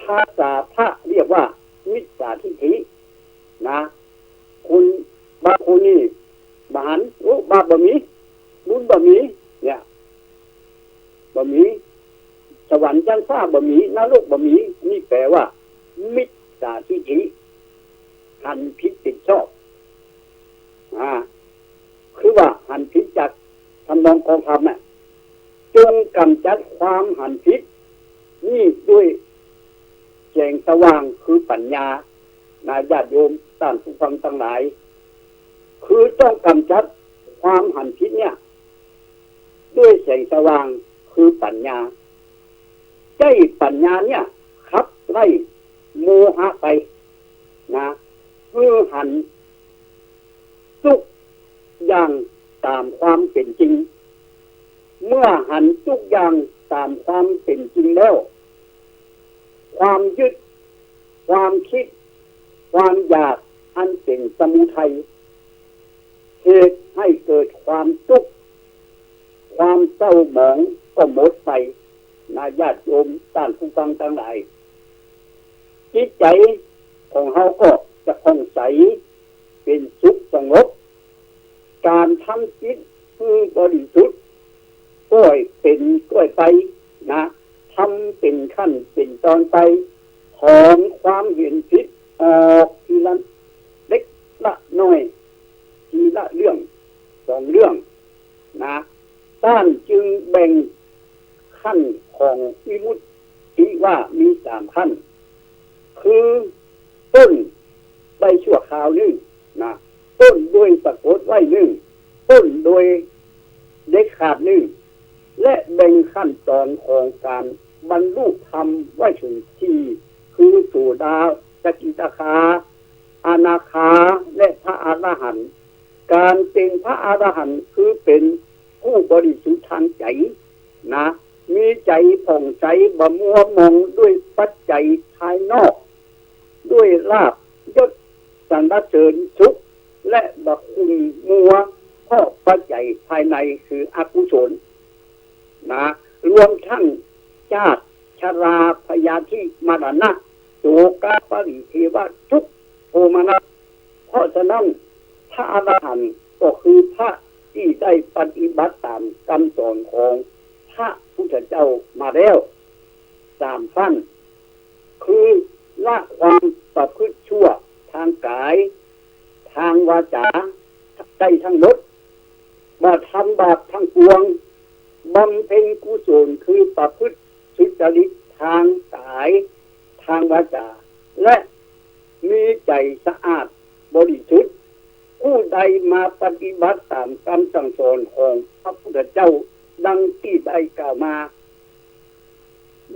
ภาษาพระเรียกว่ามิจฉาทิฏฐินะคุณบาคนนี่บาหันโอ้บาบ่มีบุญบ่มีเนี่ยบ่มีสวรรค์ชั้นฟ้าบ่มีนรกบ่มีนี่แปลว่ามิจฉาทิฏฐิหันผิดเป็นชอบคือว่าหันผิดจากทำนองกองธรรมน่ะจงกำจัดความหันผิดนี่ด้วยแสงสว่างคือปัญญาญาติโยมท่านผู้ฟังทั้งหลายคือต้องกำจัดความหันผิดเนี่ยด้วยแสงสว่างคือปัญญาใจปัญญาเนี่ยขับไล่โมหะไปนะคือหันทุกอย่างตามความเป็นจริงเมื่อหันทุกอย่างตามความเป็นจริงแล้วความยึดความคิดความอยากอันเป็นสมุทัยเหตุให้เกิดความทุกข์ความเศร้าหมองก็หมดไปญาติโยมท่านผู้ฟังทั้งหลายจิตใจของเฮาก็จะผ่องใสเป็นสุขสงบการทำจิตคือบริสุทธิ์ก้อยเป็นก้อยไปนะทำเป็นขั้นเป็นตอนไปถอนความเห็นผิดออกทีละเล็กละน้อยทีละเรื่องสองเรื่องนะท่านจึงแบ่งขั้นของวิมุตติว่ามี3ขั้นคือต้นได้ชั่วคราวนึงนะต้นโดยสะกดไว้นึงต้นโดยเด็ดขาดนึงและแบ่งขั้นตอนของการบรรลุธรรมไว้ถึงที่คือโสดาสกิทาคาอนาคาและพระอรหันต์การเป็นพระอรหันต์คือเป็นผู้บริสุทธิ์ทางใจนะมีใจผ่องใสบ่มัวมองด้วยปัจจัยภายนอกด้วยลาภยศสรรเสริญสุขและบ่คุณมัวเพราะปัจจัยภายในคืออกุศลนะรวมทั้งชาติชราพยาธิมรณะโศกปริเทวะทุกข์โทมนัสเพราะฉะนั้นพระอรหันต์ก็คือพระที่ได้ปฏิบัติตามคำสอนของพระพุทธเจ้ามาแล้ว3ขั้นคือละความประพฤติชั่วทางกายทางวาจาได้ทั้งหมดมาทำบาปทั้งปวงบำเพ็ญกุศลคือประพฤติสุจริตทางกายทางวาจาและมีใจสะอาดบริสุทธิ์ผู้ใดมาปฏิบัติตามคำสั่งสอนของพระพุทธเจ้าดังที่ได้กล่าวมา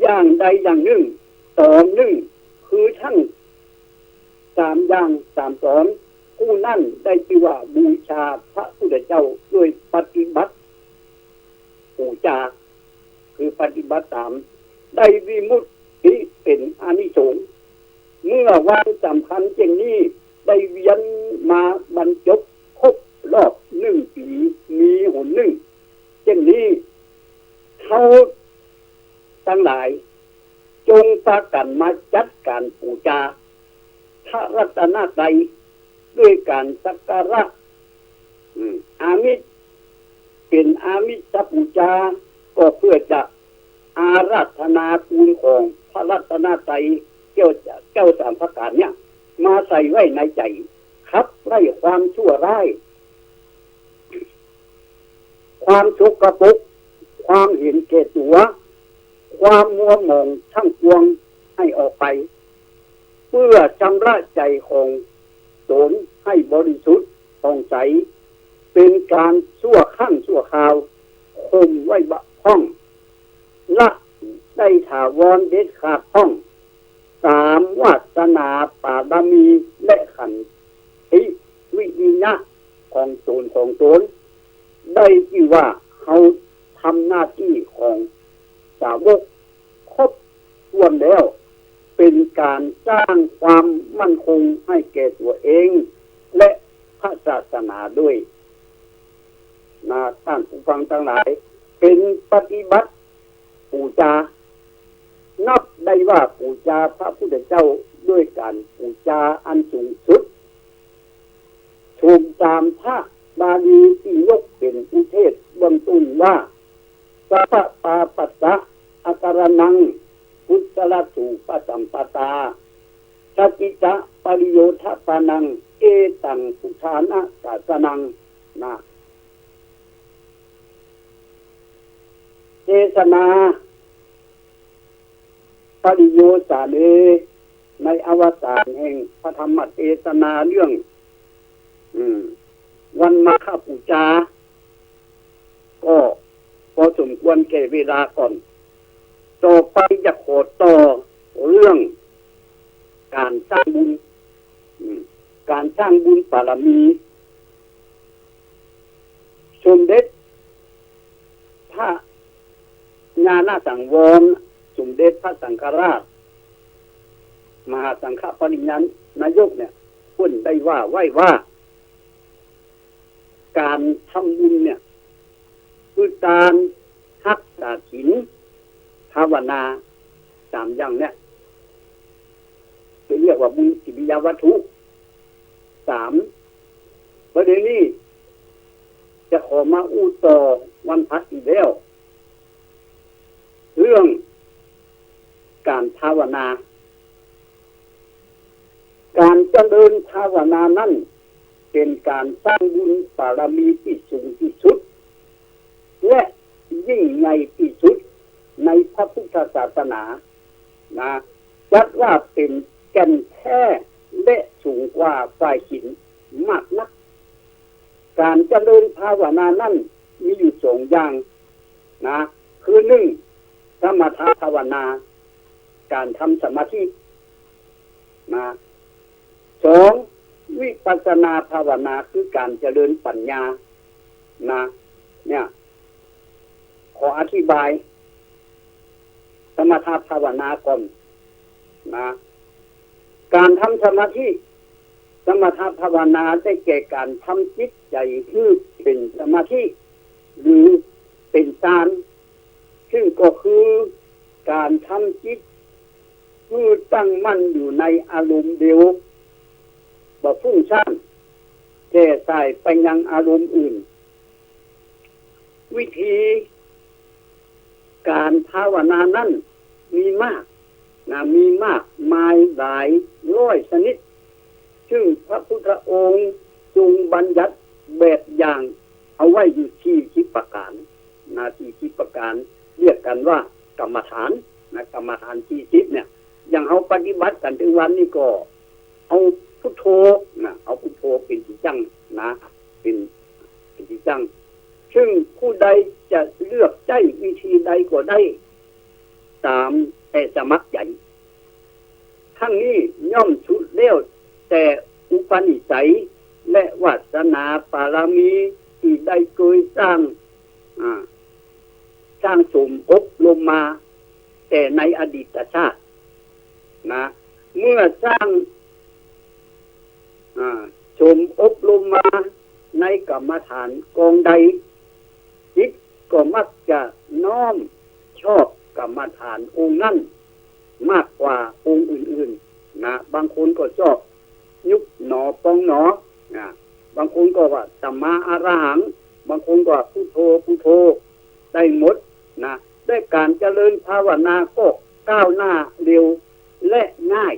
อย่างใดอย่างหนึ่งตอนหนึ่งคือทั้ง3อย่าง3ตอนผู้นั่นได้ชื่อว่าบูชาพระพุทธเจ้าด้วยปฏิบัติบูชาคือปฏิบัติตามได้วิมุตติเป็นอานิสงส์เมื่อวันสำคัญเช่นนี้ได้เวียนมาบรรจบครบรอบ1 ปีมีหนหนึ่งเช่นนี้เขาทั้งหลายจงพากันมาจัดการบูชาพระรัตนตรัยด้วยการสักการะอามิสเป็นอามิสบูชาก็เพื่อจะอาราธนาคุณของพระรัตนตรัยเจ้า3ประการเนี่ยมาใส่ไว้ในใจขับไล่ความชั่วร้ายความสกปรกความเห็นแก่ตัว ความมัวหมองทั้งปวงให้ออกไป เพื่อชำระใจของตนให้บริสุทธิ์ผ่องใสเป็นการชั่วขั้นชั่วคราวคมไว้บะห้องละได้ถาวรเด็ดขาดห้องสามวาสนาปาบามีและขันธิวิญญาของตนได้ที่ว่าเขาทำหน้าที่ของสาวกครบถ้วนแล้วเป็นการสร้างความมั่นคงให้แก่ตัวเองและพระศาสนาด้วยนะท่านผู้ฟังทั้งหลายเป็นปฏิบัติบูชานับได้ว่าบูชาพระพุทธเจ้าด้วยการบูชาอันสูงสุดถูกตามพระบาลีที่ยกเป็นอุเทศเบื้องต้นว่าสัพพปาปัสสะอาการนังพุทธละสุปสัมปตาสัจจิจะปริโยทปานังเอตังพุทธานะศาสนังนะเทศนาปริโยสาเนในอวสานแห่งพระธรรมเทศนาเรื่องวันมาฆบูชาก็พอสมควรแก่เวลาก่อนต่อไปจะขอต่อเรื่องการสร้างบุญการสร้างบุญบารมีสมเด็จพระญาณสังวรสมเด็จพระสังฆราชมหาสังฆปริญญานายกเนี่ยพูดได้ว่าไว้ว่าการทำบุญเนี่ยคือการรักษาศีลภาวนาสามอย่างเนี่ยเรียกว่าบุญกิริยาวัตถุสามประเด็นนี้จะขอมาอู้ต่อวันพักอีกแล้วเรื่องการภาวนาการเจริญภาวนานั้นเป็นการสร้างบุญบารมีที่สูงที่สุดและยิ่งใหญ่ที่สุดในพระพุทธศาสนานะจัดว่าเป็นแก่นแท้และสูงกว่าฝ่ายหินมากนักการเจริญภาวนานั้นมีอยู่สองอย่างนะคือหนึ่งสมถภาวนาการทำสมาธินะสองวิปัสสนาภาวนาคือการเจริญปัญญานะเนี่ยขออธิบายสมถภาวนาก่อนนะการทำสมาธิสมถภาวนาได้แก่การทำจิตใจให้เป็นสมาธิหรือเป็นฌานซึ่งก็คือการทำจิตให้ตั้งมั่นอยู่ในอารมณ์เดียวบ่ฟุ้งซ่านแก่สายไปยังอารมณ์อื่นวิธีการภาวนานั้นมีมากมายหลายร้อยชนิดซึ่งพระพุทธองค์ทรงบัญญัติแบบอย่างเอาไว้อยู่ที่10ประการนาที10ประการเรียกกันว่ากรรมฐานนะกรรมฐาน40เนี่ยอย่างเอาปฏิบัติกันถึงวันนี้ก็เอาพุทโธนะเอาพุทโธเป็นที่ตั้งนะเป็นที่ตั้งซึ่งผู้ใดจะเลือกใช้วิธีใดก็ได้ตามแต่สมัครใจทั้งนี้ย่อมสุดเลี้ยวแต่อุปนิสัยและวาสนาบารมีที่ได้เคยสร้างสมอบรมมาแต่ในอดีตชาตินะเมื่อสร้างสมอบรมมาในกรรมฐานกองใดจิตก็มักจะน้อมชอบกรรมฐานองค์นั้นมากกว่าองค์อื่นๆนะบางคนก็ชอบยุบหนอปองหนอนะบางคนก็ว่าสัมมาอรหังบางคนก็ว่าพุทโธพุทโธได้หมดนะได้การเจริญภาวนาก็ก้าวหน้าเร็วและง่าย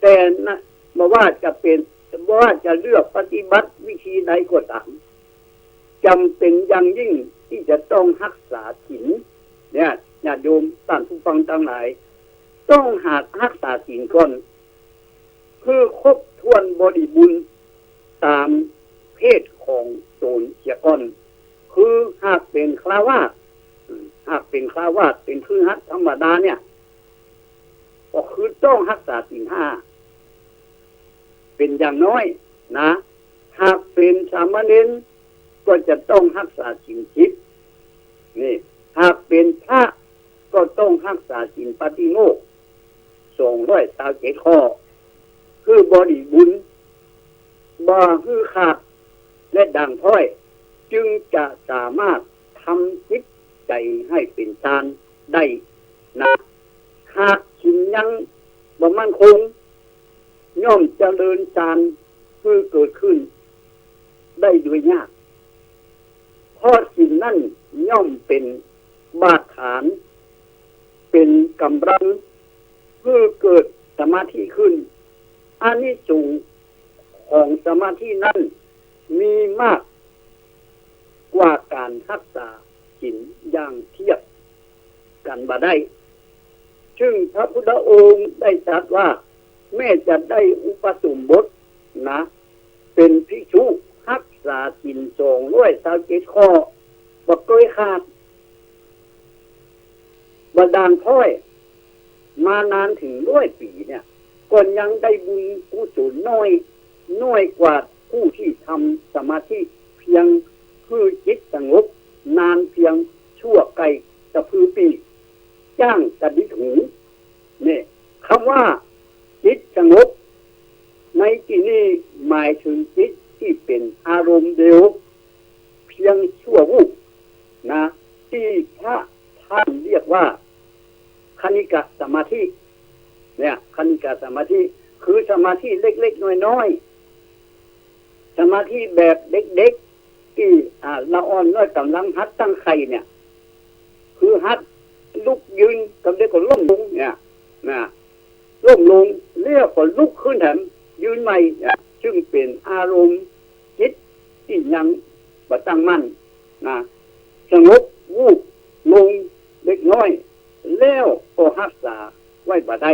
แต่นะไม่ว่าจะเลือกปฏิบัติวิธีใดก็ตามจำเป็นอย่างยิ่งที่จะต้องรักษาศีลเนี่ย ญาติโยมท่านผู้ฟังทั้งหลายต้องหารักษาศีลก่อนคือครบถ้วนบริบูรณ์ตามเพศของโจรเสียก่อนคือหากเป็นฆราวาสเป็นคือฮัตธรรมดาเนี่ยก็คือต้องรักษาศีล 5เป็นอย่างน้อยนะหากเป็นสามเณรก็จะต้องรักษาศีล 10นี่หากเป็นพระก็ต้องรักษาศีลปาฏิโมกข์227ข้อคือบริบูรณ์บ่ฮือขาดและดังพ้อยจึงจะสามารถทำจิตใจให้เป็นฌานได้นะหากศีลยังบ่มั่นคงย่อมเจริญฌานคือเกิดขึ้นได้ด้วยยากเพราะศีลนั่นย่อมเป็นบาดฐานเป็นกำลังเพื่อเกิดสมาธิขึ้นอานิสงส์ของสมาธินั้นมีมากกว่าการรักษาศีลอย่างเทียบกันบ่ได้ซึ่งพระพุทธองค์ได้ตรัสว่าแม้จะได้อุปสมบทนะเป็นภิกษุรักษาศีล227ข้อบ่เคยขาดบ่ด่างพร้อยมานานถึง100 ปีเนี่ยก็ยังได้บุญกุศลน้อยกว่าผู้ที่ทำสมาธิเพียงคือจิตสงบนานเพียงชั่วไกลตะพือปีจ้างกระดิกหูเนี่ยคำว่าจิตสงบในที่นี้หมายถึงจิตที่เป็นอารมณ์เดียวเพียงชั่ววูบนะที่พระท่านเรียกว่าคณิกะสมาธิเนี่ยคณิกะสมาธิคือสมาธิเล็กๆน้อยๆสมาธิแบบเด็กๆที่ละอ่อนน้อยกำลังหัดตั้งไข่เนี่ยคือหัดลุกยืนกับเด็กก็ล้มลงเนี่ยนะล้มลงเรียกก็ลุกขึ้นแถมยืนใหม่เนี่ยซึ่งเป็นอารมณ์จิตที่ยังบ่ตั้งมั่นนะสงบวูบลงเล็กน้อยแล้วก็รักษาไว้บ่ได้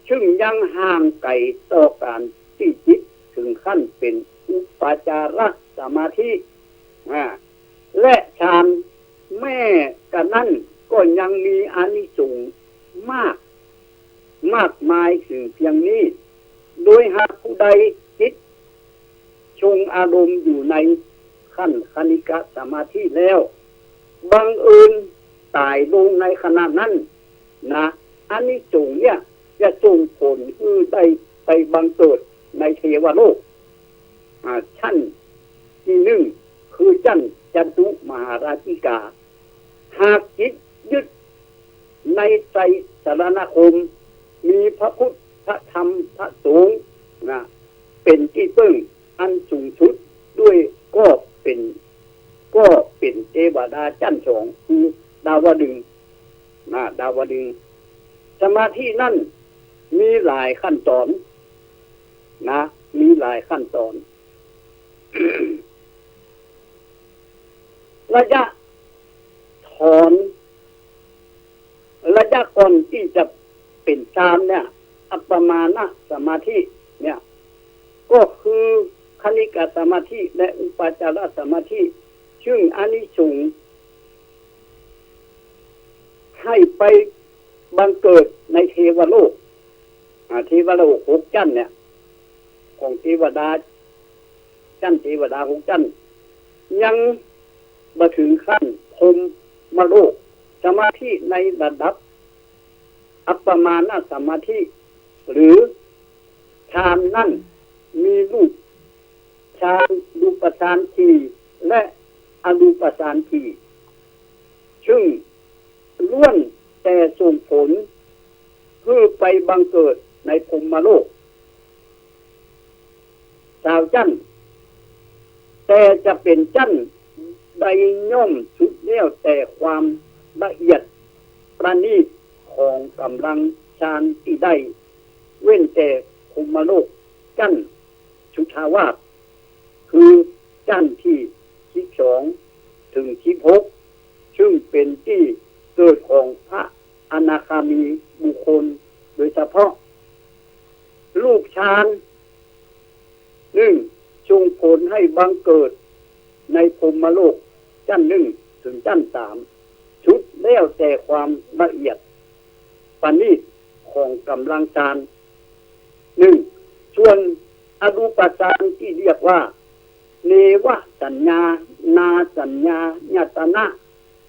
ซึ่งยังห่างไกลต่อการที่จิตถึงขั้นเป็นอุปจารสมาธิและฌานแม่กันนั้นก็ยังมีอานิสงส์มากมายถึงเพียงนี้โดยหากผู้ใดจิตชงอารมณ์อยู่ในขั้นคณิกะสมาธิแล้วบังเอิญตายลงในขณะนั้นนะอานิสงส์เนี่ยจะส่งผลคือได้ไปบังเกิดในเทวโลกชั้นที่1คือชั้นจันตุมหาราชิกาหากจิตยึดในใจสารณคมมีพระพุทธพระธรรมพระสงฆ์นะเป็นที่พึ่งอันสูงสุดด้วยก็เป็นเทวดาชั้น2คือดาวดึงส์ดาวดึงส์สมาธินั่นมีหลายขั้นตอนนะมีหลายขั้นตอน ระยะถอนระยะก่อนที่จะเป็นฌานเนี่ยอัปปมาณสมาธิเนี่ยก็คือคณิกะสมาธิและอุปจารสมาธิซึ่งอานิสงส์ให้ไปบังเกิดในเทวโลกเทวโลก6ชั้นเนี่ยของเทวดาชั้นเทวดา6ชั้นยังมาถึงขั้นพรหมโลกสมาธิในระดับอัปปมาณสมาธิหรือฌานนั่นมีรูปฌานรูปฌานทีและอรูปฌานทีซึ่งล้วนแต่ส่งผลเพื่อไปบังเกิดในพรหมโลกจั้นแต่จะเป็นจั้นใดย่อมสุดแล้วแต่ความละเอียดประณีตของกำลังฌานที่ได้เว้นแต่พรหมโลกจั้นสุทาวาสคือจั้นที่12ถึง16ซึ่งเป็นที่เกิด มีบุคคลโดยเฉพาะลูกฌานจงผลให้บังเกิดในพรหมโลกชั้น1ถึงชั้น3ชุดแล้วแต่ความละเอียดปานนี้ของกำลังฌานส่วนอรูปฌานที่เรียกว่าเนวสัญญานาสัญญาญาตนะ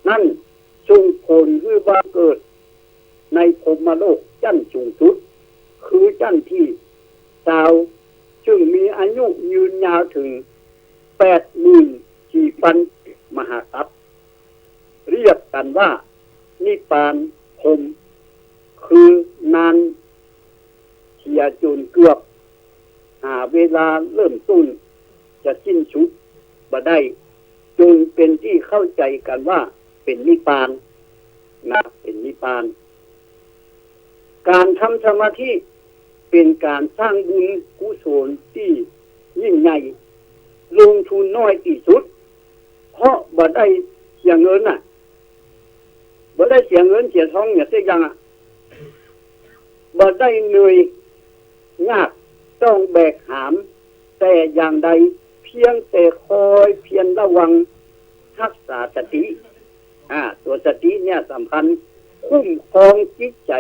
นั่นจงผลให้บังเกิดในพรหมโลกชั้นสูงสุดคือชั้นที่ดาวจึงมีอายุยืนยาวถึง 84,000 มหากัปเรียกกันว่านิพพานพรหมคือนานเทียจนเกือบหาเวลาเริ่มต้นจะสิ้นสุดบ่ได้จนเป็นที่เข้าใจกันว่าเป็นนิพพานนะเป็นนิพพาน การทำสมาธิเป็นการสร้างบุญกุศลที่ยิ่งใหญ่ลงทุนน้อยที่สุดเพราะบ่ได้เสียเงินน่ะบ่ได้เสียเงินเสียทองอย่างเสียอย่างบ่ได้เหนื่อยยากต้องแบกหามแต่อย่างใดเพียงแต่คอยเพียรระวังรักษาสติตัวสติเนี่ยสำคัญคุ้มครองจิตใจ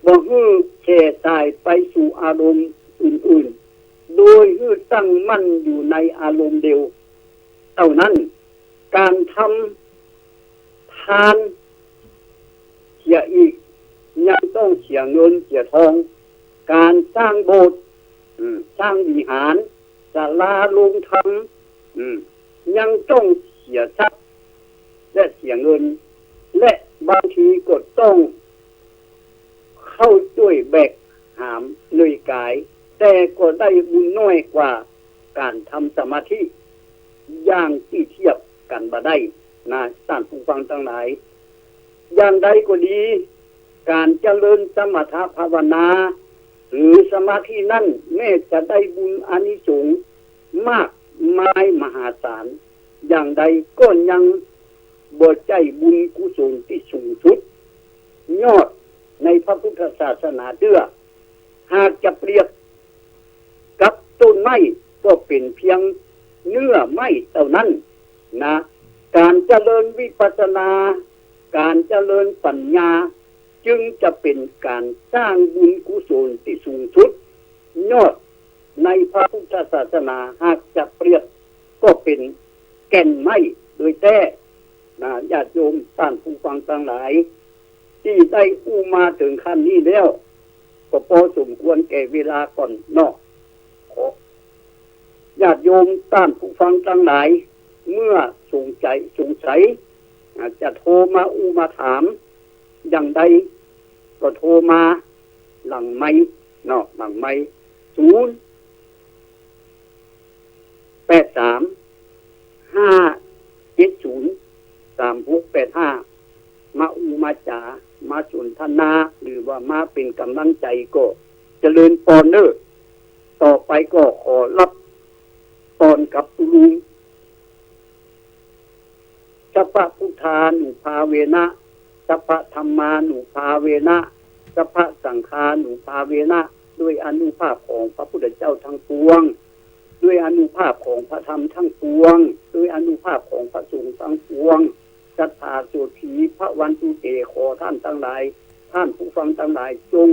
บ่ให้แช่ตายไปสู่อารมณ์อื่นๆโดยให้ตั้งมั่นอยู่ในอารมณ์เดียวเท่านั้นการทำทานเสียอีกยังต้องเสียเงินเสียทองการสร้างโบสถ์สร้างวิหารศาลาโรงธรรมยังต้องเสียทรัพย์และเสียเงินและบางทีก็ต้องเข้าช่วยแบกหามเหนื่อยกายแต่ก็ได้บุญน้อยกว่าการทำสมาธิอย่างที่เทียบกันบ่ได้นะท่านผู้ฟังทั้งหลายอย่างใดก็ดีการเจริญสมถะภาวนาหรือสมาธินั่นแม้จะได้บุญอานิสงส์มากมายมหาศาลอย่างใดก็ยังบ่ใจบุญกุศลที่สูงสุดยอดในพระพุทธศาสนาเด้อหากจะเปรียบกับต้นไม้ก็เป็นเพียงเนื้อไม้เท่านั้นนะการเจริญวิปัสสนาการเจริญปัญญาจึงจะเป็นการสร้างบุญกุศลที่สูงสุดยอดในพระพุทธศาสนาหากจะเปรียบก็เป็นแก่นไม้โดยแท้นะญาติโยมท่านผู้ฟังทั้งหลายที่ได้อู้มาถึงขั้นนี้แล้วก็พอสมควรแก่เวลาก่อนเนาะญาติโยมท่านผู้ฟังทั้งหลายเมื่อสงสัยจะโทรมาอู้มาถามอย่างใดก็โทรมาหลังไมค์เนาะหลังไมค์083-570-3685มาอูมาจามาสนทนาหรือว่ามาเป็นกำลังใจก็เจริญพรเนอต่อไปก็ขอรับพรกับตุลุงสัพพะพุทธานุภาเวนะสัพพะธัมมานุภาเวนะสัพพะสังฆานุภาเวนะด้วยอานุภาพของพระพุทธเจ้าทั้งปวงด้วยอานุภาพของพระธรรมทั้งปวงด้วยอานุภาพของพระสงฆ์ทั้งปวงศรัทธาโสถีพระวันตุเตขอท่านทั้งหลายท่านผู้ฟังทั้งหลายจง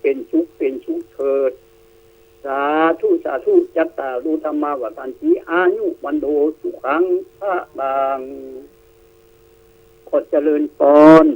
เป็นสุขเถิดสาธุจัตตารุธรรมาวัฏันติอายุวันโดสุขังพระบางขอเจริญพร